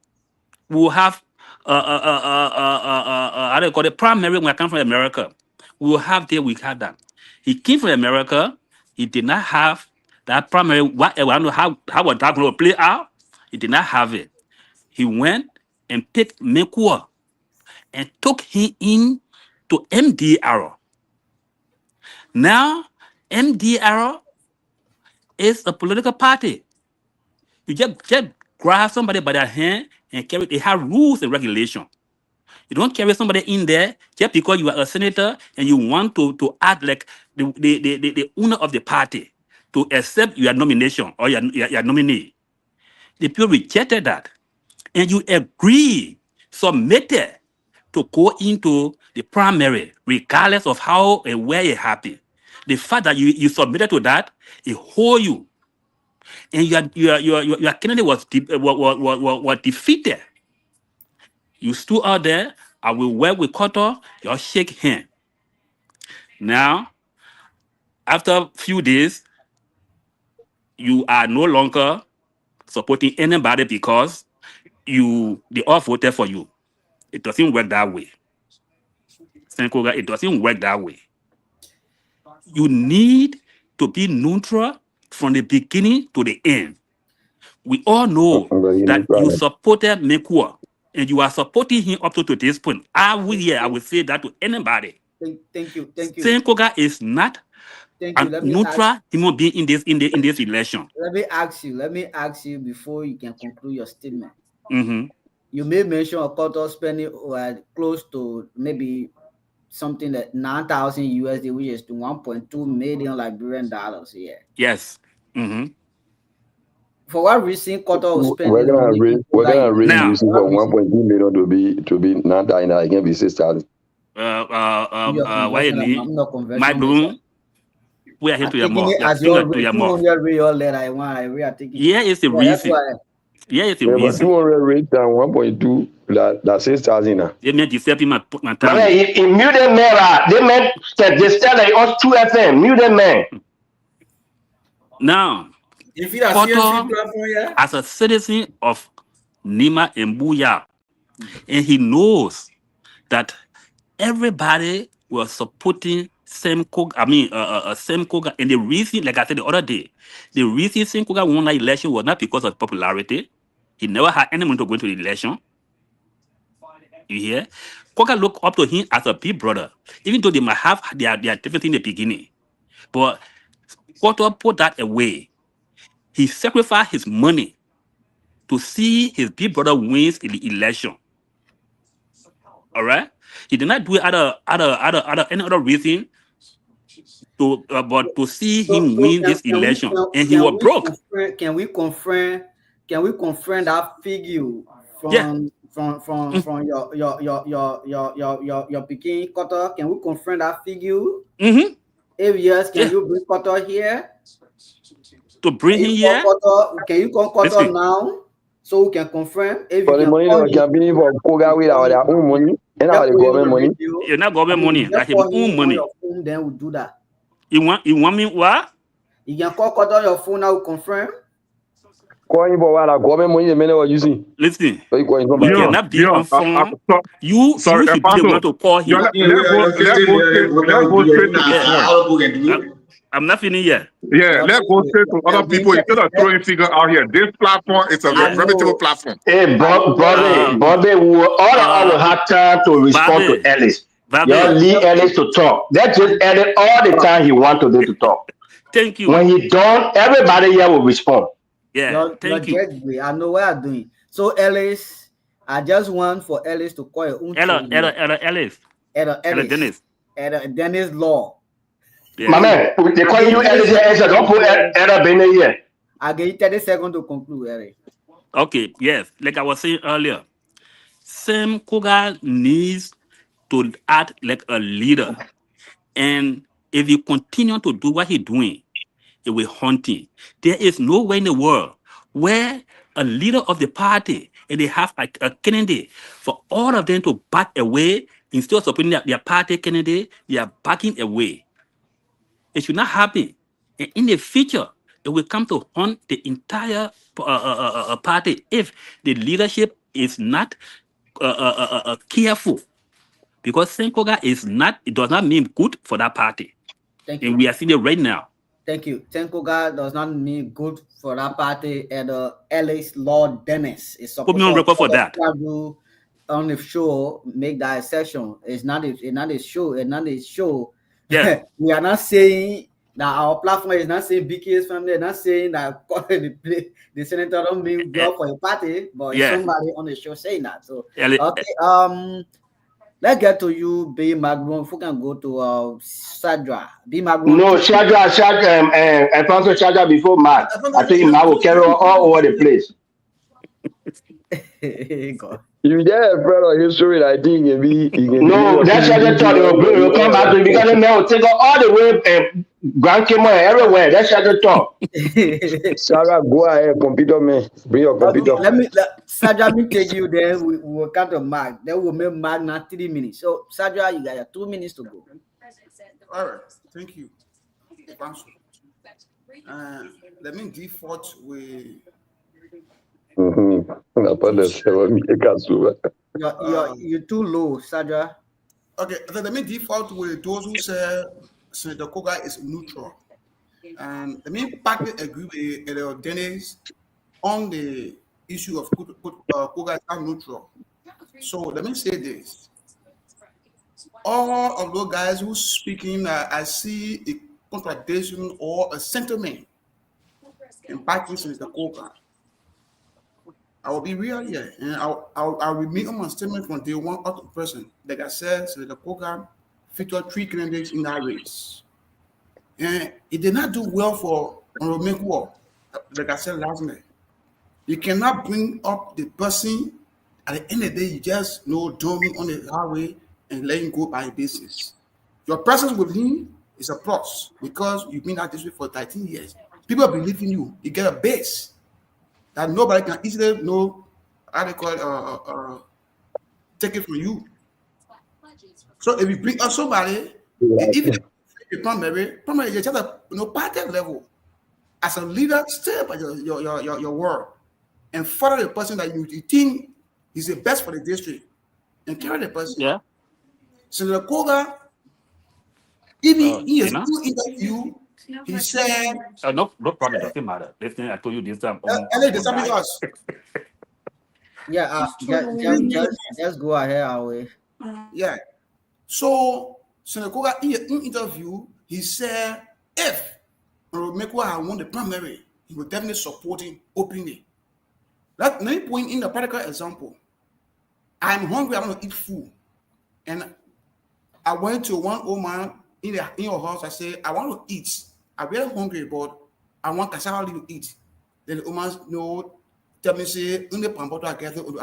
We'll have how do you call it, primary when I come from America. We have that. He came from America. He did not have that primary. I don't know how was that going to play out. He did not have it. He went and picked Mekua and took him in to MDR. Now, MDR is a political party. You just grab somebody by their hand and carry. They have rules and regulations. You don't carry somebody in there just because you are a senator and you want to act like the owner of the party to accept your nomination or your nominee. The people rejected that. And you agree, submitted to go into the primary, regardless of how and where you're happy. The fact that you submitted to that, it hold you. And your candidate was defeated. You stood out there, I will work with Koto, you'll shake hand. Now, after a few days, you are no longer supporting anybody because they all voted for you. It doesn't work that way. Senkoga, it doesn't work that way. You need to be neutral from the beginning to the end. We all know that you supported Mekua and you are supporting him up to this point. I will say that to anybody. Thank you. Senkoga is not a neutral human being in this election. Let me ask you before you can conclude your statement. Mm-hmm. You may mention a quarter spending close to maybe something that 9,000 USD, which is to 1.2 million Liberian dollars a year. Yes. Mm-hmm. For what reason quarter was spending? We're gonna raise this from 1.2 million to be 9,000 again be 6,000. Why you need my room? We are here to your mouth. Yeah, it's the reason. Yeah, it's the reason. 200 rate and 1.2, that's 6,000 now. They meant decepting my time. In mute them, they meant they start like us 2 FM. Mute them, man. Now, Koto, as a citizen of Nima and Buya, and he knows that everybody was supporting Senkoga, Senkoga, and the reason, like I said the other day, the reason Senkoga won the election was not because of popularity. He never had anyone to go into the election. You hear? Koga looked up to him as a big brother, even though they might have their difference in the beginning. But Koto put that away. He sacrificed his money to see his big brother wins in the election. All right? He did not do it any other reason but to see him win this election, and he was broke. Can we confirm that figure from your Peking Koto? Can we confirm that figure? Mm-hmm. Every year, can you bring Koto here? To bring him here? Can you come Koto now? So we can confirm. For the money, we can be for Koga with our own money. And our government money. You're not government money. Like his own money. Then we'll do that. You want me what? You can call on your phone now, confirm. Calling for what our government money, the money we're using. Listen, you cannot be on phone. You should be the one to call him. I'm not finished yet. Yeah, let's go straight to other people instead of throwing figures out here. This platform is a reputable platform. Hey, Bobby, we will all have time to respond to Ellis. You leave Ellis to talk. That's just Ellis all the time he wants to talk. Thank you. When he done, everybody here will respond. Yeah, thank you. I know what I'm doing. So Ellis, I just want for Ellis to call your own. Dennis. Dennis Law. Yeah. My man, they call you Ellis. Don't put Ella Bene here. I'll give you 30 seconds to conclude, Eric. Okay, yes. Like I was saying earlier, Sam Koga needs to act like a leader. And if he continue to do what he's doing, it will haunt him. There is no way in the world where a leader of the party and they have a candidate for all of them to back away instead of supporting their party candidate, they are backing away. It should not happen. And in the future, it will come to haunt the entire party if the leadership is not careful. Because Senkoga it does not mean good for that party. Thank you. And we are seeing it right now. Thank you. Senkoga does not mean good for that party. And Ellis Lord Dennis is supposed put me on record for that. On the show, make that exception. It's not a show. It's not a show. Yeah. We are not saying that our platform is not saying BK's family, not saying that the senator don't mean good for a party, but somebody on the show saying that. So okay. Let's get to you, B. Magbon. If we can go to Sadra. B. Magbon. No, Shadrach, Alfonso Shadrach before Mark. I think Mark will carry all over the place. You get a friend of history, I think no, that's Shadrach thought will come back to because they will take all the way Grand Cayman everywhere. That's Shadrach thought. Sarah, go ahead, computer man. Bring your computer. Sadra, me take you there. We will count on Mark. Then we'll make Mark now 3 minutes. So, Sadra, you got your 2 minutes to go. All right, thank you. Let me default with. You're too low, Sadra. Okay, let me default with those who say Senator Koga is neutral. And let me partly agree with Elio Dennis on the issue of Koga is not neutral. So let me say this. All of those guys who speaking, I see a contradiction or a sentiment in backing Senator Koga. I will be real here, and I'll remain on my statement from day one up to present. Like I said, Senator Koga featured 3 candidates in that race. And it did not do well for Romekwo, like I said last night. You cannot bring up the person at the end of the day, you just dumb him on the highway and let him go by business. Your presence with him is a plus because you've been at this way for 13 years. People believe in you. You get a base that nobody can easily know how they call it, take it from you. So if you bring up somebody, even if primary is just a party level. As a leader, stay by your word and follow the person that you think is the best for the district and carry the person. Yeah. So the Koga, even in his interview, he said, no problem, doesn't matter. Listen, I told you this time. Yeah, just go ahead our way. Yeah. So Senator Koga, in an interview, he said, if Romekwo had won the primary, he would definitely support him openly. Let me point in the practical example. I'm hungry, I want to eat food. And I went to one old man in your house, I said, I want to eat. I'm very hungry, but I want cassava to eat. Then the old man tell me, say, I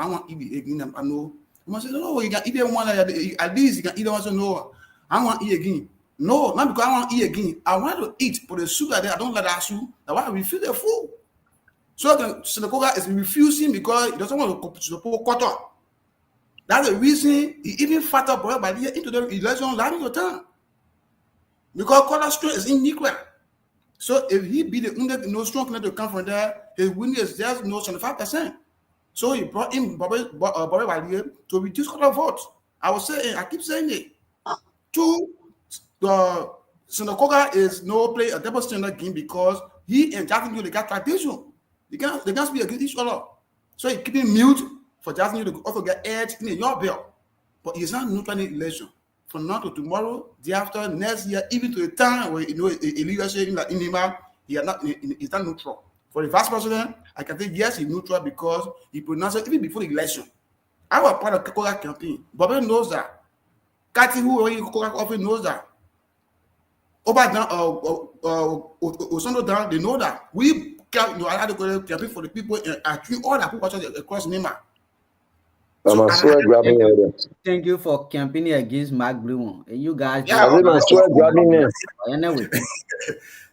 want to eat again. I know. The man said, no, you can eat one at least you can eat one. So no, I want to eat again. No, not because I want to eat again. I want to eat, but the soup that I don't like that soup. That's why I refuse the food. So Senator Koga is refusing because he doesn't want to support quarter. That's the reason he even fought up by the into the election last time. Because quarter straight is in nuclear. So if he be the strong candidate to come from there, his win is just 75%. So he brought in Bobby to reduce quarter votes. I keep saying it. 2, the Senator Koga is play a double standard game because he and Jackson they got tradition. They can't speak against each other. So he keep him mute for Jackson to also get edge in your bill. But he's not neutral in election. From now to tomorrow, day after, next year, even to the time where a leadership in Nima, he's not neutral. For the vice president, I can say yes, he's neutral because he pronounced it even before the election. I was part of the Koga campaign. Bobby knows that. Kati, who Koga often knows that. Obadan, Osondo down, they know that. We I had to go campaign for the people and treat all the people across Nima. I'm grabbing thank you for campaigning against Mark Blue. You guys, anyway.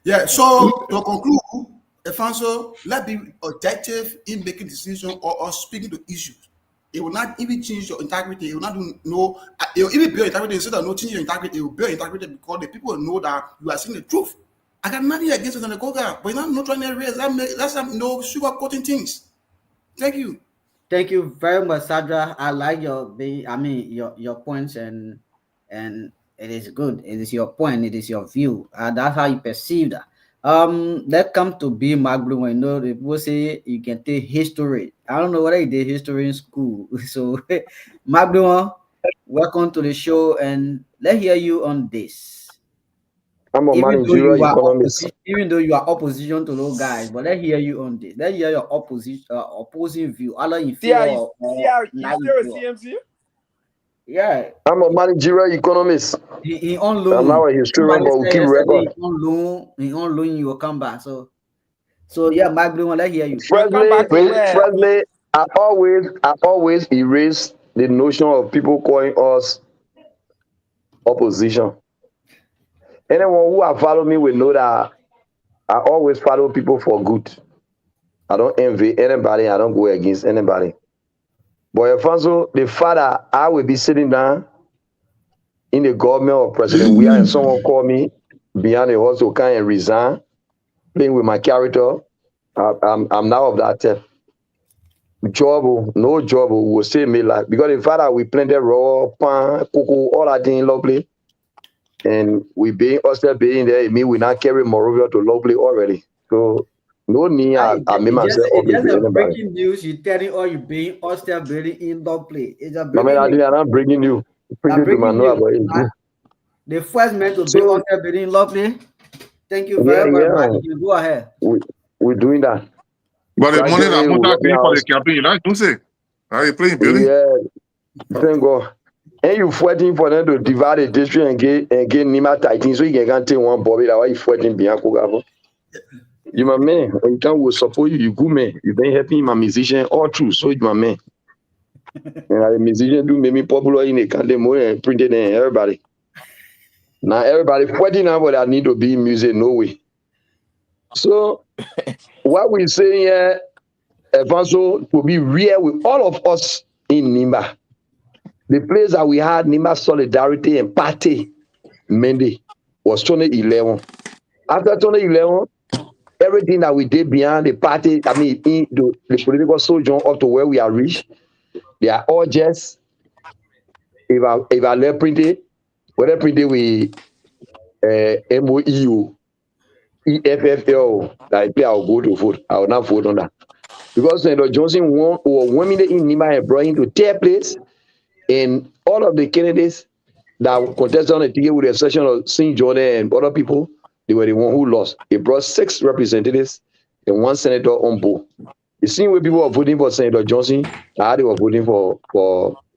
Yeah. So to conclude, Alfonso, let's be objective in making decisions or speaking to issues. It will not even change your integrity. It will not it will even build integrity instead of not changing your integrity. It will build integrity because the people know that you are saying the truth. I got nothing against Senator Koga, but you're not trying to raise that's no sugarcoating things. Thank you. Thank you very much, Sadra. I like your points and it is good. It is your point. It is your view. That's how you perceive that. Let's come to B. Mark Blue. I know people say you can take history. I don't know whether you did history in school. So, Mark Blue, welcome to the show, and let's hear you on this. I'm a managerial economist. Even though you are opposition to those guys, but let's hear you on this. Let's hear your opposing view. Either in favor or CMC? Yeah. I'm a managerial economist. He on I'm loan. now a historian, but we keep record. He on loan, you will come back. So yeah, Mike Blue, let's hear you. Firstly, I always erase the notion of people calling us opposition. Anyone who have followed me will know that I always follow people for good. I don't envy anybody. I don't go against anybody. But Alfonso, the father, I will be sitting down in the government of President Weah and someone call me behind the horse to come and resign, playing with my character. I'm now of that no job will save me life. Because the father, we planted raw, pan, cocoa, all that thing lovely. And we being us being there, it means we not carry Morovia to lovely already. So no need I made myself up with anybody. Breaking news, you telling all you being Austin building indoor play. It's a breaking news. I'm not bringing you. The first man to be Austin building lovely. Thank you very much. You go ahead. We're doing that. But the money that Muta paying for the campaign, you know, don't say. Are you playing building? Yeah. Thank God. And you fighting for them to divide the district and get Nima Titan so you can take one Bobby that why you fighting behind Kogavo. You my man. When time will support you, you good man. You been helping my musician all true. So you my man. And the musician do make me popular in the country more and printed and everybody. Now everybody fighting now, but I need to be in music, no way. So what we say here, Alfonso, to be real with all of us in Nimba. The place that we had Nimba Solidarity and Party Monday was 2011. After 2011, everything that we did beyond the party, I mean, in the political sojourn up to where we are reached, they are all just, if I let printed, whether printed with MOEU, EFFL, I will go to vote. I will not vote on that. Because Senator Johnson won women in Nimba and brought him to their place, and all of the candidates that contested on the ticket with the exception of St. Jordan and other people, they were the one who lost. He brought 6 representatives and 1 senator on board. The same way people were voting for Senator Johnson, how they were voting for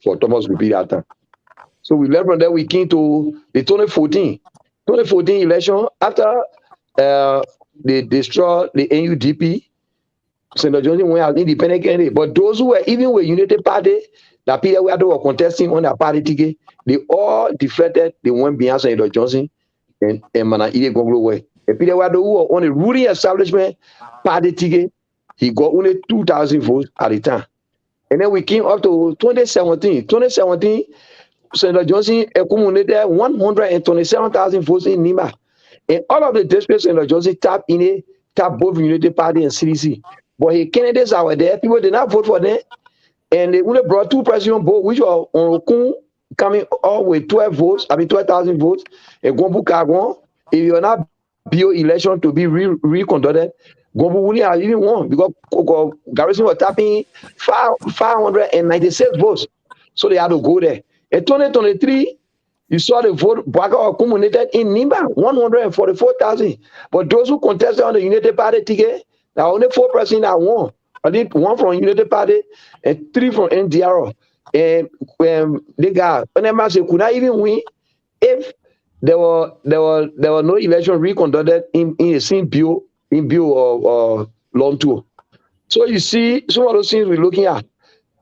Thomas Rupi that time. So we left from there, we came to the 2014 election. After they destroyed the NUDP, Senator Johnson went as independent candidate. But those who were even with United Party, the people who were contesting on their party ticket, they all defected. They went behind Senator Johnson and Manaide Gonglo way. The people who were on the ruling establishment party ticket, he got only 2,000 votes at the time. And then we came up to 2017. 2017, Senator Johnson accumulated 127,000 votes in Nimba. And all of the districts Senator Johnson tapped both United Party and CDC. But his candidates that were there, people did not vote for them. And they only brought 2 presidents, which were Onrokun coming up with 12,000 votes. And Gombu Kagwan, if you're not bio election to be reconducted, Gombu wouldn't have even won because Garrison was tapping 596 votes. So they had to go there. In 2023, you saw the vote Bwaka accumulated in Nimba, 144,000. But those who contested on the United Party ticket, there are only 4 presidents that won. I think 1 from United Party and 3 from NDR. And they got, could not even win if there were no election reconducted in the same bill of long tour. So you see some of those things we're looking at.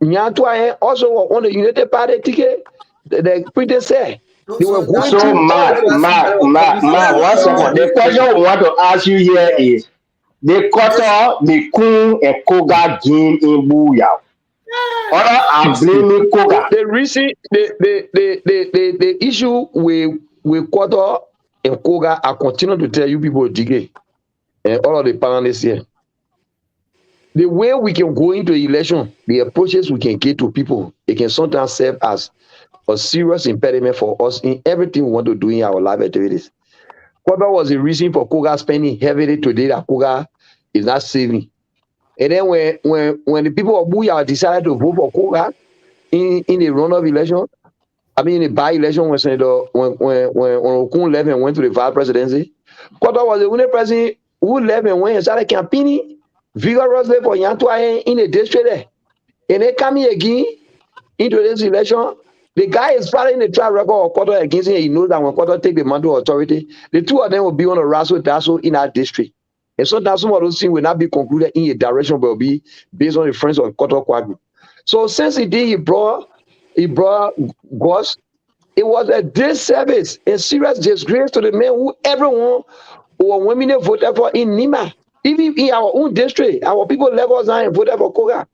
Nyantwa also on the United Party ticket. The pretty say they were going so Mark, one second. The question we want to ask you here is the quarter the Kun and Koga game in Booyah. Other are blaming Koga. The reason the issue with Quarter and Koga, I continue to tell you people Digay and all of the panelists here. The way we can go into election, the approaches we can get to people, it can sometimes serve as a serious impediment for us in everything we want to do in our life activities. Quarter was the reason for Koga spending heavily today that Koga is not saving. And then when the people of Booyah decided to vote for Koga in the runoff election, I mean the by-election when Okun left and went to the vice presidency, Quarter was the only president who left and went and started campaigning vigorously for Nyantwa in the district there. And they come here again into this election, The guy is filing a track record of Koto against him. He knows that when Koto take the mantle of authority, the two of them will be on a razzle-dazzle in our district. And sometimes some of those things will not be concluded in a direction, but will be based on the friends of Koto Quadri. So since he brought Goss, it was a disservice, a serious disgrace to the man who everyone or women voted for in Nima. Even in our own district, our people levels and voted for Koga.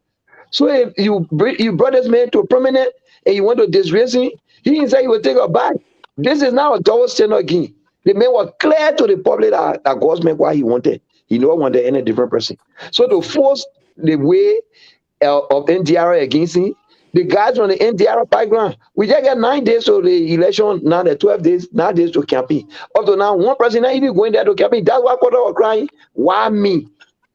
So if you brought this man to prominent and you want to disgrace him, he didn't say he would take a back. This is now a double standard again. The man was clear to the public that Goss meant what he wanted. He never wanted any different person. So to force the way of NDR against him, the guys from the NDR background, we just got 9 days to the election, now the 12 days, 9 days to campaign. Up to now, one person not even going there to campaign. That's why Koto was crying. Why me?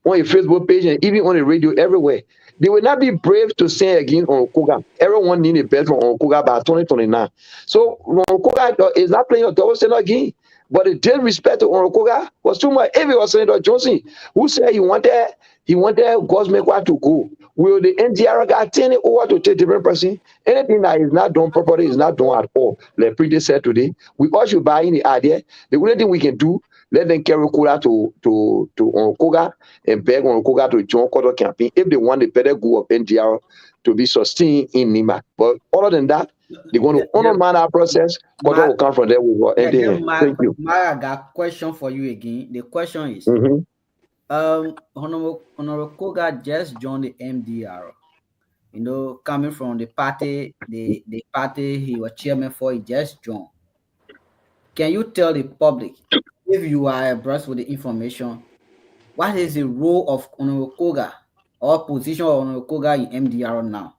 On your Facebook page and even on the radio everywhere. They will not be brave to say again on Koga. Everyone need a bet on Koga by 2029. So Koga is not playing a double standard again. But the disrespect to Koga was too much. If it was Senator Johnson who said he wanted Goss Mekwa to go, will the NDR guy turn it over to a different person? Anything that is not done properly is not done at all. Like Pretty said today, we all should buy in the idea. The only thing we can do, let them carry Koga to Koga and beg on Koga to join Koto campaign if they want the better goal of NDR to be sustained in Nima. But other than that, they're going to undermine our process. Koto will come from there with NDR. Thank you. I got a question for you again. The question is, Honorable Koga just joined the MDR. You know, coming from the party, the party he was chairman for, he just joined. Can you tell the public, if you are abreast with the information, what is the role of Honorable Koga or position of Honorable Koga in MDR now?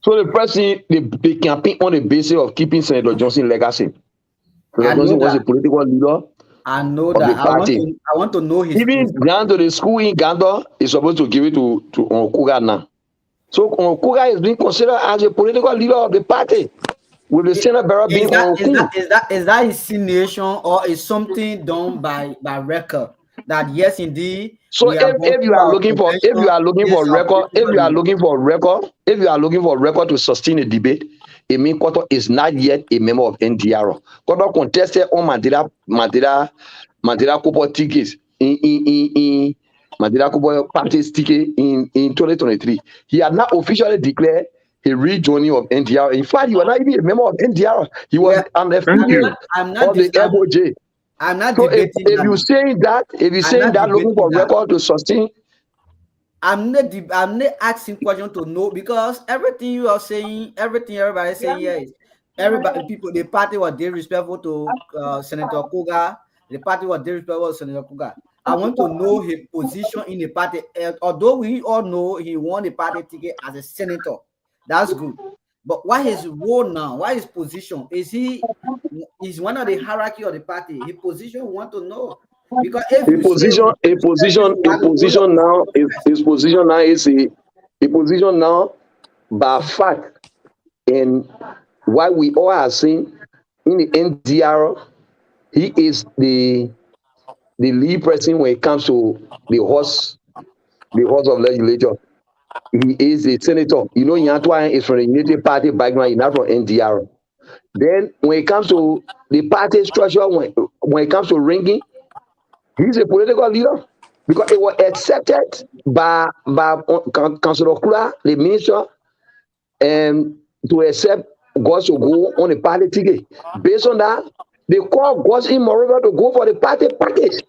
So the person, they campaign on the basis of keeping Senator Johnson's legacy. Senator Johnson was a political leader. I know that. I want to know his. Even down to the school in Ganda is supposed to give it to Koga now. So Koga is being considered as a political leader of the party, with the Senate bearer being is that insinuation or is something done by record? That yes, indeed. So if you are looking for record to sustain a debate, it means Koto is not yet a member of NDR. Koto contested on Mandela Kupo tickets in Mandela Kupo party's ticket in 2023. He had not officially declared a rejoining of NDR. In fact, he was not even a member of NDR. He was an affiliate of the FOJ. I'm not so debating. If you're saying that looking for record to sustain, I'm not asking question to know, because everything you are saying, everything everybody is saying here is the party was disrespectful to Senator Koga. The party was disrespectful to Senator Koga. I want to know his position in the party. Although we all know he won the party ticket as a senator, that's good. But what is his role now? What is his position? Is one of the hierarchy of the party? His position, we want to know. Because his position now by fact, and what we all are seeing in the NDR, he is the lead person when it comes to the horse of legislature. He is a senator. You know, Nyantwa is from the Unity Party background, he's not from NDR. Then when it comes to the party structure, when it comes to ranking, he's a political leader because it was accepted by Councilor Kula, the minister, and to accept Goss to go on the party ticket. Based on that, they call Goss immoral to go for the party package.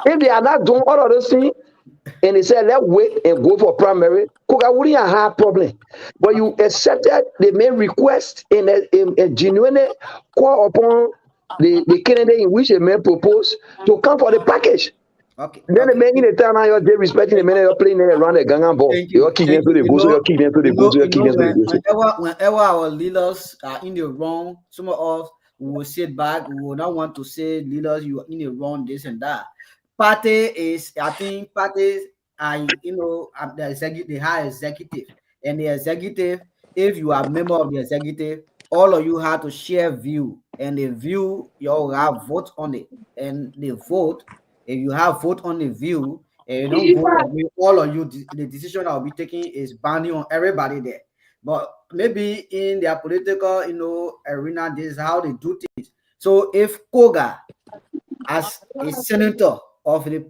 If they are not doing all of those things, and they said, let's wait and go for primary, Koga wouldn't have a problem. But you accepted the main request in a genuine call upon the candidate in which the man proposed to come for the package. Okay. Then the man in the town, you're respecting the man, you're playing around the Gangan ball. You're kicking into the boots, you're kicking into the boots, you're kicking into the boots. Whenever our leaders are in the wrong, some of us will sit back, we will not want to say, leaders, you are in the wrong, this and that. Parties are, the executive, the high executive, and the executive, if you are a member of the executive, all of you have to share view, and the view, you all have vote on it, and the vote, if you have vote on the view, and you don't vote on it, all of you, the decision that will be taken is binding on everybody there. But maybe in their political, arena, this is how they do things. So if Koga, as a senator of the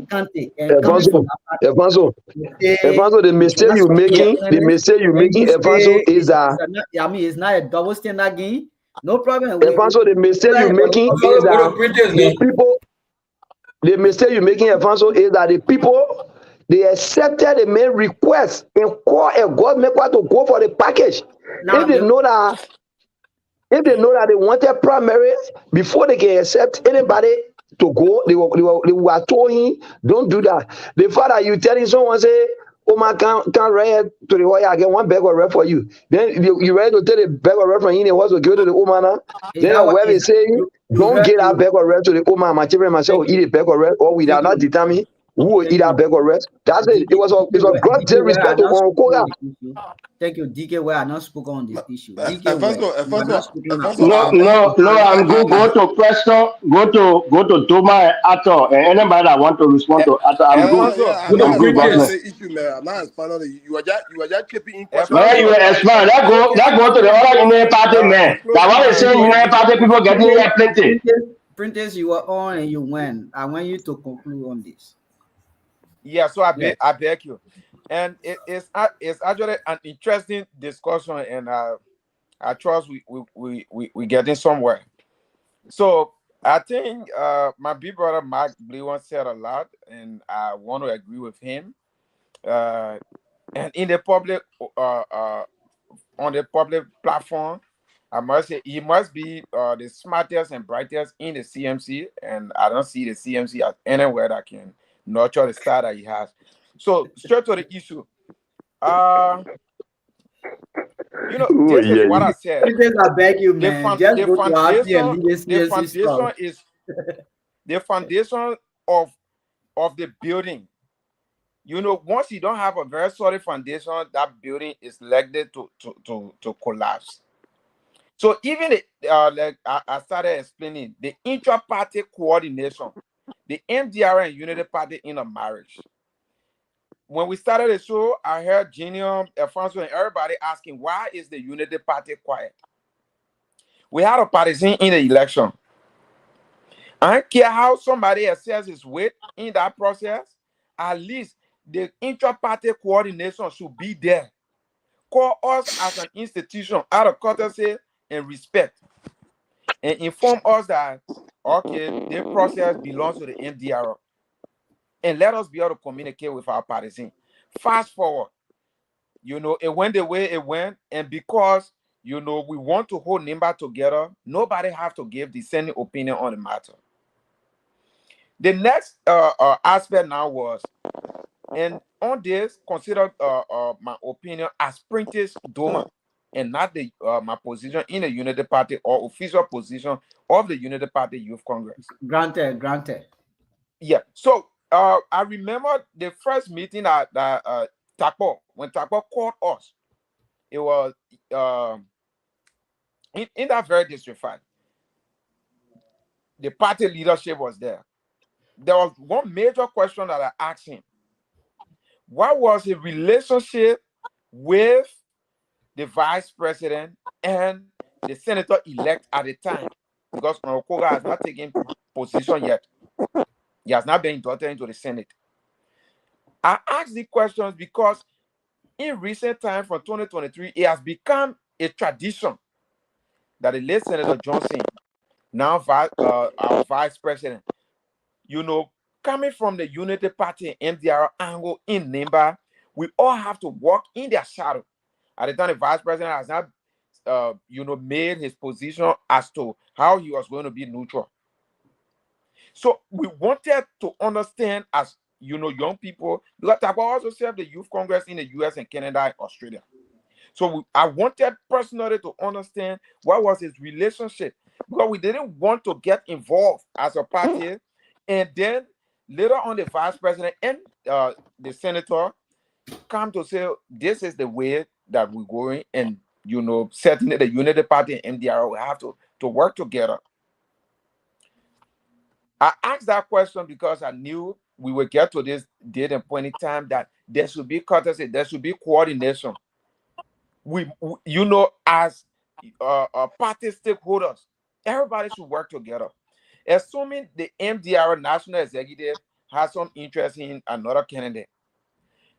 country, and coming from Evanso, the mistake you're making, Evanso, is that it's not a double standard game. No problem. Evanso, the mistake you're making is that the mistake you're making, Evanso, is that the people, they accepted the main request and call a government to go for the package. If they know that they wanted primaries before they can accept anybody to go, they were told him, don't do that. The fact that you telling someone say, oh man, can't ride to the Hoya, I get one bag of rep for you. Then you ready to take the bag of rep from him and was to go to the Omana. Then where they say, don't get that bag of rep to the Omana, my children myself eat a bag of rep, or we are not determine who will eat that bag of rep. That's it. It was a great respect to Koga. Thank you, DK. We are not spoken on this issue. No, I'm good. Go to question. Go to Doma and Ato, and anybody that want to respond to Ato, I'm good. I'm good. You are just keeping in question. Man, you expand. That go to the other United Party man. That what they say United Party people getting here plenty. Printers, you were on and you went. I want you to conclude on this. Yeah, so I beg you. And it's actually an interesting discussion, and I trust we getting somewhere. So I think my big brother Mark Blewan said a lot, and I want to agree with him. And in the public, on the public platform, I must say he must be the smartest and brightest in the CMC, and I don't see the CMC as anywhere that can nurture the style that he has. So straight to the issue. This is what I said. I beg you, man. The foundation of the building. Once you don't have a very solid foundation, that building is likely to collapse. So even like I started explaining, the intra-party coordination, the MDR and Unity Party in a marriage. When we started the show, I heard Genium, Alfonso, and everybody asking, why is the Unity Party quiet? We had a partisan in the election. I don't care how somebody assesses his weight in that process, at least the intra-party coordination should be there. Call us as an institution out of courtesy and respect, and inform us that, okay, the process belongs to the MDR. And let us be able to communicate with our partisan. Fast forward, it went the way it went, and because we want to hold Nimba together, nobody have to give dissenting opinion on the matter. The next aspect now was, and on this, consider my opinion as Prentice Doma, and not my position in the Unity Party or official position of the Unity Party Youth Congress. Granted. Yeah. So I remember the first meeting at Takpo, when Takpo called us. It was in that very district. The party leadership was there. There was one major question that I asked him. What was his relationship with the vice president and the senator-elect at the time? Because Koga has not taken position yet. He has not been inducted into the Senate. I asked the questions because in recent times, from 2023, it has become a tradition that the late Senator Johnson, now our vice president, coming from the Unity Party and MDR angle in Nimba, we all have to walk in their shadow. At the time, the vice president has not, made his position as to how he was going to be neutral. So we wanted to understand as, young people, because I also served the Youth Congress in the US and Canada and Australia. So I wanted personally to understand what was his relationship, because we didn't want to get involved as a party. And then later on, the vice president and the senator come to say, this is the way that we're going. And, certainly the Unity Party and MDR will have to work together. I asked that question because I knew we would get to this date and point in time that there should be courtesy, there should be coordination. you know, as party stakeholders, everybody should work together. Assuming the MDR national executive has some interest in another candidate,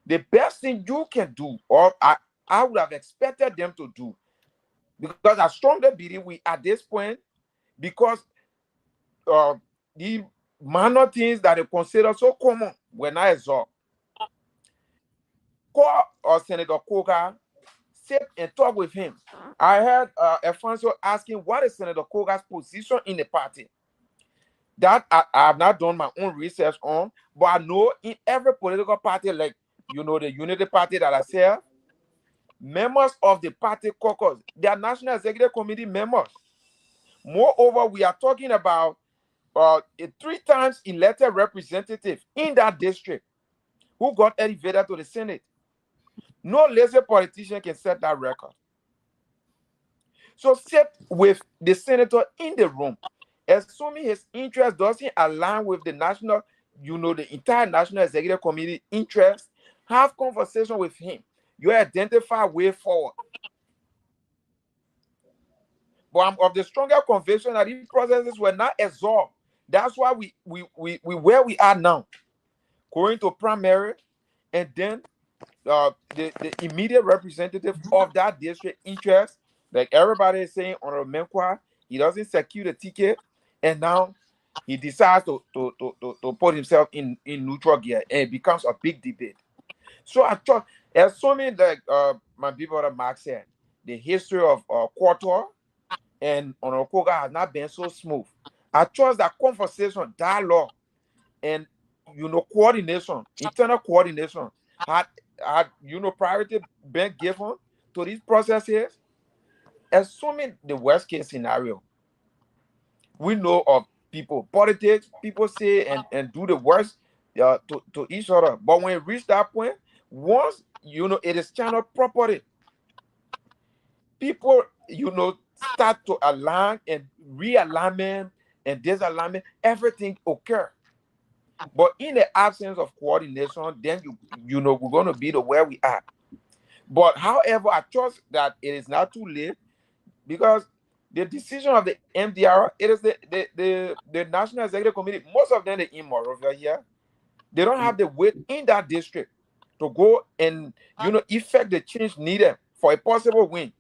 the best thing you can do, or I would have expected them to do, because I strongly believe we at this point, because the minor things that they consider so common were not exhausted. Call Senator Koga, sit and talk with him. I heard Alfonso asking what is Senator Koga's position in the party. That I have not done my own research on, but I know in every political party, like, you know, the Unity Party that I serve, members of the party caucus, they are National Executive Committee members. Moreover, we are talking about a 3 times elected representative in that district who got elevated to the Senate. No lazy politician can set that record. So sit with the senator in the room, assuming his interest doesn't align with the national, you know, the entire National Executive Committee interest, have conversation with him. You identify way forward. But I'm of the stronger conviction that these processes were not absorbed. That's why we where we are now, going to primary, and then the immediate representative of that district interest, like everybody is saying, Honorable Menkwa, he doesn't secure the ticket, and now he decides to put himself in neutral gear, and it becomes a big debate. So I thought, assuming that my big brother Mark said, the history of Quarter and Honorable Koga has not been so smooth. I trust that conversation, dialogue, and, you know, coordination, internal coordination had you know, priority been given to these processes. Assuming the worst case scenario, we know of people, politics, people say and do the worst to each other. But when it reach that point, once, you know, it is channel property, people, you know, start to align and realignment and disalignment, everything occur. But in the absence of coordination, then you know, we're going to be the where we are. But however, I trust that it is not too late, because the decision of the MDR, it is the National Executive Committee. Most of them are in Monrovia here. They don't have the weight in that district to go and, you know, effect the change needed for a possible win.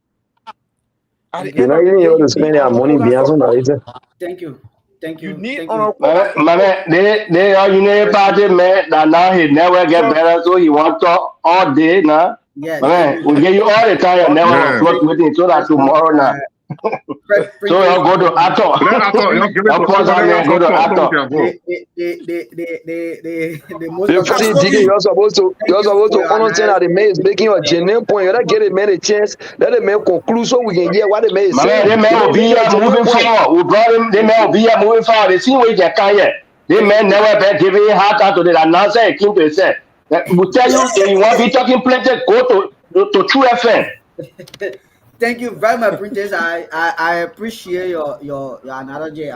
At the end of the day, you need Honorable Koga's support. Thank you. Thank you. You need Thank Honorable you. Koga's support. Man, they are Unity Party, man, that now he never get better, so he want to talk all day now. Yes. Man, we give you all the time, you never fluctuating so that tomorrow now. So you go to Ato. Go to Ato. You're supposed to understand that the man is making a genuine point. You gotta get the man a chance. Let the man conclude so we can hear what the man is saying. The man will be here moving forward. We brought him. The man will be here moving forward. They see where they can here. The man never been giving heart out to the announcer. He came to say, "We tell you, if you want to be talking plenty, go to True FM." Thank you very much, Princess. I appreciate your analogy.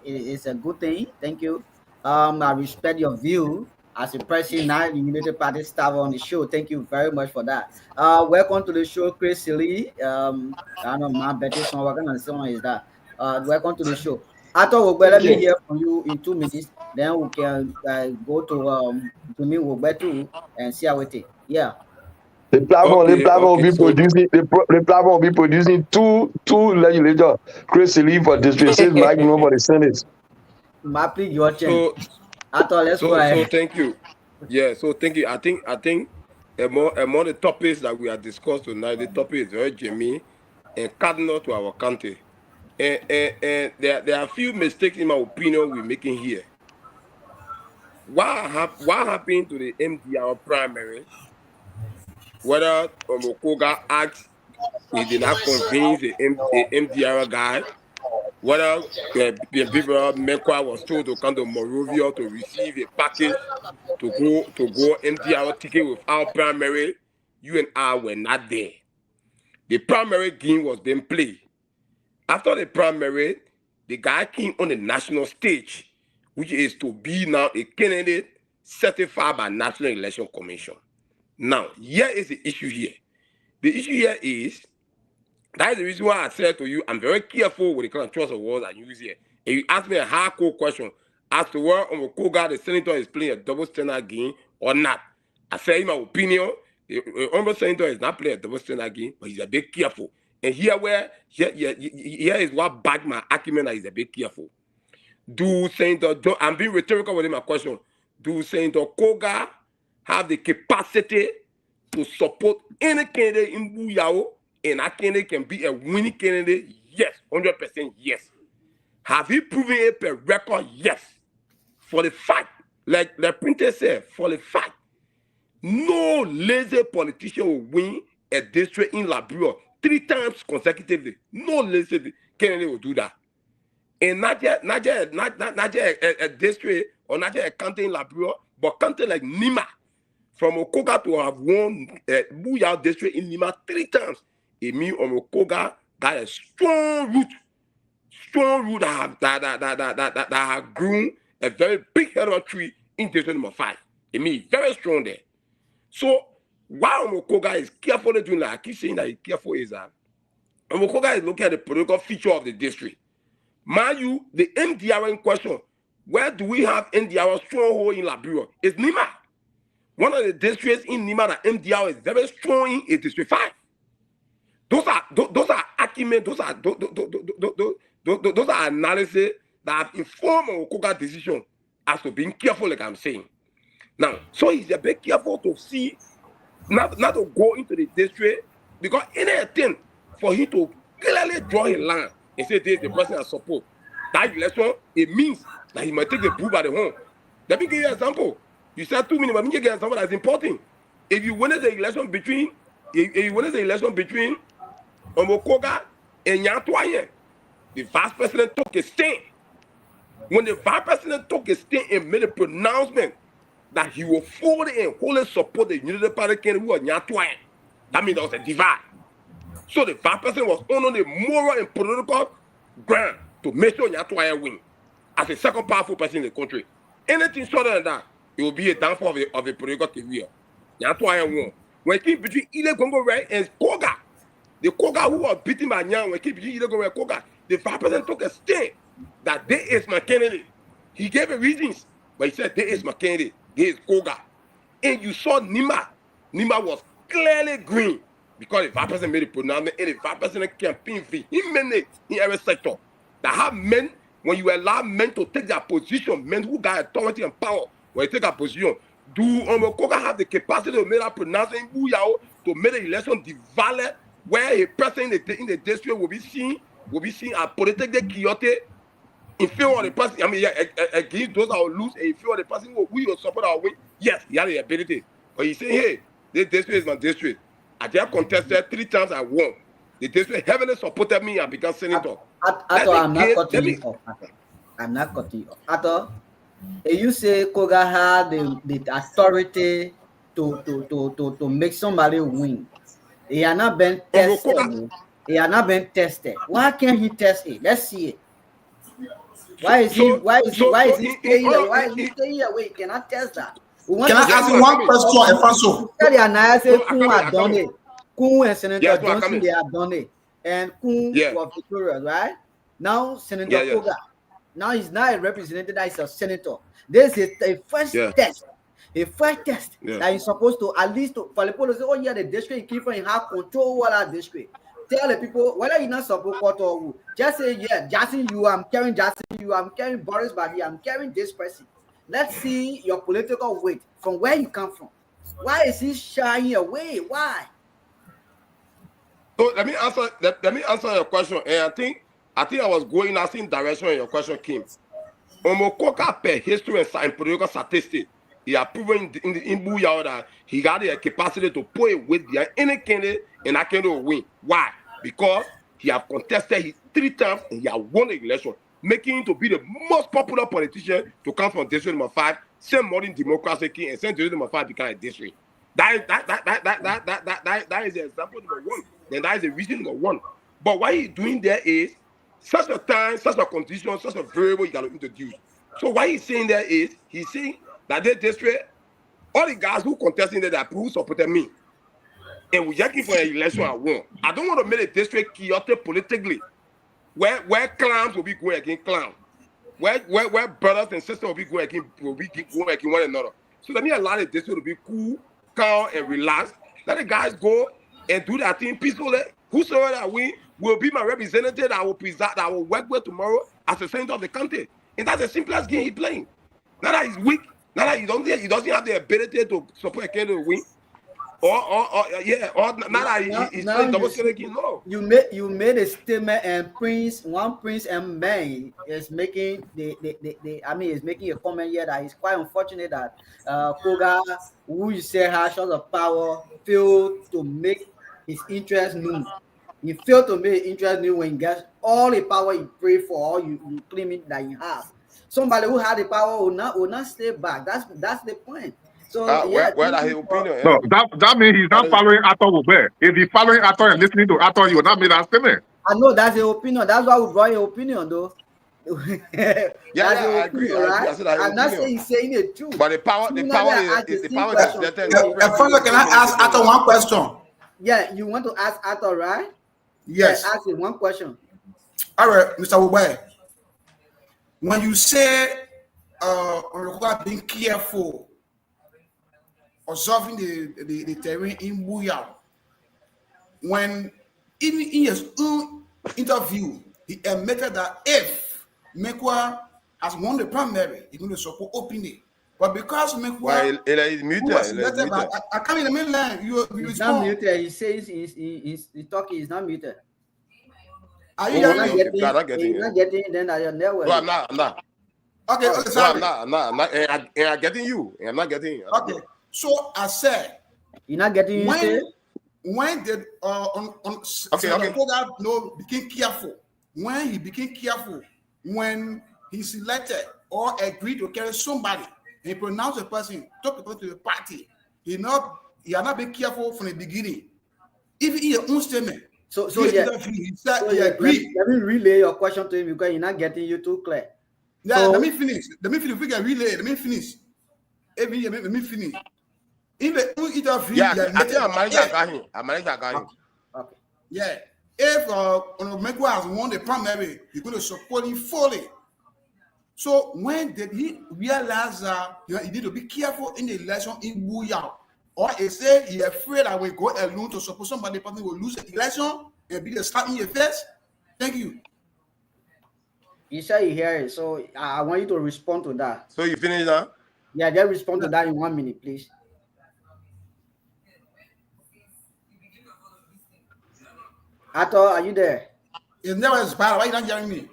It's a good thing. Thank you. I respect your view as a person, not the Unity Party staff on the show. Thank you very much for that. Welcome to the show, Chris Lee. I don't know my better song. What kind of song is that? Welcome to the show. I thought we'll let me hear from you in 2 minutes. Then we can go to me Wobetu and see how it is. Yeah. The platform will be producing. The platform will be producing two legislators. Chris Lee for District 6, Mike Moore for the Senate. Mapping your change. So thank you. Yeah. So thank you. I think among the topics that we have discussed tonight, the topic is very genuine and cardinal to our country. And there are a few mistakes in my opinion we're making here. What happened to the MDR primary? Whether Koga asked, he did not convince the MDR guy. Whether people Menkwa was told to come to Monrovia to receive a package to go MDR ticket without primary, you and I were not there. The primary game was then played. After the primary, the guy came on the national stage, which is to be now a candidate certified by National Election Commission. Now, here is the issue here. The issue here is, that is the reason why I said to you, I'm very careful with the kind of choice of words I use here. If you ask me a hardcore question as to whether Omokoga, the senator, is playing a double standard game or not, I say in my opinion, the honorable senator is not playing a double standard game, but he's a bit careful. And here is what backed my argument that he's a bit careful. I'm being rhetorical with my question. Do Senator Koga have the capacity to support any candidate in Buyao, and that candidate can be a winning candidate? Yes, 100% yes. Have he proven it per record? Yes. For the fact, like the printer said, for the fact, no lazy politician will win a district in Liberia 3 times consecutively. No lazy candidate will do that. And not just a district or not just a county in Liberia, but county like Nima, from Okoga to have won Buyao district in Nima 3 times. It means Okoga got a strong root that have grown a very big head of tree in district number 5. It means very strong there. So while Okoga is carefully doing that, I keep saying that he's careful, is that Okoga is looking at the political feature of the district. Mind you, the MDR in question, where do we have MDR stronghold in Liberia? It's Nima. One of the districts in Nima that MDR is very strong in is District 5. Those are arguments, those are analysis that have informed Okoga's decision as to being careful, like I'm saying. Now, so he's a bit careful to see, not to go into the district, because anything for him to clearly draw a line and say this is the person I support, that election, it means that he might take the bull by the horn. Let me give you an example. You said 2 minutes, but let me give you an example that's important. If you win the election between Omokoga and Nyantwaye, the vice president took a stand. When the vice president took a stand and made a pronouncement that he will fully and wholly support the Unity Party candidate who was Nyantwaye, that means there was a divide. So the vice president was on the moral and political ground to make sure Nyantwaye win as the second powerful person in the country. Anything shorter than that, it will be a downfall of the political career. Nyantwaye won. When it came between Ile Congo Ray and Koga, the Koga who was beaten by Nyang, when it came between Ile Congo and Koga, the vice president took a stand that this is my candidate. He gave the reasons, but he said this is my candidate. This is Koga. And you saw Nima. Nima was clearly green because the vice president made a pronouncement and the vice president campaign vehemently in every sector. That have men, when you allow men to take their position, men who got authority and power, when they take a position, do Omokoga have the capacity to make that pronouncement in Buyao to make the election valid, where a person in the district will be seen as politically chaotic in favor of the person? I mean, against those that will lose, and in favor of the person who will support our win. Yes, he had the ability, but he's saying, hey, this district is my district. I just contested 3 times, I won. The district heavily supported me and became senator. I'm not cutting you off. I'm not cutting you off. You say Koga had the authority to make somebody win. He has not been tested. He has not been tested. Why can't he test it? Let's see it. Why is he staying here? Why is he staying here? Wait, cannot test that. Can I ask you one question, Efanso? Kun had done it. Kun and Senator Johnson, they have done it. And Kun was victorious, right? Now Senator Koga. Now he's not a representative, he's a senator. This is a first test. A first test that you're supposed to at least for the people to say, oh yeah, the district keep on have control over that district. Tell the people whether you're not support or who. Just say, yeah, Jackson, I'm carrying Jackson, I'm carrying Boris Bahi, I'm carrying this person. Let's see your political weight from where you come from. Why is he shying away? Why? So let me answer your question. And I think I was going in the same direction in your question came. Omokoga per history and political statistics, he has proven in Buyao that he got the capacity to put it with any candidate and that candidate will win. Why? Because he has contested 3 times and he has won the election, making him to be the most popular politician to come from district number 5, same modern democracy king, and same district number 5 become a district. That is the example number 1. Then that is the reason number 1. But what he's doing there is such a time, such a condition, such a variable you got to introduce. So what he's saying there is, he's saying that this district, all the guys who contesting there, that who supported me. and we're looking for an election I won. I don't want to make the district chaotic politically, where clans will be going against clans, where brothers and sisters will be going against one another. So let me allow the district to be cool, calm, and relaxed. Let the guys go and do that thing peacefully. Whosoever that win will be my representative. I will present. I will work with tomorrow as the center of the country. And that's the simplest game he's playing. Not that he's weak. Not that he doesn't have the ability to support a candidate to win. Or not that he's playing double game. No. You made a statement, and one prince and man is making is making a comment here that it's quite unfortunate that Koga, who you say has shots of power, failed to make his interest known. He failed to make his interest known when he gets all the power he prayed for, or you claim it that he has. Somebody who had the power will not stay back. That's the point. So that's his opinion. No, that means he's not following Arthur Wubbe. If he's following Arthur and listening to Arthur, you will not make that statement. I know that's your opinion. That's why we brought your opinion, though. I agree. Right? I'm not saying he's saying it true. But the power is can I ask Arthur one question? Yeah, you want to ask Arthur, right? Yes. Ask him one question. All right, Mr. Wubbe. When you say being careful, observing the terrain in Buyao, when even in his own interview, he admitted that if Mekwa has won the primary, he's going to support openly. But because Mekwa was muted, I come in the middle line. You he's not muted. He says he's talking. He's not muted. Are you not getting then I never. No, I'm not. Okay, sorry. I'm not. And I'm getting you. And I'm not getting you. Okay. So I said, you're not getting when did became careful? When he became careful, when he selected or agreed to carry somebody, he pronounced the person, talk about to the party. He had not been careful from the beginning. Even in your own statement. So he said he agreed. Let me relay your question to him because he's not getting you too clear. Yeah, let me finish. If we can relay, let me finish. Let me finish. In the interview, I think I managed to get him. Okay. Yeah. If Mekwa has won the primary, you're going to support him fully. So when did he realize that he need to be careful in the election in Buyao? Or he say he afraid that we go alone to support somebody, the person will lose the election and be the slap in your face? Thank you. You say you hear it, so I want you to respond to that. So you finished now? Yeah, just respond to that in 1 minute, please. Arthur, are you there? It's never expired. Why are you not hearing me?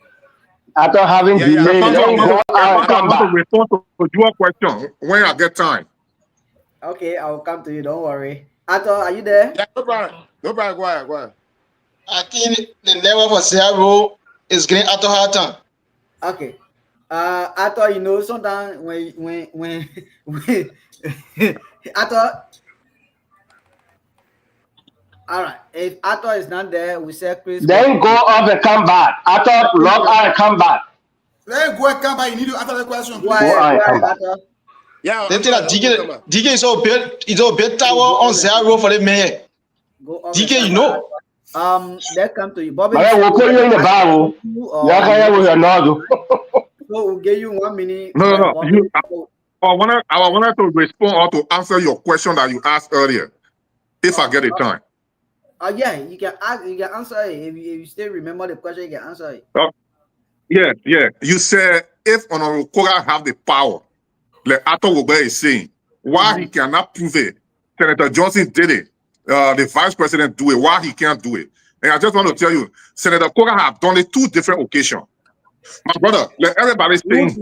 After having delayed, I'm going to respond to your question when I get time. Okay, I'll come to you. Don't worry. Arthur, are you there? Yeah, no problem. Go ahead. I think the level for zero is getting out of hard time. Okay. Arthur, you know, sometimes when Arthur. All right. If Arthur is not there, we say Chris. Then go off and come back. Arthur, log out and come back. Let go and come back. You need to answer the question. Go ahead, Arthur. Yeah. They think that DK is all built tower on zero for the mayor. DK, you know. They come to you, Bobby. We'll put you in the barrel. So we'll give you 1 minute. No. I wanted to respond or to answer your question that you asked earlier, if I get the time. Yeah, you can answer it. If you still remember the question, you can answer it. Yeah. You said if Honorable Koga have the power, like Arthur Wubbe is saying, why he cannot prove it? Senator Johnson did it. The vice president do it. Why he can't do it? And I just want to tell you, Senator Koga have done it 2 different occasions. My brother, like everybody's saying,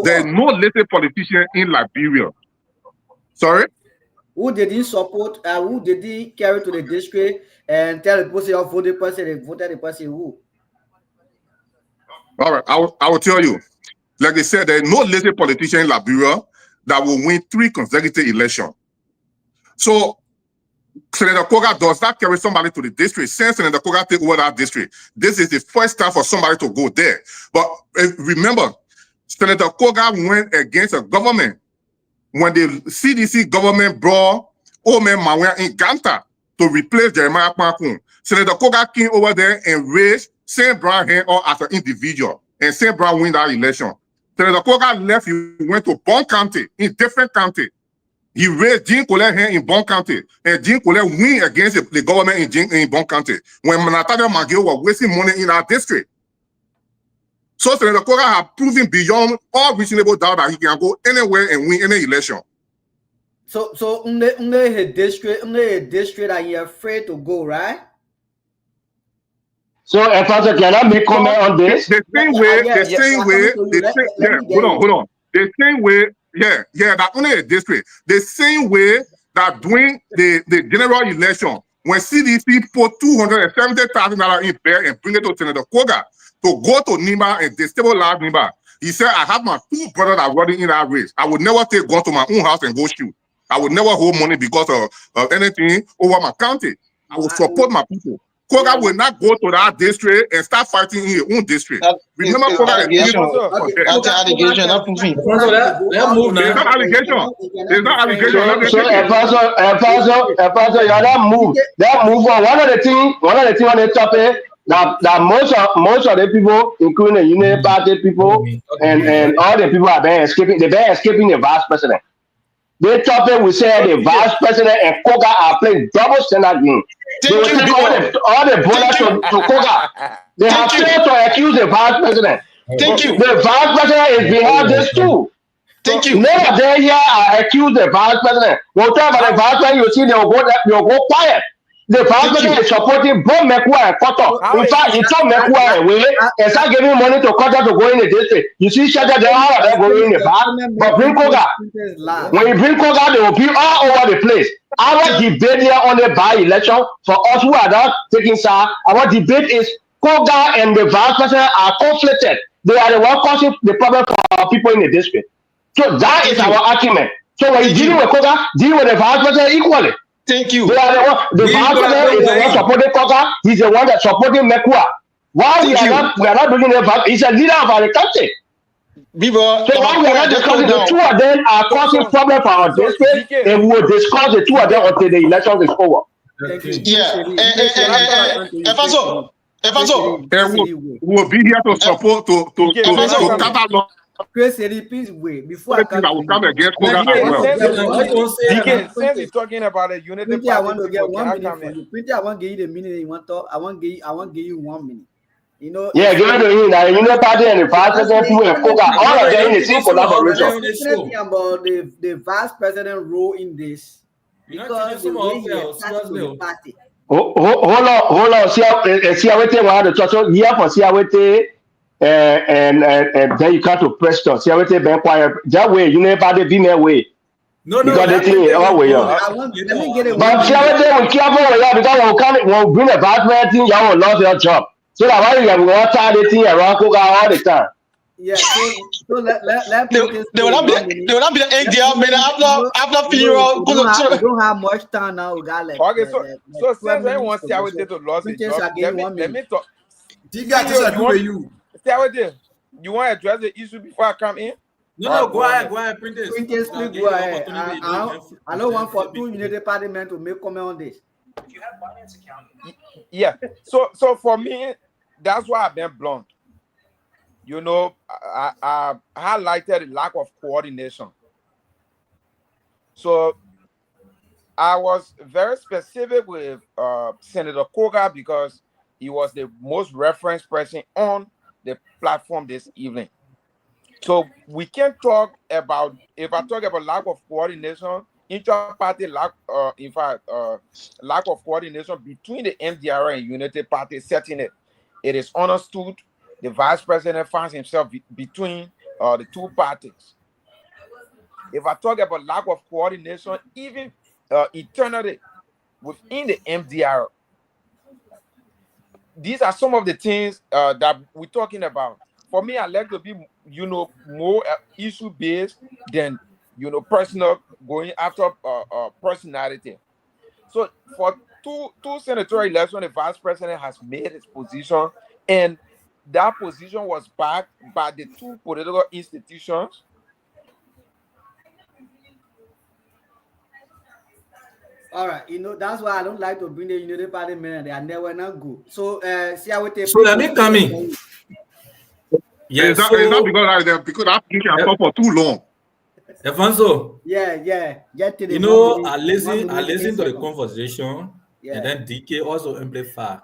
there's no listed politician in Liberia. Sorry? Who did he support? Who did he carry to the district and tell the person of voted person they voted the person who? All right, I will tell you. Like they said, there's no listed politician in Liberia that will win 3 consecutive elections. So Senator Koga does not carry somebody to the district. Since Senator Koga take over that district, this is the first time for somebody to go there. But remember, Senator Koga went against a government when the CDC government brought Omen Mawen in Ganta to replace Jeremiah Pankun. Senator Koga came over there and raised St. Brown hand or as an individual, and St. Brown win that election. Senator Koga left, he went to Bon County, in different county. He raised Jean Colette hand in Bon County, and Jean Colette win against the government in Bon County when Nathaniel McGill was wasting money in our district. So Senator Koga has proven beyond all reasonable doubt that he can go anywhere and win any election. So a district that you're afraid to go, right? So, Pastor, can I make comment on this? The same way, hold on. The same way, that only a district. The same way that during the general election, when CDC put $270,000 in there and bring it to Senator Koga to go to Nimba and destabilize Nimba, he said, I have my 2 brothers that are running in that race. I would never take gun to my own house and go shoot. I would never hold money because of anything over my county. I will support my people. Koga will not go to that district and start fighting in your own district. Remember, Koga is allegation, not proving. It's not allegation. It's not allegation. So, Pastor, you that move. That move on. One of the things on the topic that most of the people, including the Union Party people and all the people have been escaping. They've been escaping the vice president. The topic we say the vice president and Koga are playing double standard game. They will take all the brothers to Koga. They have failed to accuse the vice president. The vice president is behind this too. None of them here are accused the vice president. We'll talk about the vice president, you see they'll go quiet. The vice president is supporting both Mekua and Koto. In fact, he took Mekua away and start giving money to Koto to go in the district. You see, Shaka, they all of them going in the back. But bring Koga. When you bring Koga, they will be all over the place. Our debate here on the by-election, for us who are not taking side, our debate is Koga and the vice president are conflicted. They are the one causing the problem for our people in the district. So that is our argument. So when you deal with Koga, deal with the vice president equally. Thank you. The vice president is the one supporting Koga. He's the one that's supporting Mekua. Why we are not bringing the vice? He's a leader of our country. So why we are not discussing the 2 of them are causing problem for our district, and we will discuss the 2 of them until the election is over. We'll be here to support to catalog. Chris, repeat way before I will come against Koga as well. Since he's talking about a unity party, I want to get 1 minute for you. Pretty, I want to give you the minute you want to talk. I want to give you 1 minute. You know. Yeah, give it to him. Now, you know, party and the vice president, people and Koga, all of them in the same collaboration. Interesting about the vice president role in this because the way he attached to the party. Hold on. See how we want to talk. So here for see how we and then you come to Preston. See how we be quiet. That way, you never party be my way. No. Because they think our way. Let me get it. But see how we careful with that because we'll bring a vice president, you will lose your job. So that why you have one targeting around Koga all the time. Yeah, so let they will not be the ADL after funeral. We don't have much time now. We got like okay, so since I want to see how we did to lose it, let me talk. You want to address the issue before I come in? No, go ahead, Printers. Printers, please go ahead. I don't want for 2 Unity Party men to make comment on this. If you have Binance account. Yeah. So for me, that's why I've been blunt. You know, I highlighted the lack of coordination. So I was very specific with Senator Koga because he was the most referenced person on the platform this evening. So we can talk about, if I talk about lack of coordination, inter-party lack of coordination between the MDR and Unity Party, setting it. It is understood the vice president finds himself between the 2 parties. If I talk about lack of coordination, even internally within the MDR, these are some of the things that we're talking about. For me, I like to be, more issue-based than, personal, going after personality. So for two senatorial elections, the vice president has made his position, and that position was backed by the 2 political institutions. All right, that's why I don't like to bring the Unity Party men. They are never not good. So, see how it. So let me come in. Yes, it's not because that people are talk for too long. Alfonso. Yeah. Get to the I listen to the conversation, and then DK also amplify.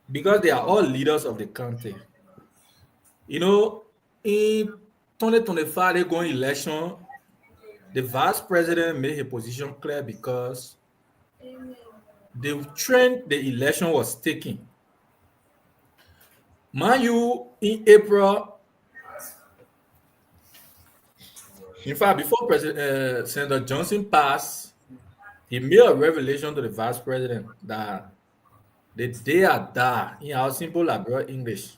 Because they are all leaders of the country. In 2025, they're going election. The vice president made his position clear because the trend the election was taking. Mind you, in April, in fact, before Senator Johnson passed, he made a revelation to the vice president that the day I die, in our simple Liberia English,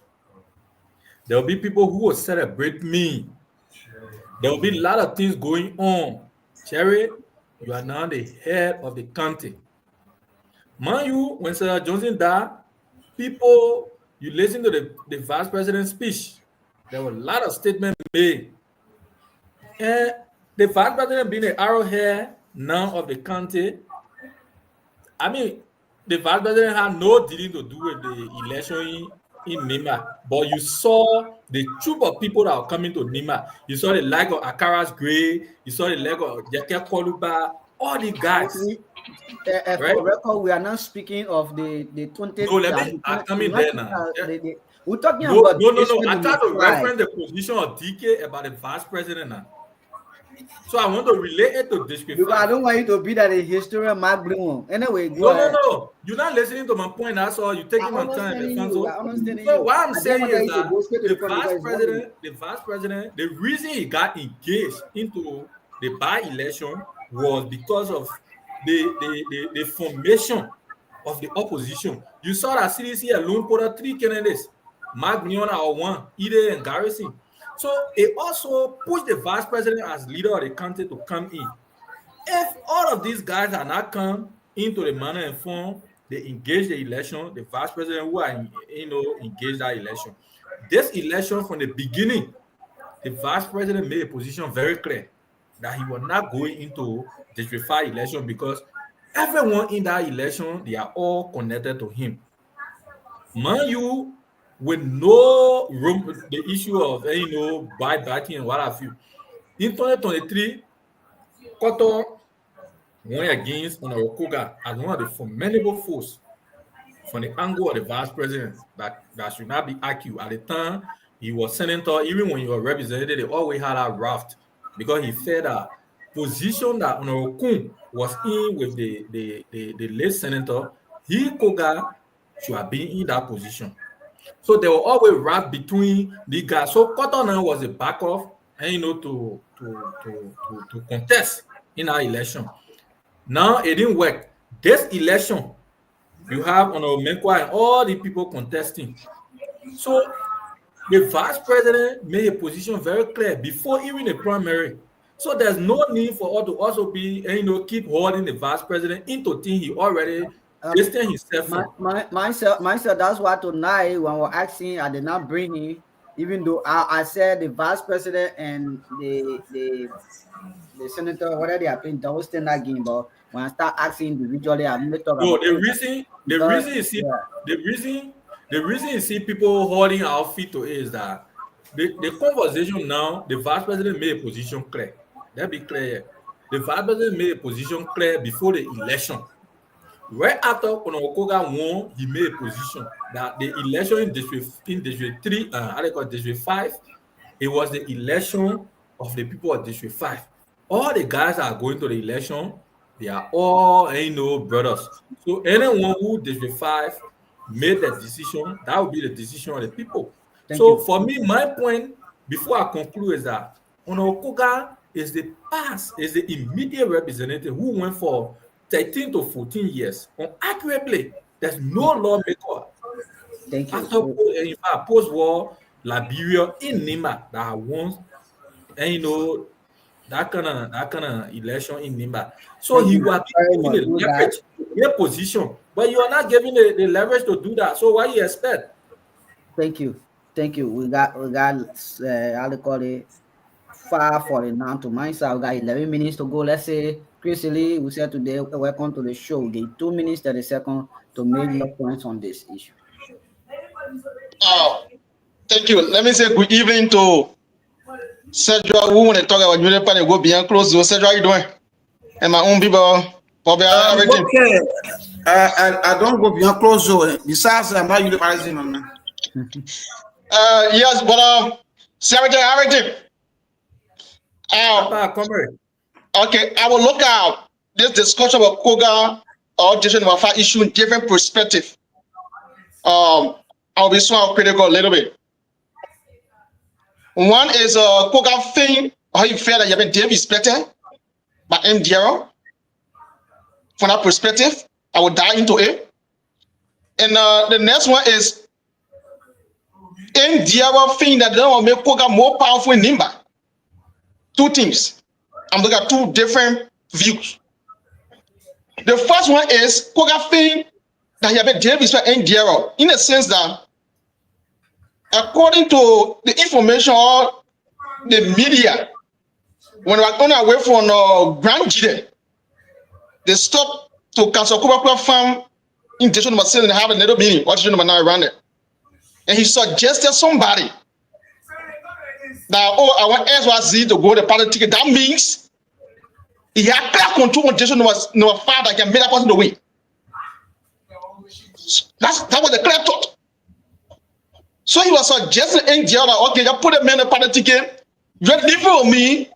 there will be people who will celebrate me. There will be a lot of things going on. Cherry, you are now the head of the country. Mind you, when Senator Johnson died, you listen to the vice president's speech. There were a lot of statements made. And the vice president being the arrowhead now of the country, I mean, the vice president had no dealing to do with the election in Nima, but you saw the troop of people that are coming to Nima. You saw the leg of Akaras Gray, you saw the leg of Jake Koluba, all the guys. For record, we are not speaking of the 20. No, I'm coming there now. We're talking about. No. I try to reference the position of DK about the vice president now. So I want to relate it to this. Because I don't want you to be that a historian, Mark Bloom. Anyway, go ahead. No. You're not listening to my point. That's all. You're taking my time. So what I'm saying is that the vice president, the reason he got engaged into the by-election was because of the formation of the opposition. You saw that CDC alone put out 3 candidates, Mark Briona or one, Ide and Garrison. So it also pushed the vice president as leader of the country to come in. If all of these guys are not come into the manner and form, they engage the election, the vice president who are engaged that election. This election from the beginning, the vice president made a position very clear that he was not going into the District 5 election because everyone in that election, they are all connected to him. Mind you, with no room, the issue of buyback and what have you. In 2023, Koto went against Honorable Koga as one of the formidable forces from the angle of the vice president that should not be accused. At the time, he was senator. Even when he was represented, they always had a raft because he felt that position that Honorable Kun was in with the late senator, Koga should have been in that position. So they were always wrapped between the guys. So Cotton was a backup, and to contest in our election. Now it didn't work. This election, you have Menkwa and all the people contesting. So the vice president made a position very clear before even the primary. So there's no need for us to also be keep holding the vice president into things he already. Myself, that's why tonight when we're asking, I did not bring him, even though I said the vice president and the senator, whatever they are playing, don't stand that game. But when I start asking individually, I'm not talking about the reason you see people holding our feet to it is that the conversation now, the vice president made a position clear. That be clear. The vice president made a position clear before the election. Right after Okoga won, he made a position that the election in District 3, District 5, it was the election of the people of District 5. All the guys that are going to the election, they are all brothers. So anyone who District 5 made that decision, that would be the decision of the people. For me, my point before I conclude is that Okoga is the immediate representative who went for 13 to 14 years. Accurately, there's no lawmaker. Thank you. After post-war Liberia in Nima that won, and that kind of election in Nima. So he was in a leverage position, but you are not giving the leverage to do that. So what do you expect? Thank you. We got how to call it 5:49 to mine. So we got 11 minutes to go. Let's say Chris Lee, we said today, welcome to the show. We give 2 minutes 30 seconds to make your points on this issue. Thank you. Let me say good evening to Cedric, who want to talk about New Japan and go beyond close. So, Cedric, how you doing? And my own people, Bobby, everything. Okay. I don't go beyond close zone. Besides, I'm not utilizing on that. Yes, but Cedric, everything. Okay, I will look at this discussion about Koga or District Number 5 issue in different perspective. I'll be so critical a little bit. One is Koga thing, how you feel that you have been disrespected by MDR. From that perspective, I will dive into it. And the next one is MDR thing that they don't make Koga more powerful in Nimba. Two things. I'm looking at two different views. The first one is Koga thing that you have been disrespected by MDR in the sense that according to the information or the media, when we are on our way from Grand Gide, they stopped to cancel Koga farm in District Number 7 and have another meeting or District Number 9 around it. And he suggested somebody that, oh, I want SYZ to go the party ticket. That means he had clear control on District Number 5 that can make that person to win. That was the clear thought. So he was suggesting NGL that, okay, you put a man in the party ticket, you leave it with me,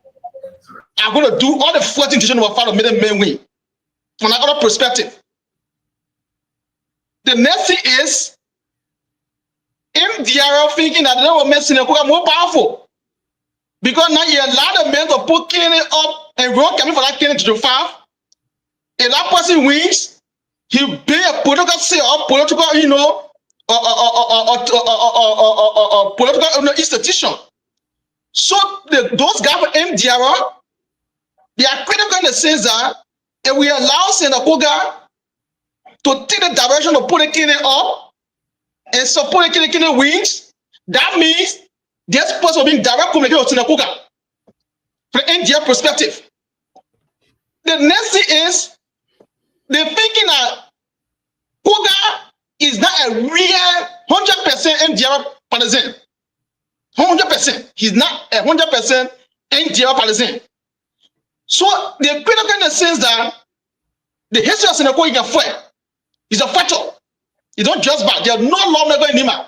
I'm going to do all the 14 District Number 5 to make the man win. From another perspective. The next thing is MDR thinking that they will make Seneca more powerful. Because now you allow the men to put Kenny up and run coming for that Kenny to the 5. If that person wins, he'll be a political sale, political, political institution. So those guys with MDR, they are critical in the sense that if we allow Seneca to take the direction of putting Kenny up and support Kenny wins, that means this person will be in direct communication with Seneca from the NGL perspective. The next thing is they're thinking that Koga is not a real 100% NGL partisan. 100%. He's not a 100% NGL partisan. So they're critical in the sense that the history of Seneca is a fight. It's a factor. It's not just bad. There's no lawmaker in Nima.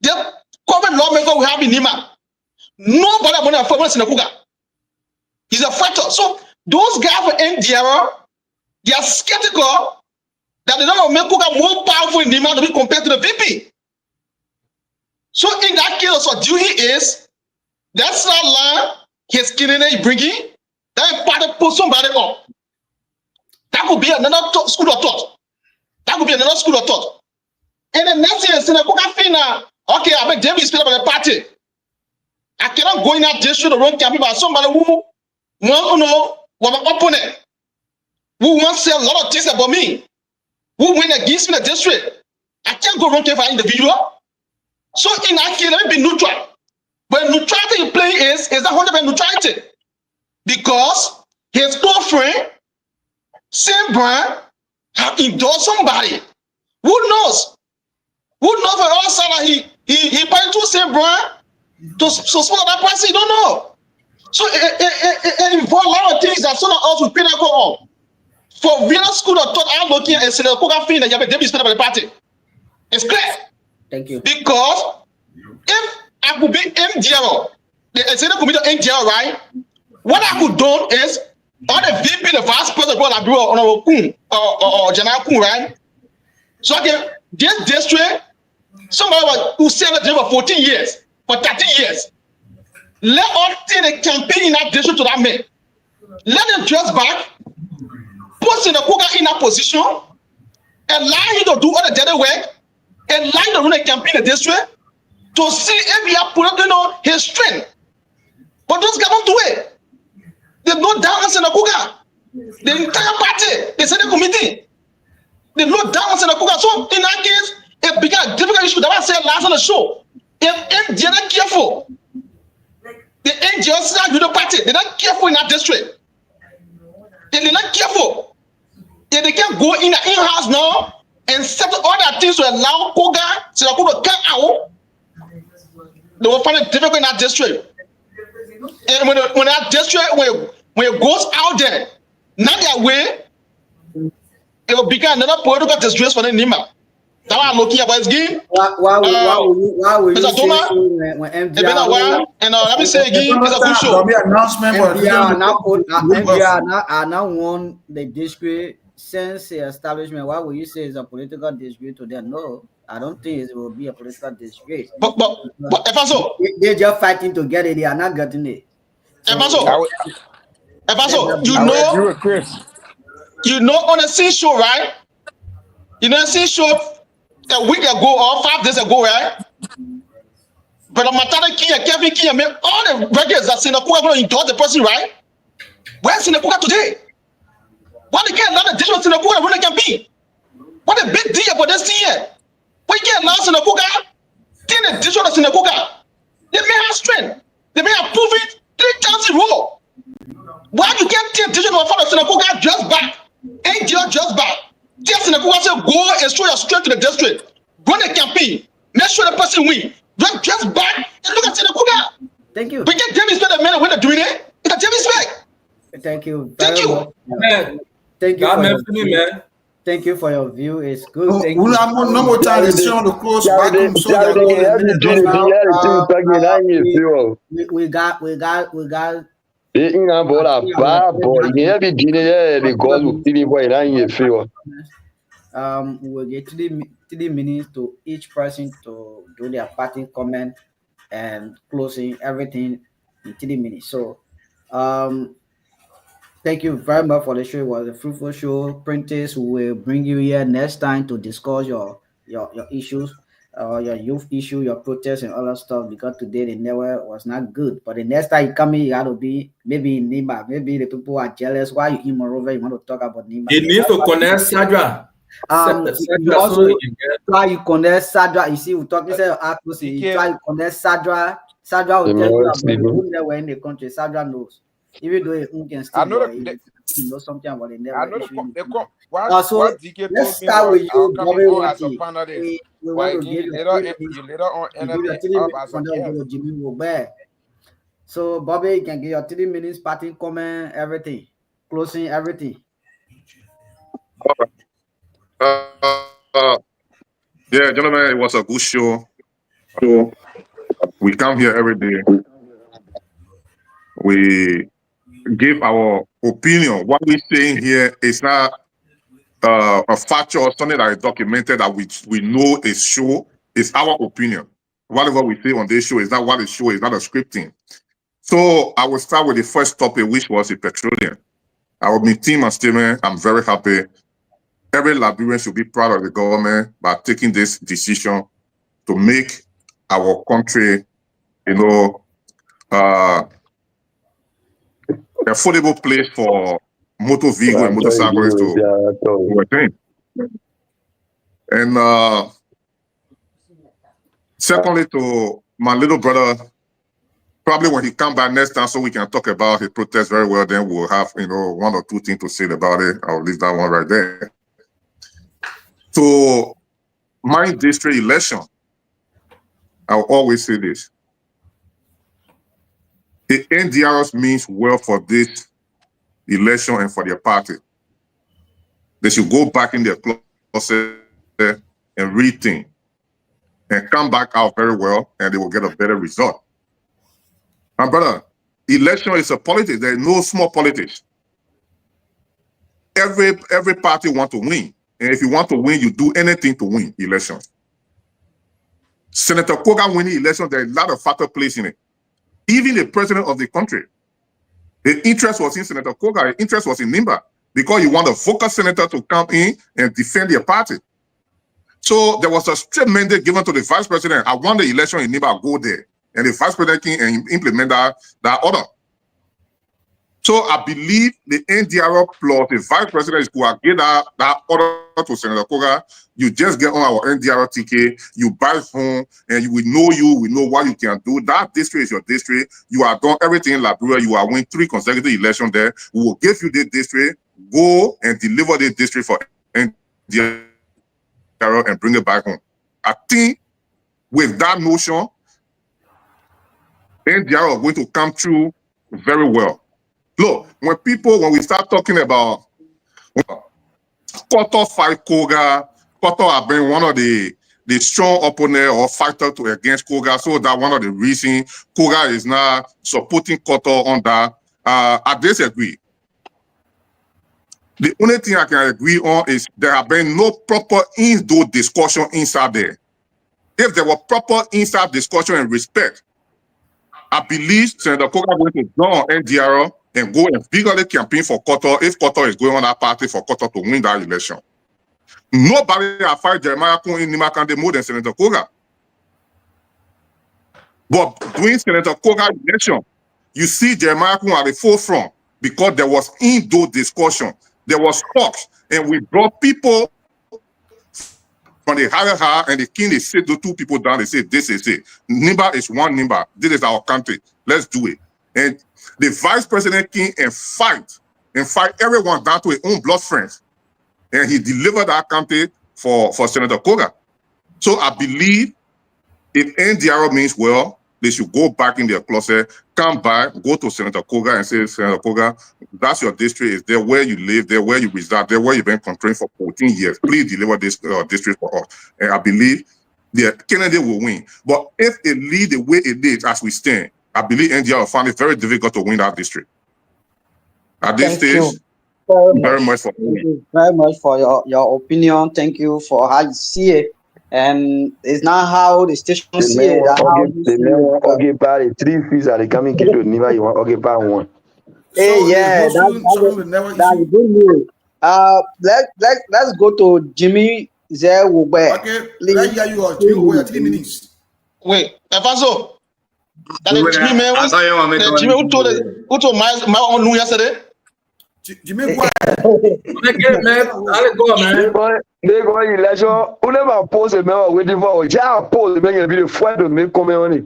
The current lawmaker we have in Nima. Nobody want to fight with Seneca. He's a factor. So those guys for NDR, they are skeptical that they don't make Koga more powerful in Nima to be compared to the VP. So in that case, what duty is that's that line his Kennedy bringing. That part of put somebody up. That could be another school of thought. That could be another school of thought. And the next thing is okay, I make David speak about the party. I cannot go in that district to run campaign by somebody who want to know what my opponent, who wants to say a lot of things about me, who win against me in the district. I can't go run campaign for individual. So in that case, let me be neutral. But neutrality you play is not 100% neutrality. Because his girlfriend, same brand, have endorsed somebody. Who knows? Who knows for all that he buying two same brand to support that person? You don't know. So it involves a lot of things that some of us will pay that go on. For real school of thought, I'm looking at the Koga thing that you have a debut by the party. It's clear. Thank you. Because if I could be MDR, the executive committee of MDR, right? What I could do is all the VP, the vice president, or General Kun, right? So okay, this district, somebody who served there for 14 years, for 13 years. Let us take the campaign in that district to that man. Let them dress back, put Seneca in that position, allow him to do all the dirty work, allow him to run a campaign in the district to see if he has put up, his strength. But those guys don't do it. There's no doubt on Seneca. The entire party, the Senate committee, there's no doubt on Seneca. So in that case, it became a difficult issue. That I said last on the show. If they're not careful, the NGOs do the party, they're not careful in that district. They they're not careful. If they can go in the in-house now and set all the things to allow Koga so they could come out, they will find it difficult in that district. And when that district, when it goes out there, not that way, it will become another political disgrace for the Nima. That's why I'm looking at what's game. Why will you say so when it's been a while, and let me say again, it's a good show. MDR are now won the district since the establishment. Why will you say it's a political dispute to them? No, I don't think it will be a political dispute. But if I so, they're just fighting to get it. They are not getting it. If I so, you know, on a scene show, right? You know, a scene show a week ago or 5 days ago, right? But Matata Kia, Kevin Kia, made all the records that Sinakuga going to endorse the person, right? Where's Sinakuga today? What they can't allow the digital Sinakuga when they can be? What a big deal about this year. Why can't allow Sinakuga? Then the digital Sinakuga. They may have strength. They may have proven 3 times in a row. Why you can't take digital for the Sinakuga just back? Ain't just back. Just Sinakuga say go and show your strength to the district. Run a campaign. Make sure the person win. Run just back and look at Sinakuga. Thank you. We get David Spade the man when they're doing it. It's a David Spade. Thank you. Thank you. Man. Thank you. God For man, your view. man. Thank you for your view. It's good. Thank We'll you. have no more time. It's on the close back room so that we got we'll get 3 minutes to each person to do their parting comment and closing everything in 3 minutes. So thank you very much for the show. It was a fruitful show. Prentice will bring you here next time to discuss your issues, your youth issue, your protests and other stuff, because today the network was not good. But the next time you come in, you got to be maybe in Nima. Maybe the people are jealous. Why you in Monrovia? You want to talk about Nima? You need to connect Sadra. You also try you connect Sadra. You see, we talk instead of accuracy. You try to connect Sadra. Sadra will tell you about who they were in the country. Sadra knows. Even though he can still know something about the network. So let's start with you, Bobby Wati. We want to give you later on Jimmy Robert. So Bobby, you can give your 3 minutes parting comment, everything, closing everything. Yeah, gentlemen, it was a good show. So we come here every day. We give our opinion. What we're saying here is not a factual or something that is documented that we know is show. It's our opinion. Whatever we say on this show is not what is show. It's not a scripting. So I will start with the first topic, which was the petroleum. Our team and statement, I'm very happy. Every Liberian should be proud of the government by taking this decision to make our country, affordable place for motor vehicle and motorcyclists to attain. And secondly, to my little brother, probably when he come back next time so we can talk about his protest very well, then we'll have 1 or 2 things to say about it. I'll leave that one right there. So my district election, I'll always say this. The NDRS means well for this election and for their party. They should go back in their closet and rethink and come back out very well, and they will get a better result. My brother, election is a politics. There is no small politics. Every party wants to win. And if you want to win, you do anything to win elections. Senator Koga winning election, there is a lot of factor plays in it. Even the president of the country, the interest was in Senator Koga, the interest was in Nimba, because you want a focused senator to come in and defend your party. So there was a strict mandate given to the vice president. I want the election in Nimba, go there. And the vice president can implement that order. So I believe the NDR plus the vice president is going to get that order to Senator Koga. You just get on our NDR ticket, you buy phone, and we know what you can do. That district is your district. You have done everything in Liberia. You have won 3 consecutive elections there. We will give you this district. go and deliver this district for NDRO and bring it back home. I think with that notion, NDRO are going to come through very well. Look, when we start talking about Koto fight Koga, Koto have been one of the strong opponent or fighter against Koga, so that one of the reasons Koga is now supporting Koto on that. I disagree. The only thing I can agree on is there have been no proper in-depth discussion inside there. If there were proper inside discussion and respect, I believe Senator Koga going to join NDRO and go and vigorously campaign for Koto if Koto is going on that party for Koto to win that election. Nobody has fight Jeremiah Kun in Nimakande more than Senator Koga. But during Senator Koga election, you see Jeremiah Kun at the forefront because there was in-depth discussion. There was talks, and we brought people from the higher and the king. They sit the two people down. They say, "This is it. Nimba is one Nimba. This is our country. Let's do it." And the vice president came and fight everyone down to his own blood friends, and he delivered that country for Senator Koga. So I believe if NDRO means well, they should go back in their closet, come back, go to Senator Koga and say, Senator Koga, that's your district. Is there where you live, there where you reside, there where you've been controlling for 14 years. Please deliver this district for us. And I believe the Kennedy will win. But if it lead the way it did as we stand, I believe NDRO will find it very difficult to win that district. At this stage, very much for Thank you very much for your opinion. Thank you for how you see it. And it's not how the station see it. Occupy the 3 fees are coming to Niva. You want to occupy one. Hey, yeah, that's good news. Let's go to Jimmy Zewube. Okay, let's hear you. Jimmy Zewube, 3 minutes. Wait, Evanso. Jimmy who told my own new yesterday. Jimmy, they go election. Who never post a mail waiting for a post making a video for to make comment on it.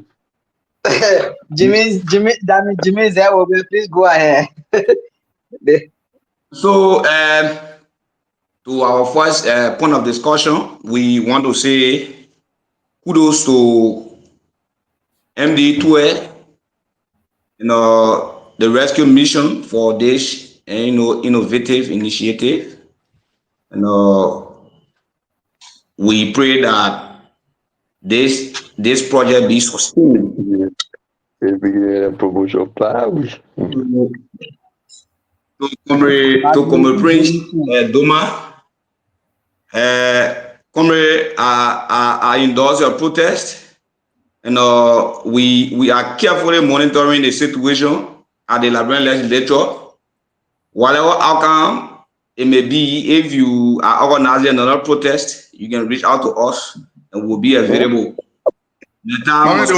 Jimmy Zewube, please go ahead. So, to our first point of discussion, we want to say kudos to MD Tue, the rescue mission for this, innovative initiative. We pray that this project be sustained. Promotion plan. To Comrade Prince Doma, Comrade, I endorse your protest, and we are carefully monitoring the situation at the Liberian legislature. Whatever outcome it may be, if you are organizing another protest, you can reach out to us and we'll be available. The time was to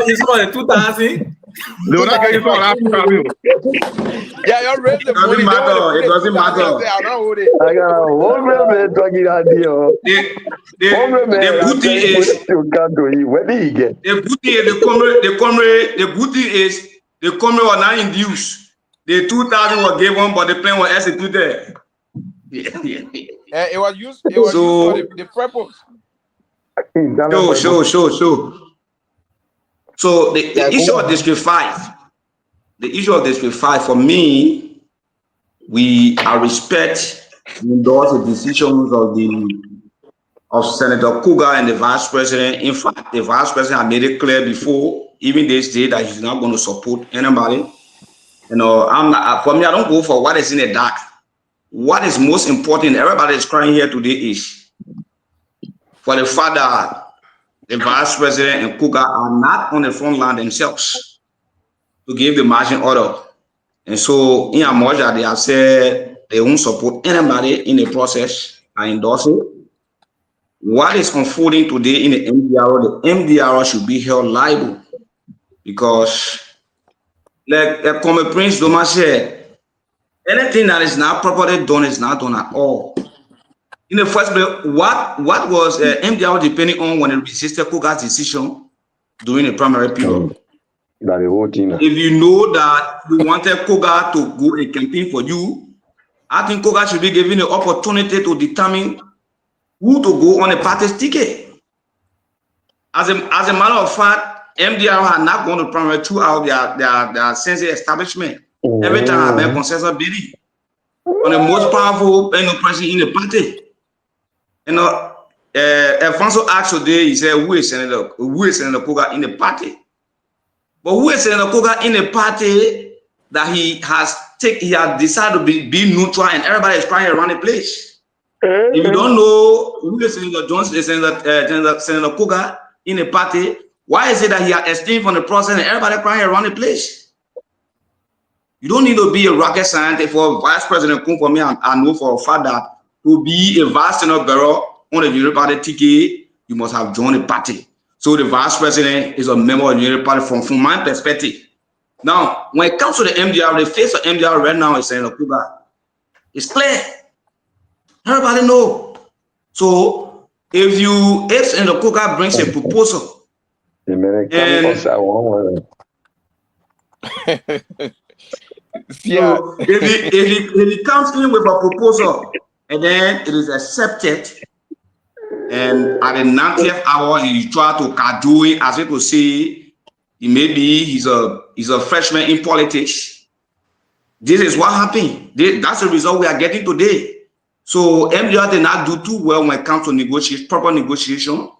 It's more 2,000. Yeah, you're ready. It doesn't matter. It doesn't matter. I got a whole man talking idea. The booty is where did he get? The booty is the booty is the comrade was not induced. The 2,000 was given, but the plan was executed. It was used for the purpose. Sure. So the issue of District 5, for me, I respect and endorse the decisions of Senator Koga and the Vice President. In fact, the Vice President had made it clear before, even this day, that he's not going to support anybody. For me, I don't go for what is in the dark. What is most important, everybody is crying here today, is for the fact that the Vice President and Koga are not on the front line themselves to give the marching order. And so, in as much as they have said they won't support anybody in the process, I endorse it. What is unfolding today in the MDRO should be held liable, because, like Comrade Prince Doma said, anything that is not properly done is not done at all. In the first place, what was MDRO depending on when it resisted Koga's decision during the primary period? That the whole thing. If you know that you wanted Koga to go and campaign for you, I think Koga should be given the opportunity to determine who to go on a party's ticket. As a matter of fact, MDR had not gone to primary throughout their sense establishment. Every time I've been consensus bidding on the most powerful person in the party. You know, Alfonso asked today, he said, who is Senator Koga in the party? But who is Senator Koga in the party that he has decided to be neutral and everybody is trying to run the place? If you don't know who is Senator Johnson, Senator Koga in the party, why is it that he has abstained from the process and everybody trying to run the place? You don't need to be a rocket scientist for Vice President Kun. For me, I know for a fact that to be a vice senator on the Unity Party ticket, you must have joined the party. So the vice president is a member of the Unity Party from my perspective. Now, when it comes to the MDR, the face of MDR right now is Senator Koga. It's clear. Everybody know. So if Senator Koga brings a proposal, and yeah. so if he comes in with a proposal and then it is accepted, and at the 90th hour he try to cajole it, as people say, he's a freshman in politics. This is what happened. That's the result we are getting today. So MDR did not do too well when it comes to proper negotiation,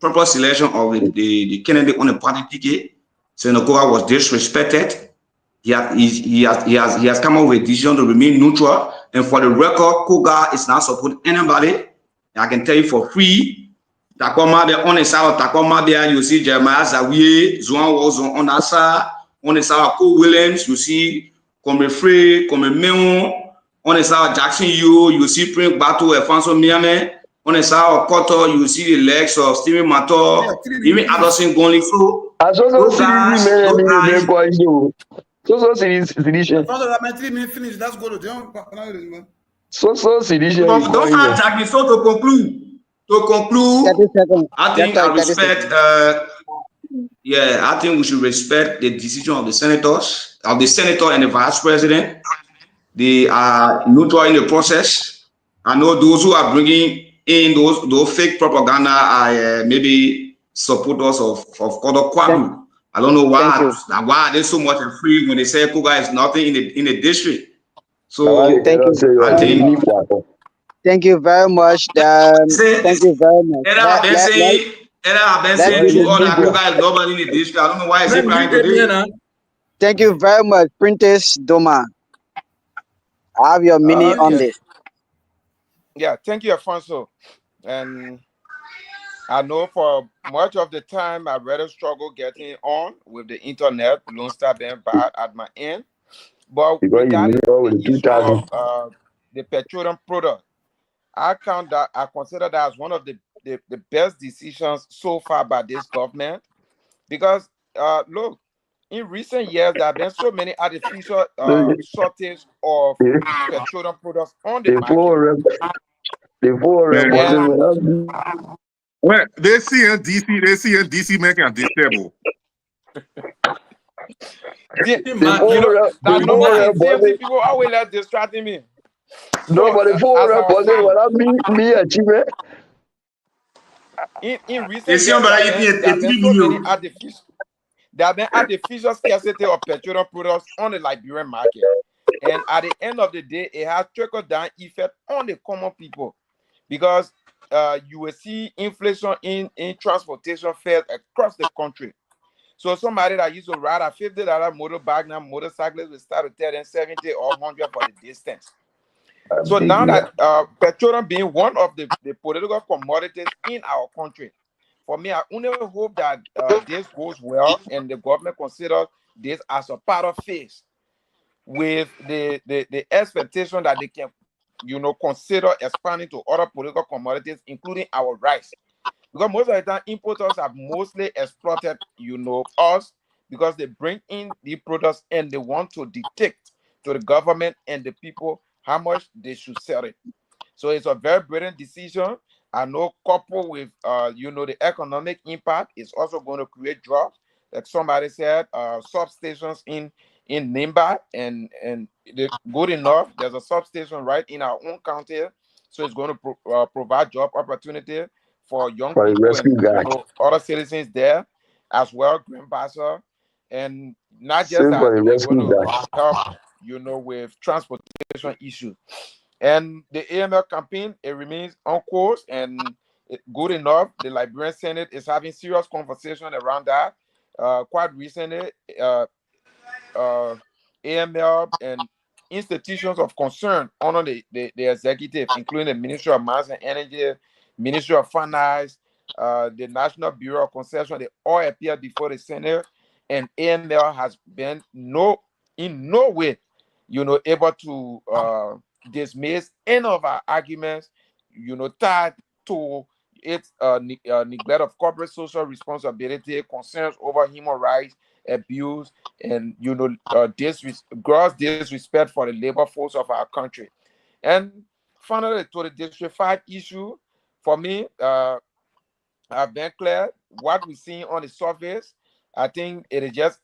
proper selection of the candidate on the party ticket. Senator Koga was disrespected. He has come up with a decision to remain neutral. And for the record, Koga is not supporting anybody. I can tell you for free. Takoma there on the side of Takoma there, you see Jeremiah Zawiye, Zuan was on that side. On the side of Cole Williams, you see Come Frey, Come Meon. On the side of Jackson you see Prince Battle, Alfonso Miame. On the side of Koto, you see the legs of Steven Mato, even Addison Gonli. Finish. Let's go to John. Don't attack me. So to conclude, I think I respect. I think we should respect the decision of the senators, of the senator and the vice president. They are neutral in the process. I know those who are bringing in those fake propaganda are maybe supporters of Kodo Kwabu. I don't know why there's so much free when they say Koga is nothing in the district. So thank you very much. Thank you very much. I don't know why is he crying today. Thank you very much, Prentice Doma. I have your mini on this. Yeah, thank you, Alfonso. And I know for much of the time I rather struggle getting on with the internet, Lone Star being bad at my end. But regarding the issue of the petroleum product, I consider that as one of the best decisions so far by this government, because look, in recent years there have been so many artificial shortage of petroleum products on the market. Well, they see in DC making a disable. People always like distracting me. No, but the four me achievement. In recent years, there have been artificial scarcity of petroleum products on the Liberian market. And at the end of the day, it has trickled down effect on the common people. Because you will see inflation in transportation fares across the country. So somebody that used to ride a $50 motorbike, now motorcyclists will start to tell them 70 or 100 for the distance. So now that petroleum being one of the political commodities in our country, for me, I only hope that this goes well and the government considers this as a part of phase with the expectation that they can, consider expanding to other political commodities, including our rice. Because most of the time, importers have mostly exploited, us, because they bring in the products and they want to dictate to the government and the people how much they should sell it. So it's a very brilliant decision. I know coupled with, the economic impact is also going to create jobs. like somebody said, substations in Nimba, and good enough. There's a substation right in our own county, so it's going to provide job opportunity for young For the people rescue and guy. other citizens there as well, Grand Bassa. And not just Same that, for the they're going rescue to guy. help, with transportation issues. And the AML campaign, it remains on course and good enough. The Liberian Senate is having serious conversation around that. Quite recently, AML and institutions of concern under the executive, including the Ministry of Mines and Energy, Ministry of Finance, the National Bureau of Concession, they all appeared before the Senate, and AML has been in no way, able to dismiss any of our arguments, tied to its neglect of corporate social responsibility, concerns over human rights abuse, and gross disrespect for the labor force of our country. And finally, to the District 5 issue, for me, I've been clear what we're seeing on the surface. I think it is just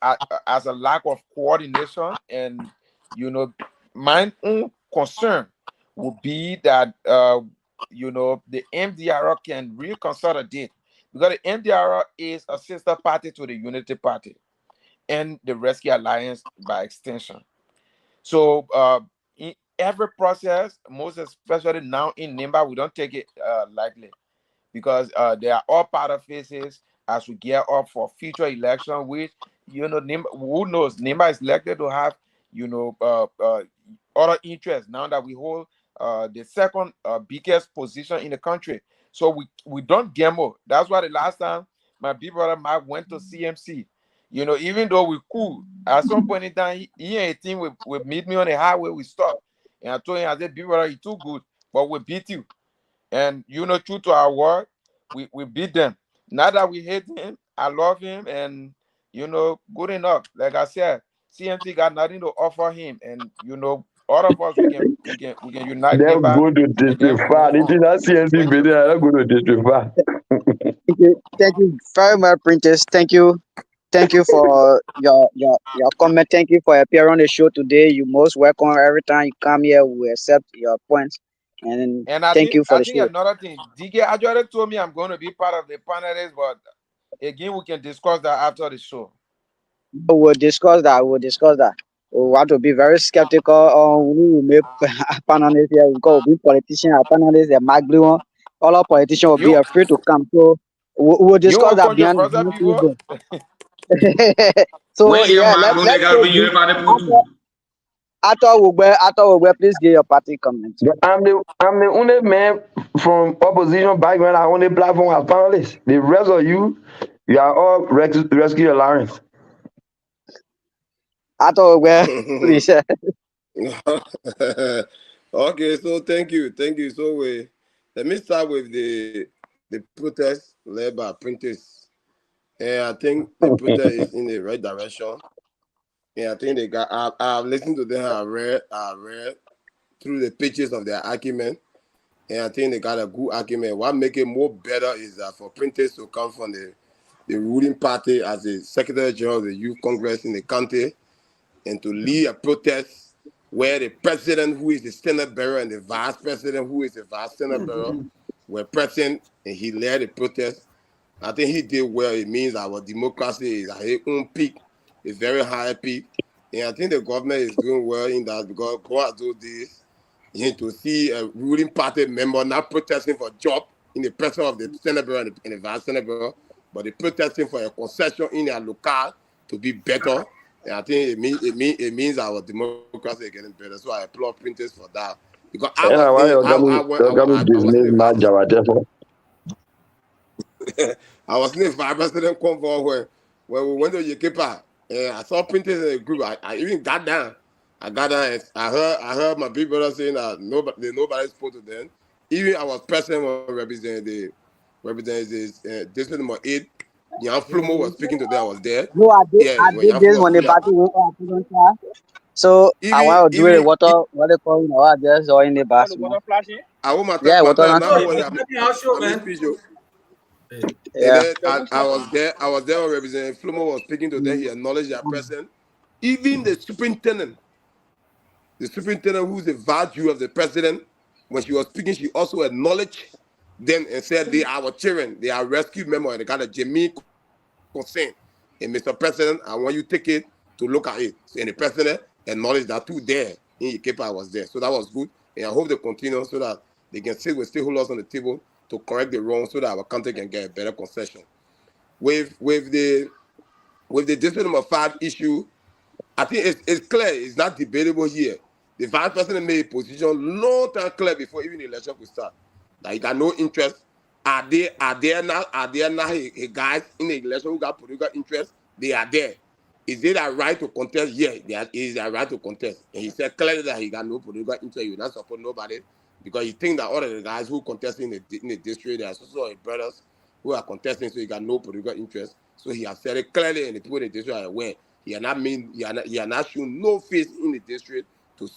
as a lack of coordination, and my own concern would be that the MDRO can reconsolidate, because the MDRO is a sister party to the Unity Party and the Rescue Alliance by extension. So in every process, most especially now in Nimba, we don't take it lightly, because they are all part of faces as we gear up for future election, which, Nimba, who knows, Nimba is likely to have, other interests now that we hold the second biggest position in the country. So we don't gamble. That's why the last time my big brother Mike went to CMC, even though we cool, at some point in time, he and his team will meet me on the highway, we stop. And I told him, I said, big brother, you're too good, but we beat you. And, true to our word, we beat them. Not that we hate him, I love him, and, good enough. Like I said, CMC got nothing to offer him. And, all of us, we can unite. They'll go to District 5. It is not CNC video, they'll go to District 5. Thank you very much, Printers. Thank you for your comment. Thank you for appearing on the show today. You're most welcome. Every time you come here, we accept your points. And thank you for the show. Another thing, DK actually told me I'm going to be part of the panelists, but again, we can discuss that after the show. We'll discuss that. We want to be very skeptical on who will make panelists here, because we politicians are panelists, they're Magblion. All our politicians will be afraid to come. So we'll discuss that behind the So yeah, let's after we please give your party comment. I'm the only man from opposition background on the platform as panelist. The rest of you are all Rescue Alliance. Please. Okay, so thank you. So let me start with the protest led by Printers. And I think the protest is in the right direction. And I think I've listened to them, I read through the pages of their argument. And I think they got a good argument. What makes it more better is that for Printers to come from the ruling party as the Secretary General of the Youth Congress in the country, and to lead a protest where the president, who is the Senate bearer, and the vice president, who is the vice Senate bearer, were present, and he led the protest. I think he did well. It means our democracy is at its own peak, a very high peak. And I think the government is doing well in that, because God do this, to see a ruling party member not protesting for a job in the presence of the Senate bearer and the vice Senate bearer, but they protesting for a concession in their locale to be better. And I think it means our democracy is getting better. So I applaud Printers for that. Because I was in a vice president convoy when we went to Yekepa, and I saw Printers in the group. I even got down. And I heard my big brother saying that nobody spoke to them. Even I was present when representing district number 8. Jan Flumo was speaking to them. I was there. No, I did this when the party went on. So I want to do it water, what they call just or in the bathroom. Yeah, water. And then I was there. I was there when Representative Flomo was speaking to them. He acknowledged their presence. Even the superintendent who's the value of the president, when she was speaking, she also acknowledged them and said they are our children. They are rescued members. And they got a genuine consent. And Mr. President, I want you to take it to look at it. And the president acknowledged that too there. In Ikepa, I was there. So that was good. And I hope they continue so that they can sit with stakeholders on the table to correct the wrong so that our country can get a better concession. With the district number 5 issue, I think it's clear. It's not debatable here. The vice president made a position long time clear before even the election could start. That he got no interest. Are there now guys in the election who got political interest? They are there. Is it a right to contest? Yeah, there is a right to contest. And he said clearly that he got no political interest. He will not support nobody because he think that all of the guys who contest in the district, they are also brothers who are contesting, so he got no political interest. So he has said it clearly, and the people in the district are aware. He had not shown no face in the district to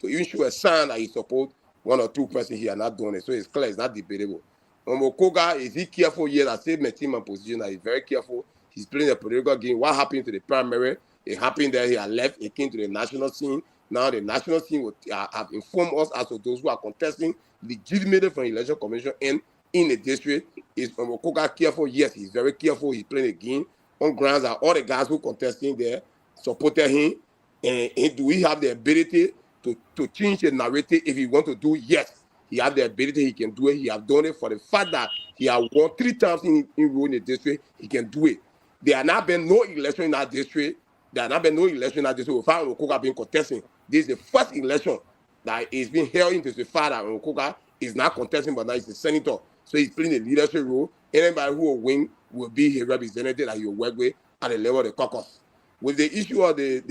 even show a sign that he support one or two persons. He are not doing it. So it's clear, it's not debatable. Omokoga, is he careful? Yes, I say my team and position that he's very careful. He's playing a political game. What happened to the primary? It happened that he had left. He came to the national scene. Now the national scene will have informed us as to those who are contesting legitimately from the election commission and in the district. Is Omokoga careful? Yes, he's very careful. He's playing a game on grounds that all the guys who contesting there supported him. And do we have the ability to change the narrative if he want to do? Yes, he has the ability. He can do it. He has done it for the fact that he has won 3 times in the district. He can do it. There have not been no election in that district. Without Omokoga being contesting. This is the first election that is being held into the fact that Omokoga is not contesting, but now he's a senator. So he's playing a leadership role. Anybody who will win will be his representative that he will work with at the level of the caucus. With the issue of the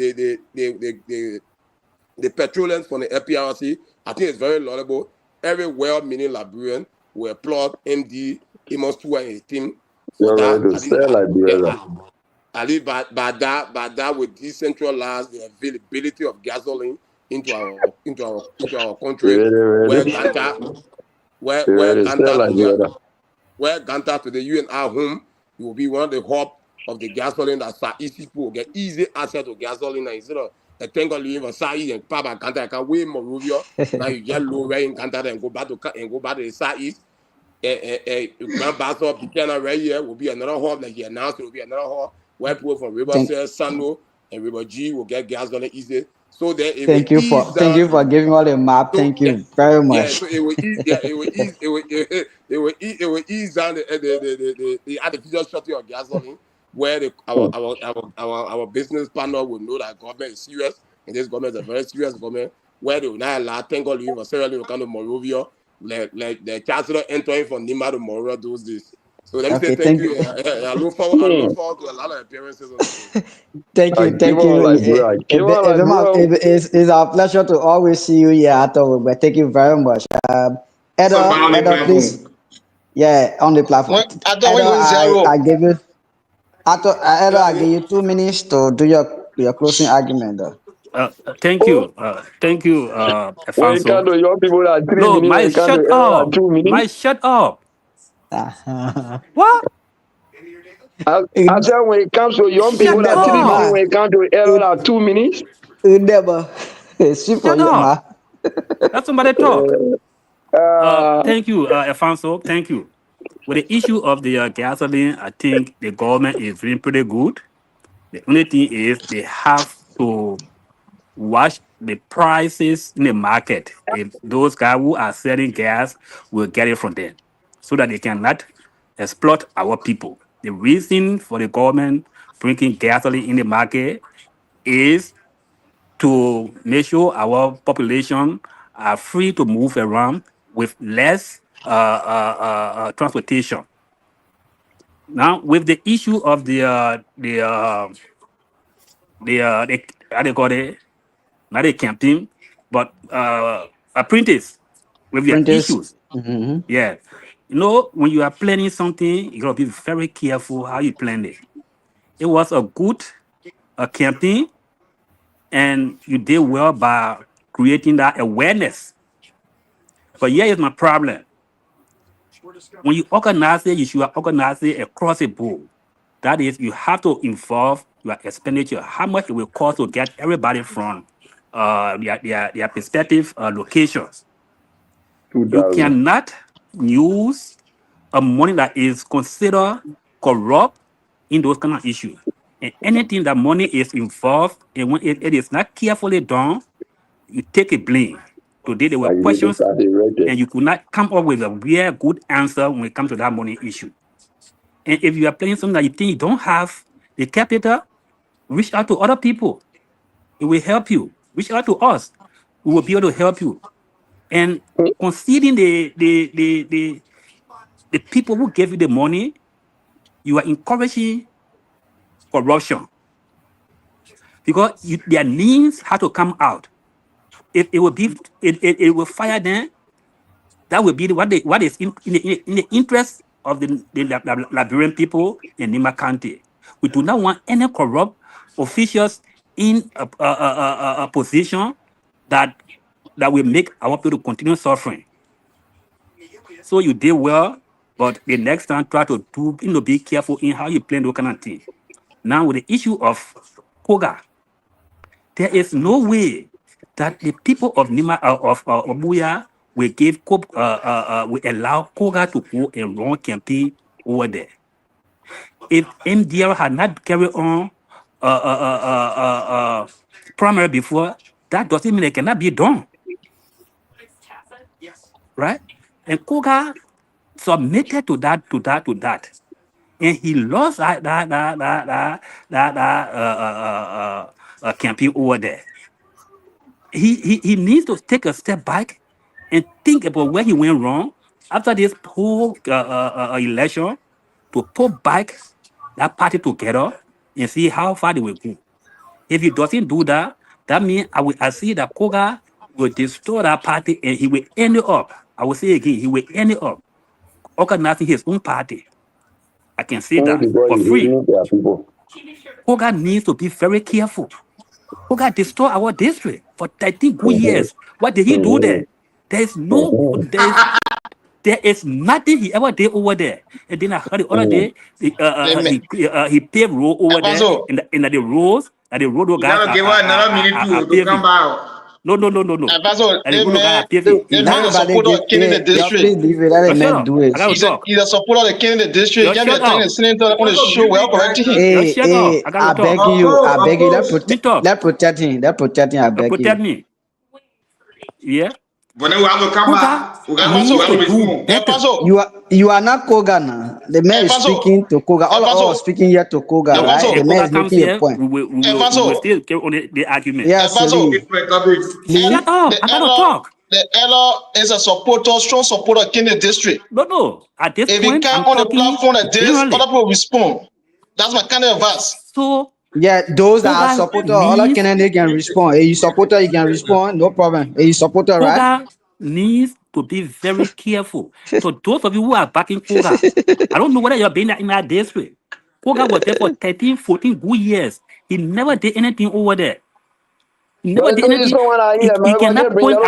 petroleum from the FPRC, I think it's very laudable. Every well-meaning Liberian will applaud MD Amos Tua and his team. You're ready to say Liberia. At least by that will decentralize the availability of gasoline into our country. Where Ganta to the UNR home, it will be one of the hub of the gasoline that Southeast people will get easy access to gasoline. And instead of a tanker leaving for Southeast and Papa Ganta, I can weigh more Rubio. Now you get low rate in Ganta and go back to the Southeast. Grand Basso, Buchanan right here will be another hub that he announced. It will be another hub where people from River Sando and River G will get gasoline easy. So that thank you for giving all the map. Thank you very much. So it will ease down the artificial shortage of gasoline, where our business partner will know that government is serious, and this government is a very serious government, where they will not allow Tango Leave or Sierra Leone to Morovia, like the chancellor entering from Nima to Morovia those days. So let me say thank you. I look forward to a lot of appearances. Thank you. It's our pleasure to always see you here at all. But thank you very much. Edo, please. Yeah, on the platform. I give you 2 minutes to do your closing argument. Thank you, Alfonso. Shut up. What? I said when it comes to young people that 3 minutes, when it comes to elder 2 minutes. Never. Shut up. Let somebody talk. Thank you, Alfonso. Thank you. With the issue of the gasoline, I think the government is doing pretty good. The only thing is they have to watch the prices in the market. If those guys who are selling gas will get it from them, so that they cannot exploit our people. The reason for the government bringing gasoline in the market is to make sure our population are free to move around with less transportation. Now, with the issue of the how they call it, not a campaign, but apprentice with their issues. Mm-hmm. Yeah. You know, when you are planning something, you gotta be very careful how you plan it. It was a good campaign, and you did well by creating that awareness. But here is my problem. When you organize it, you should organize it across the board. That is, you have to involve your expenditure, how much it will cost to get everybody from their respective locations. You cannot use a money that is considered corrupt in those kind of issues. And anything that money is involved, and when it is not carefully done, you take a blame. Today there were questions, and you could not come up with a real good answer when it comes to that money issue. And if you are playing something that you think you don't have the capital, reach out to other people. It will help you. Reach out to us. We will be able to help you. And considering the people who gave you the money, you are encouraging corruption. Because their needs have to come out. If it will be, it will fire them. That will be what is in the interest of the Liberian people in Nima County. We do not want any corrupt officials in a position that will make our people continue suffering. So you did well, but the next time try to be careful in how you plan those kind of things. Now with the issue of Koga, there is no way that the people of Nima of Obuya will will allow Koga to go and run campaign over there. If MDR had not carried on primary before, that doesn't mean it cannot be done. Right? And Koga submitted to that. And he lost that campaign over there. He needs to take a step back and think about where he went wrong after this whole election, to put back that party together and see how far they will go. If he doesn't do that, that means I see that Koga will destroy that party and he will end it up. I will say again, he will end it up organizing his own party. I can say that for free. Koga needs to be very careful. Koga destroyed our district for 13 good years. What did he do there? There is nothing he ever did over there. And then I heard the other day, he paved road over there in the roads. And the road guy. You gotta give her another minute to come back. No. They support of killing the district. He's a supporter of killing the district. You can't be senator on the show. Well, correcting him. I beg you. Let's protect him. I beg you. Protect me. Yeah. When we have to come back, you are not Koga now. The man is speaking to Koga. All of us speaking here to Koga, right? The man is making a point. We will still get on the argument. Yes, Shut up! I gotta talk. The Ella is a supporter, strong supporter in the district. No. At this if point, he can't on the platform like this, other people respond. That's my kind of advice. So. Yeah, those that are supporter, other candidates can respond. If you supporter, you can respond, no problem. If you supporter, right? Needs to be very careful. So those of you who are backing Koga, I don't know whether you're being in that district. Koga was there for 13, 14 good years. He never did anything over there. He never did anything. He cannot point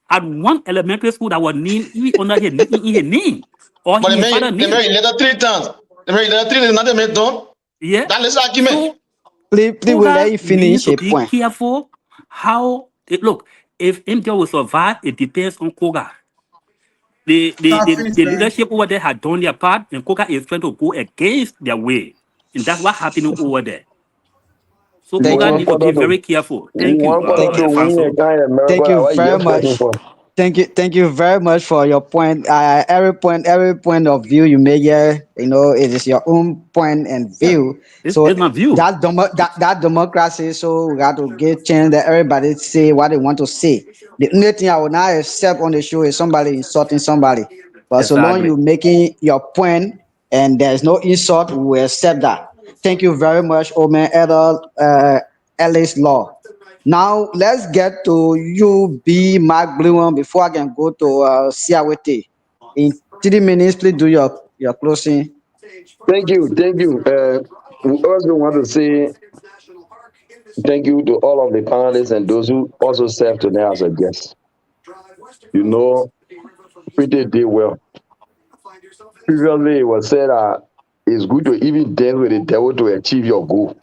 at one elementary school that was named under his name. Or but his father's name. They made letter 3 times. They made letter 3 is not the made done. Yeah. That's the argument. Please will let you finish a point. Be careful how look. If MDR will survive, it depends on Koga. The leadership over there had done their part, and Koga is trying to go against their way, and that's what's happening over there. So Koga needs to be very careful. Thank you. Thank you very much. Thank you very much for your point. Every point of view you make here, it is your own point and view. So it's my view. That democracy. So we got to give chance that everybody say what they want to say. The only thing I will not accept on the show is somebody insulting somebody. But so long you making your point and there's no insult, we will accept that. Thank you very much, Omen Ellis Law. Now let's get to you, B. Mark Blumen, before I can go to Siawete. In 3 minutes, please do your closing. Thank you. We also want to say thank you to all of the panelists and those who also served today as a guest. Pretty did well. previously it was said it's good to even dance with the devil to achieve your goal.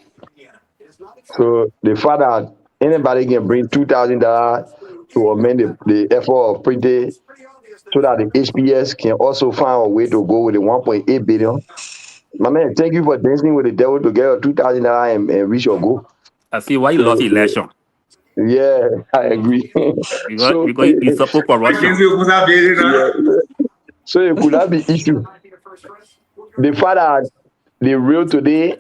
So the fact that anybody can bring $2,000 to amend the effort of printing so that the HPS can also find a way to go with the 1.8 billion. My man, thank you for dancing with the devil to get your $2,000 and reach your goal. I see why you lost election. Yeah, I agree. Because you support corruption. Yeah. So it could not be issue. The fact that the real today,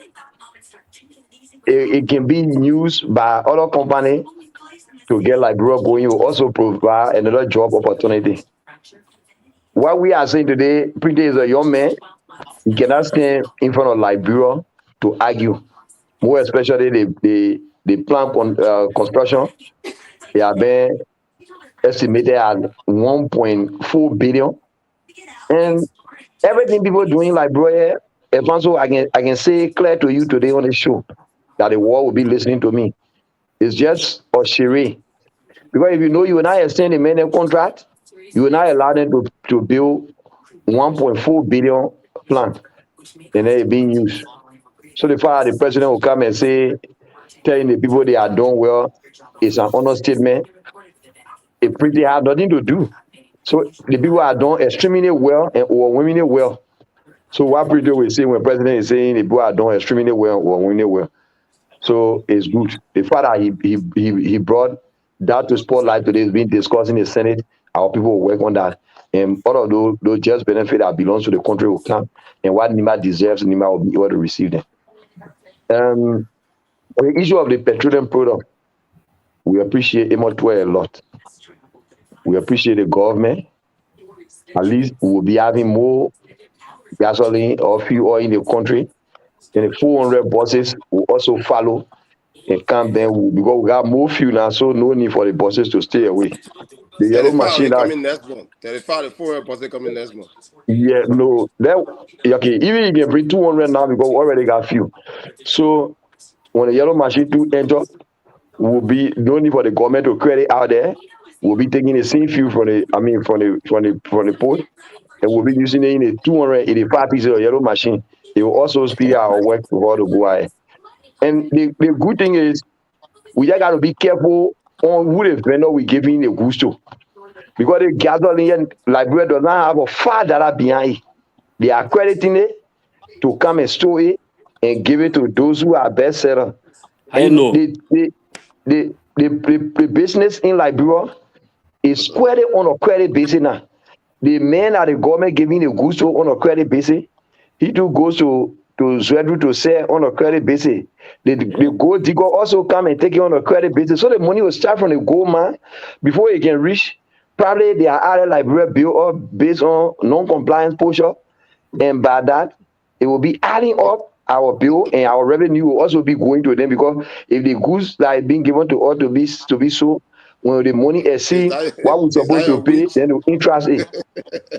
it can be used by other company to get Liberia going. You also provide another job opportunity. What we are saying today, Pretty is a young man. He cannot stand in front of Liberia to argue. More especially the plant construction. They have been estimated at 1.4 billion. And everything people doing Liberia, Alfonso, I can say clear to you today on the show that the world will be listening to me. It's just a charade. Because if you know you will not extend the maintenance contract, you will not allow them to build 1.4 billion plant, and then it's being used. So the fact the president will come and say, telling the people they are doing well, it's an honest statement. It pretty have nothing to do. So the people are doing extremely well and overwhelmingly well. So what Pretty will say when president is saying the people are doing extremely well or overwhelmingly well. So it's good. The fact that he brought that to spotlight today is being discussed in the Senate. Our people will work on that. And all of those just benefits that belongs to the country will come. And what NIMA deserves, NIMA will be able to receive them. The issue of the petroleum product, we appreciate Emotwe a lot. We appreciate the government. At least we will be having more gasoline or fuel oil in the country. And the 400 buses will also follow and come then because we got more fuel now, so no need for the buses to stay away. The yellow machine coming next month. 35 to 400 buses coming next month. Yeah, no, okay. Even you can bring 200 now because we already got fuel. So when the yellow machine to enter, will be no need for the government to credit out there. We'll be taking the same fuel from the port, and we'll be using it in a 285 pieces of yellow machine. It will also speed our work before to go ahead. And the good thing is, we just got to be careful on who the vendor we giving the goods to. Because the gasoline, Liberia does not have a $5 behind it. They are crediting it to come and store it and give it to those who are best sellers. And the business in Liberia is squared on a credit basis now. The man at the government giving the goods to on a credit basis, he too goes to Zwedru to sell on a credit basis. The gold digger also come and take it on a credit basis. So the money will start from the gold man before it can reach. Probably they are added Liberia built up based on non-compliance posture. And by that, it will be adding up our bill and our revenue will also be going to them because if the goods that are being given to us to be sold, when the money exceeds what we're supposed to pay, then they will interest it.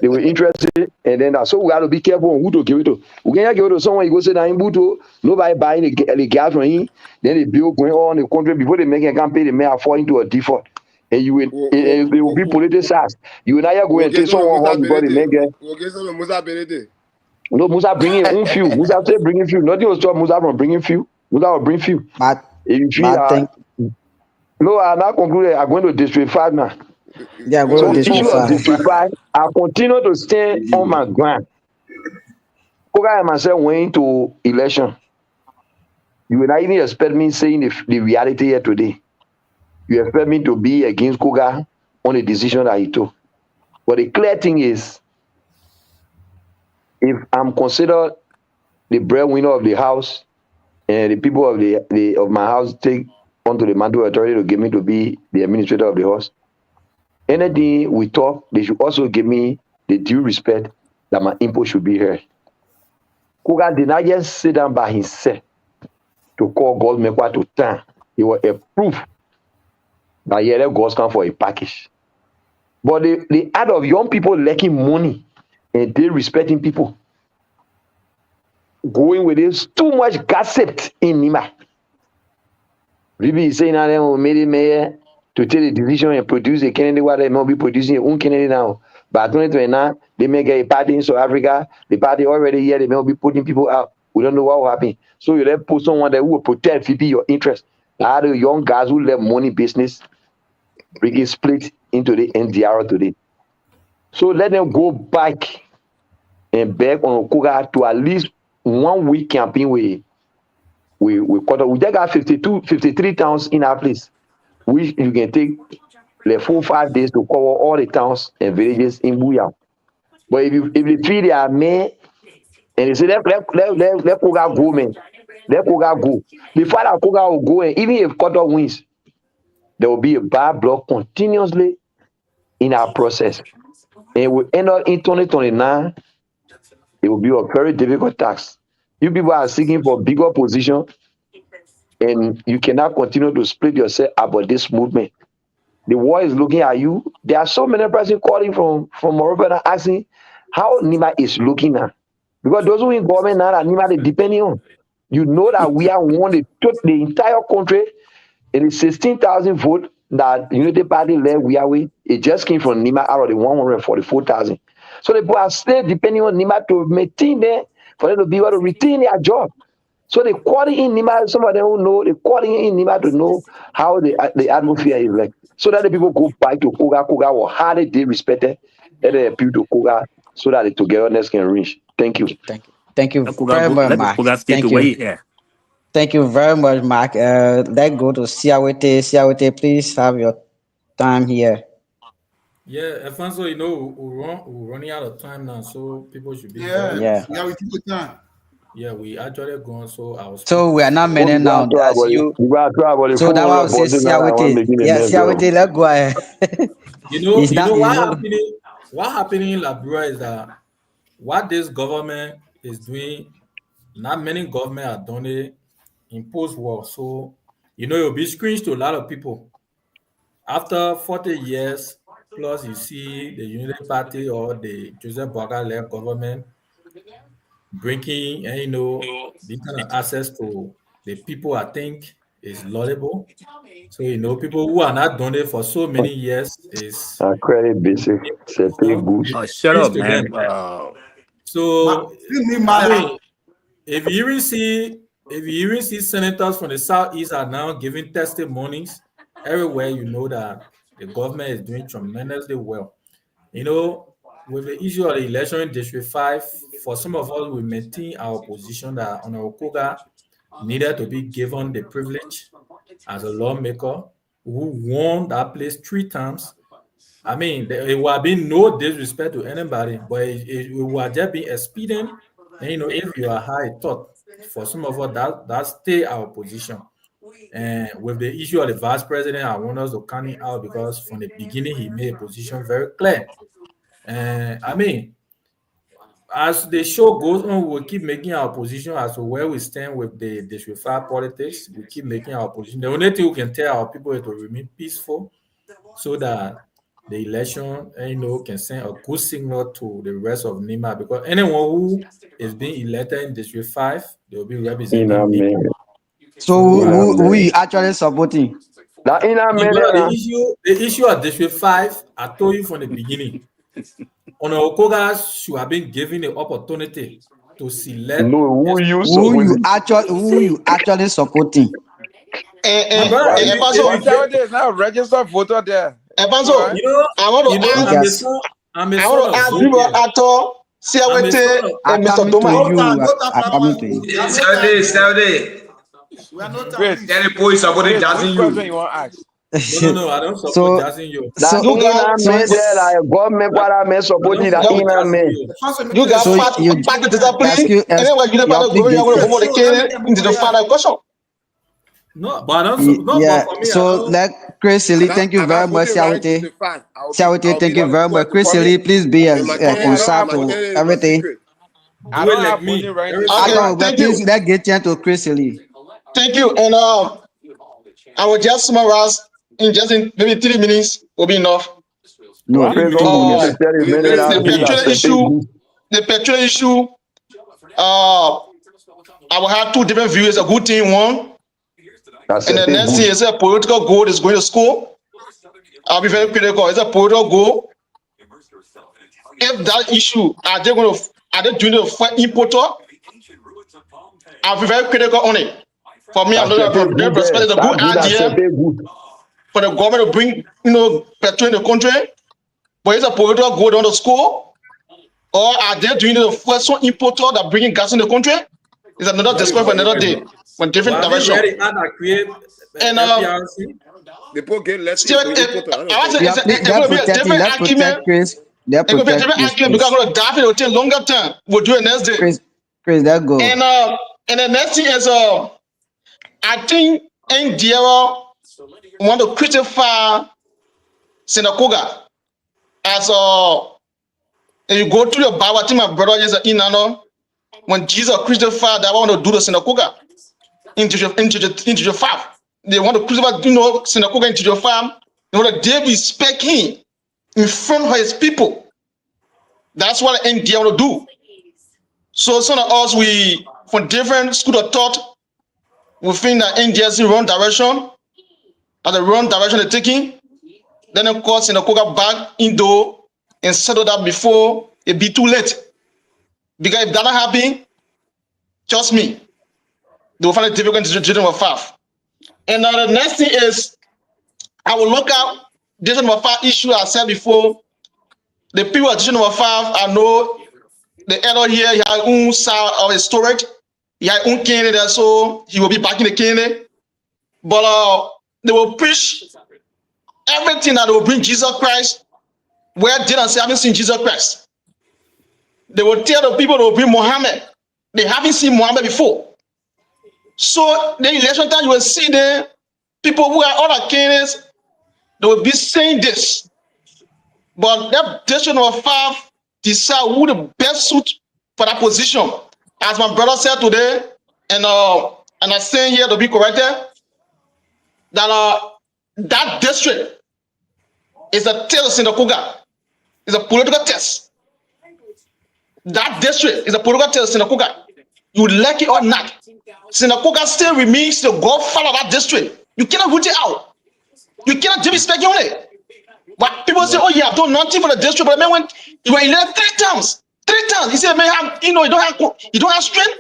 They will interest it, and then so we got to be careful on who to give it to. We can't give it to someone, you go say that in Buto, nobody buying the gas from him, then the bill going on in the country before they make a campaign, they may have fall into a default. And you will, they will be politicized. You will not go and take someone home because they make it. No, Musa bringing own fuel. Musa say bringing fuel. Nothing will stop Musa from bringing fuel. Musa will bring fuel. No, I'm not concluded. I'm going to District 5 now. Yeah, go to District 5. I continue to stand on my ground. Koga and myself went to election. You will not even expect me saying the reality here today. You expect me to be against Koga on the decision that he took. But the clear thing is, if I'm considered the breadwinner of the house, and the people of my house take onto the mantle authority to give me to be the administrator of the house, anything we talk, they should also give me the due respect that my input should be heard. Koga did not just sit down by himself to call Goldmekwa to town. It was a proof that yeah, God come for a package. But the act of young people lacking money and they respecting people, going with this too much gossip in Nima. Maybe he's saying that we made it mayor to take the decision and produce a Kennedy while they might be producing their own Kennedy now. By 2029, they may get a party in South Africa. The party already here, they may be putting people out. We don't know what will happen. So you then put someone that will protect your interest. Now the young guys who left money business, bring it split into the NDR today. So let them go back and beg on Okuga to at least 1 week campaign we just got 53 towns in our place, which you can take like 4 or 5 days to cover all the towns and villages in Buya. But if you feel they are men and they say let Koga go, man, let Koga go. Before that Koga will go, and even if Koto wins, there will be a bad block continuously in our process. And we end up in 2029, it will be a very difficult task. You people are seeking for bigger position, and you cannot continue to split yourself about this movement. The war is looking at you. There are so many persons calling from Morocco and asking how Nima is looking at. Because those who in government now are Nima, they depending on. You know that we are one, the entire country, and the 16,000 vote that Unity Party led we are with, it just came from Nima out of the 144,000. So the people are still depending on Nima to maintain them, for them to be able to retain their job. So they calling in Nima, some of them who know, they calling in Nima to know how the atmosphere is like. So that the people go back to Koga or how they respected, and they appeal to Koga so that the togetherness can reach. Thank you. Thank you very much, Mark. Thank you very much, Mark. Let's go to Siawete. Siawete, please have your time here. Yeah, Alfonso, you know, we're running out of time now, so people should be we keep the time. Yeah, we actually gone, so I was. So we are not many now. That's you. So that was Siawete. Yeah, Siawete, let's go ahead. What happening in Liberia is that what this government is doing, not many government are done it in post-war. So, it will be strange to a lot of people. After 40 years, plus you see the Unity Party or the Joseph Boakai-led government bringing, this kind of access to the people, I think is laudable. So, people who are not done it for so many years is credit basic. Shut up, man. So, if you even see senators from the Southeast are now giving testimonies everywhere, you know that the government is doing tremendously well. With the issue of the election in District 5, for some of us, we maintain our position that Honorable Koga needed to be given the privilege as a lawmaker who won that place 3 times. I mean, it will be no disrespect to anybody, but it will just be expedient. And, if you are high thought, for some of us, that stay our position. And with the issue of the vice president, I want us to count it out because from the beginning, he made a position very clear. And I mean, as the show goes on, we'll keep making our position as to where we stand with the District 5 politics. We keep making our position. The only thing we can tell our people is to remain peaceful so that the election, can send a good signal to the rest of NIMA, because anyone who is being elected in District 5, they will be representing NIMA. So who you actually supporting? The issue of District 5, I told you from the beginning. Honorable Koga should have been given the opportunity to select who you actually supporting. There's now a registered voter there. Evanso, I want to ask you at all. Siawete and Mr. Thomas. Saturday. Tell the police about it, doesn't you? No, I don't support Jason you. You guys back to the place. Anyway, you never go into the final question. No, but I don't. Yeah. So, Chris Lee, thank you very much, Siawete. Siawete, thank you very much. Chris Lee, please be a concern to everything. I don't like me. Please, let's get into Chris Lee. Thank you. And I will just summarize in maybe 3 minutes will be enough. No, the petrol issue. I will have 2 different views. A good thing, one. And the next thing is a political goal is going to school. I'll be very critical. It's a political goal. if that issue are they doing it for importer? I'll be very critical on it. For me, I'm not from their perspective, it's a good idea for the government to bring, petrol in the country, but it's a political go down the score, or are they doing the first one importer that bringing gas in the country? It's another discussion for another day, when different direction. And people get less. They're protect Chris. They're protect Chris. Because I'm going to dive it will longer time. We'll do it next day. Chris, that go. And the next thing is, I think India want to crucify Sinagoga as and you go through the Bible. I think my brother is in when Jesus crucified, they want to do the Sinagoga into the farm. They want to crucify, Sinagoga into the farm. They want to they respect him in front of his people. That's what India want to do. So some of us, we from different school of thought, we think that India is in the wrong direction, and the wrong direction they're taking. Then of course, Sinagoga back into and settle that before it be too late. Because if that not happen, trust me, they will find it difficult to do number 5. And the next thing is, I will look at decision number 5 issue I said before. The people at decision number 5, I know the elder here, he has own side of his storage. He has own candidate there, so he will be back in the candidate. But they will preach everything that will bring Jesus Christ. Where did I say I haven't seen Jesus Christ? They will tell the people they will bring Muhammad. They haven't seen Muhammad before. So the election time you will see the people who are other candidates, they will be saying this. But that decision number 5 decide who the best suit for that position. As my brother said today, and I'm saying here to be corrected, that that district is a test in the Kuga. It's a political test. That district is a political test in the Kuga. You like it or not. Sinagoga still remains the godfather of that district. You cannot root it out. You cannot disrespect on it. But people say, oh yeah, I've done nothing for the district, but man, when you were elected 3 times, he said, man, you don't have strength.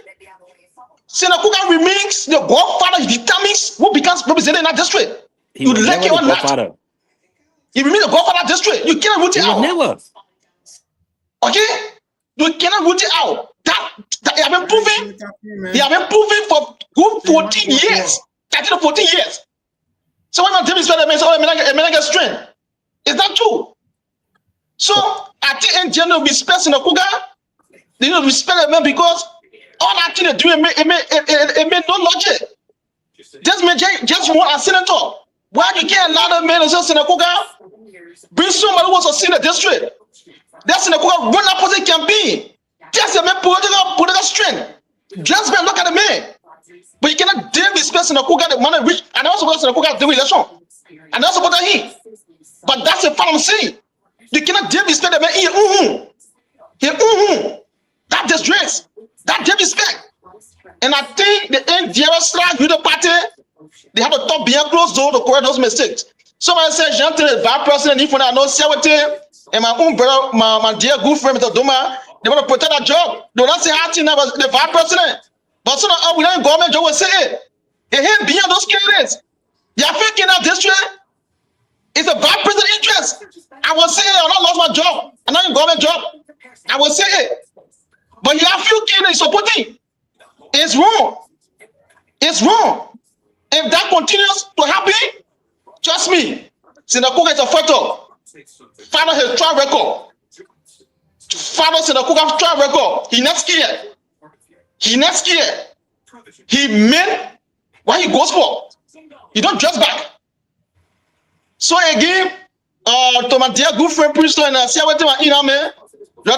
Sinagoga remains the godfather. He determines who becomes represented in that district. You like it or not. He remains the godfather of that district. You cannot root it out. Never. Okay? You cannot root it out. That they have been proving. They have been proving for good 14 years. 13 to 14 years. So when my team is better, man, so I get strength. It's not true. So I think in general, respect in the Kuga, they don't respect the man because all that thing they do, it made no logic. Just one as senator. Why you get a lot of men as in the Kuga? Bring somebody who wants to see the district. That's in the Kuga run opposite campaign. Just a man political strength. Just man, look at the man. But you cannot deal with space in the Kuga, the money rich, and also in the Kuga do election. And that's about him. But that's the fact I'm saying. You cannot deal with space the man that disgrace, that disrespect. And I think the NDR with the party, they have to talk behind closed door to correct those mistakes. Somebody said, Jean, the vice president, if I know Sewate, and my own brother, my dear good friend, Mr. Doma, they want to protect that job. They don't say how to never the vice president. But so now we don't government job will say it. They hate beyond those candidates. They are thinking that district is a vice president interest. I will say it, I not lost my job. I'm not in government job. I will say it. But you have few candidates supporting. It's wrong. It's wrong. If that continues to happen, trust me, Sinagoga is a photo. Father has track record. Father Sinagoga track record. He not scared. He not scared. He meant what he goes for. He don't dress back. So again, to my dear good friend Priesthood and see what you man.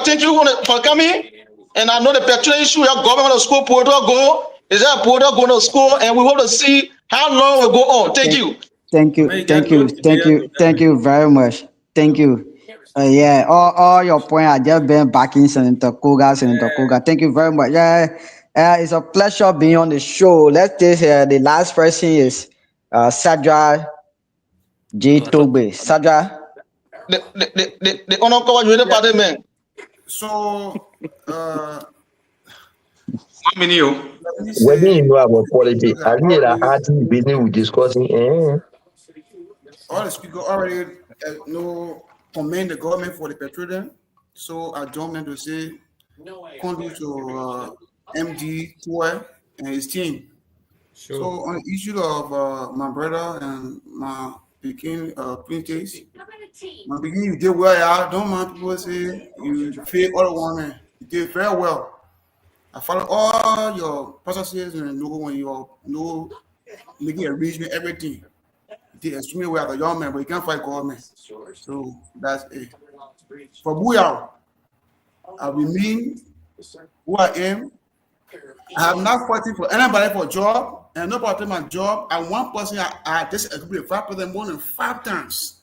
Thank you for coming. And I know the petrol issue, your government of school portal go. Is there a portal going to school? And we want to see how long will go on. Thank you. Thank you very much. Thank you. Yeah, all your point I just been backing Senator Kuga. Thank you very much. Yeah, it's a pleasure being on the show. Let's take the last person is Sadra J. Togbe. Sadra. The honor cover you the party man. So, How many you? let me When you say, know about politics, I mean, I already, had to be discussing. all the speakers already commend the government for the petroleum. So I joined them to say, conduct to MD Toy and his team. Sure. So on the issue of my brother and my picking printers, my beginning you did well. I don't mind people say you fail all the one. You did very well. I follow all your processes and know when you are making arrangement, everything. You did extremely well as a young man, but you can't fight government. So that's it. For Booyah, I remain who I am. I have not fighting for anybody for a job, and nobody my job. And one person I disagree with 5% more than 5 times.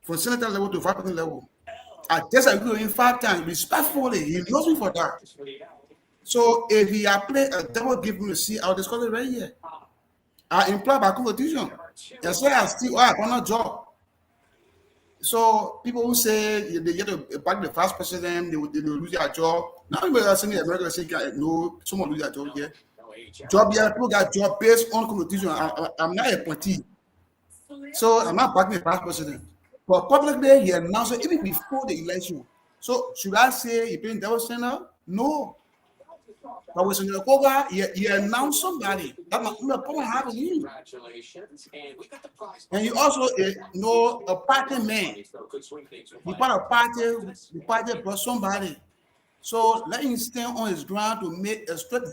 From senator level to 5% level. I disagree with him 5 times, respectfully. He knows me for that. So if he apply a devil give me a seat, I'll discuss it right here. I imply by competition. And say I still I got no job. So people who say they get to back the first president, they will lose their job. Now people are saying America say no, someone lose their job here. Job here, people got job based on competition. I'm not a party. So I'm not backing the past president. But publicly he announced it even before the election. So should I say he playing devil center? No. But with Senator Koga, he announced somebody. That might probably happen to you. And you also know a party man. He part of party, the party brought somebody. So let him stand on his ground to make a straight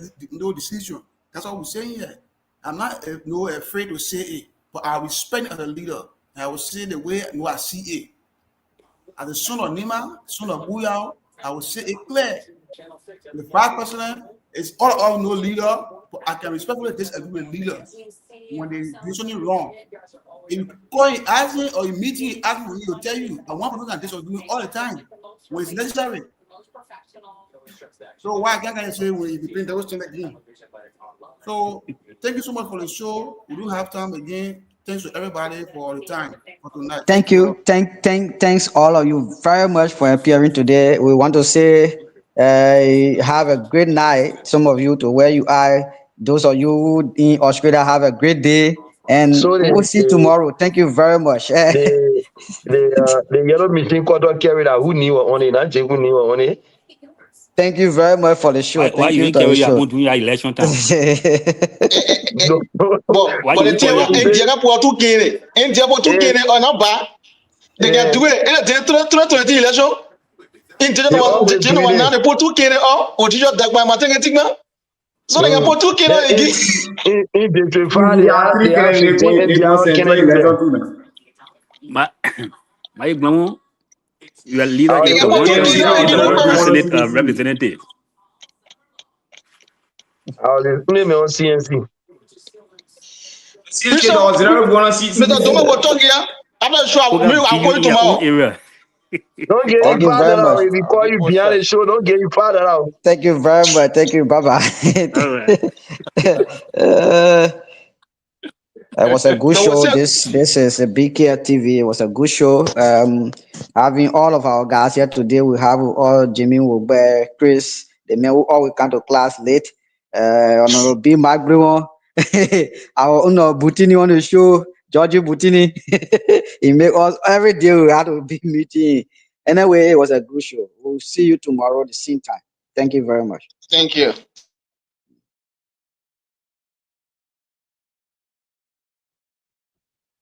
decision. That's what we're saying here. I'm not afraid to say it, but I respect as a leader. And I will say the way I see it. As the son of Nima, son of Booyah, I will say it clear. The 5% is all of no leader, but I can respectfully disagree with leaders when they do something wrong. If you call him asking or you meet him asking for me to tell you, I want people to disagree all the time when it's necessary. So why can't I say when you bring those things again? So thank you so much for the show. We do have time again. Thanks to everybody for the time for tonight. Thank you. Thanks all of you very much for appearing today. We want to say have a great night. Some of you to where you are. Those of you in Australia have a great day. And So we'll see you tomorrow. Thank you very much. The yellow machine quarter carried out who knew on it, not who knew on it. Thank you very much for the show. Why you carry your during election time? But the table India for 2K, India for 2K on a bar. They can do it. And the election. India one now they put 2K on, or you just by matematic. So they can put 2K again. In the Friday, My grandma, you are leader Senate representative. I was name on CNC. Mr. Doma will talk here. I'm not sure I'll call you tomorrow. Don't get you father out. If we call you behind the show, don't get you father out. Thank you very much. Thank you. Bye-bye. It was a good show. This is a BKF TV. It was a good show. Having all of our guys here today. We have all Jimmy Wobbe, Chris, the men who always come to class late. Honorable B. Magbrion, our owner Butini on the show, Georgie Butini. He make us every day we had a big meeting. Anyway, it was a good show. We'll see you tomorrow at the same time. Thank you very much. Thank you.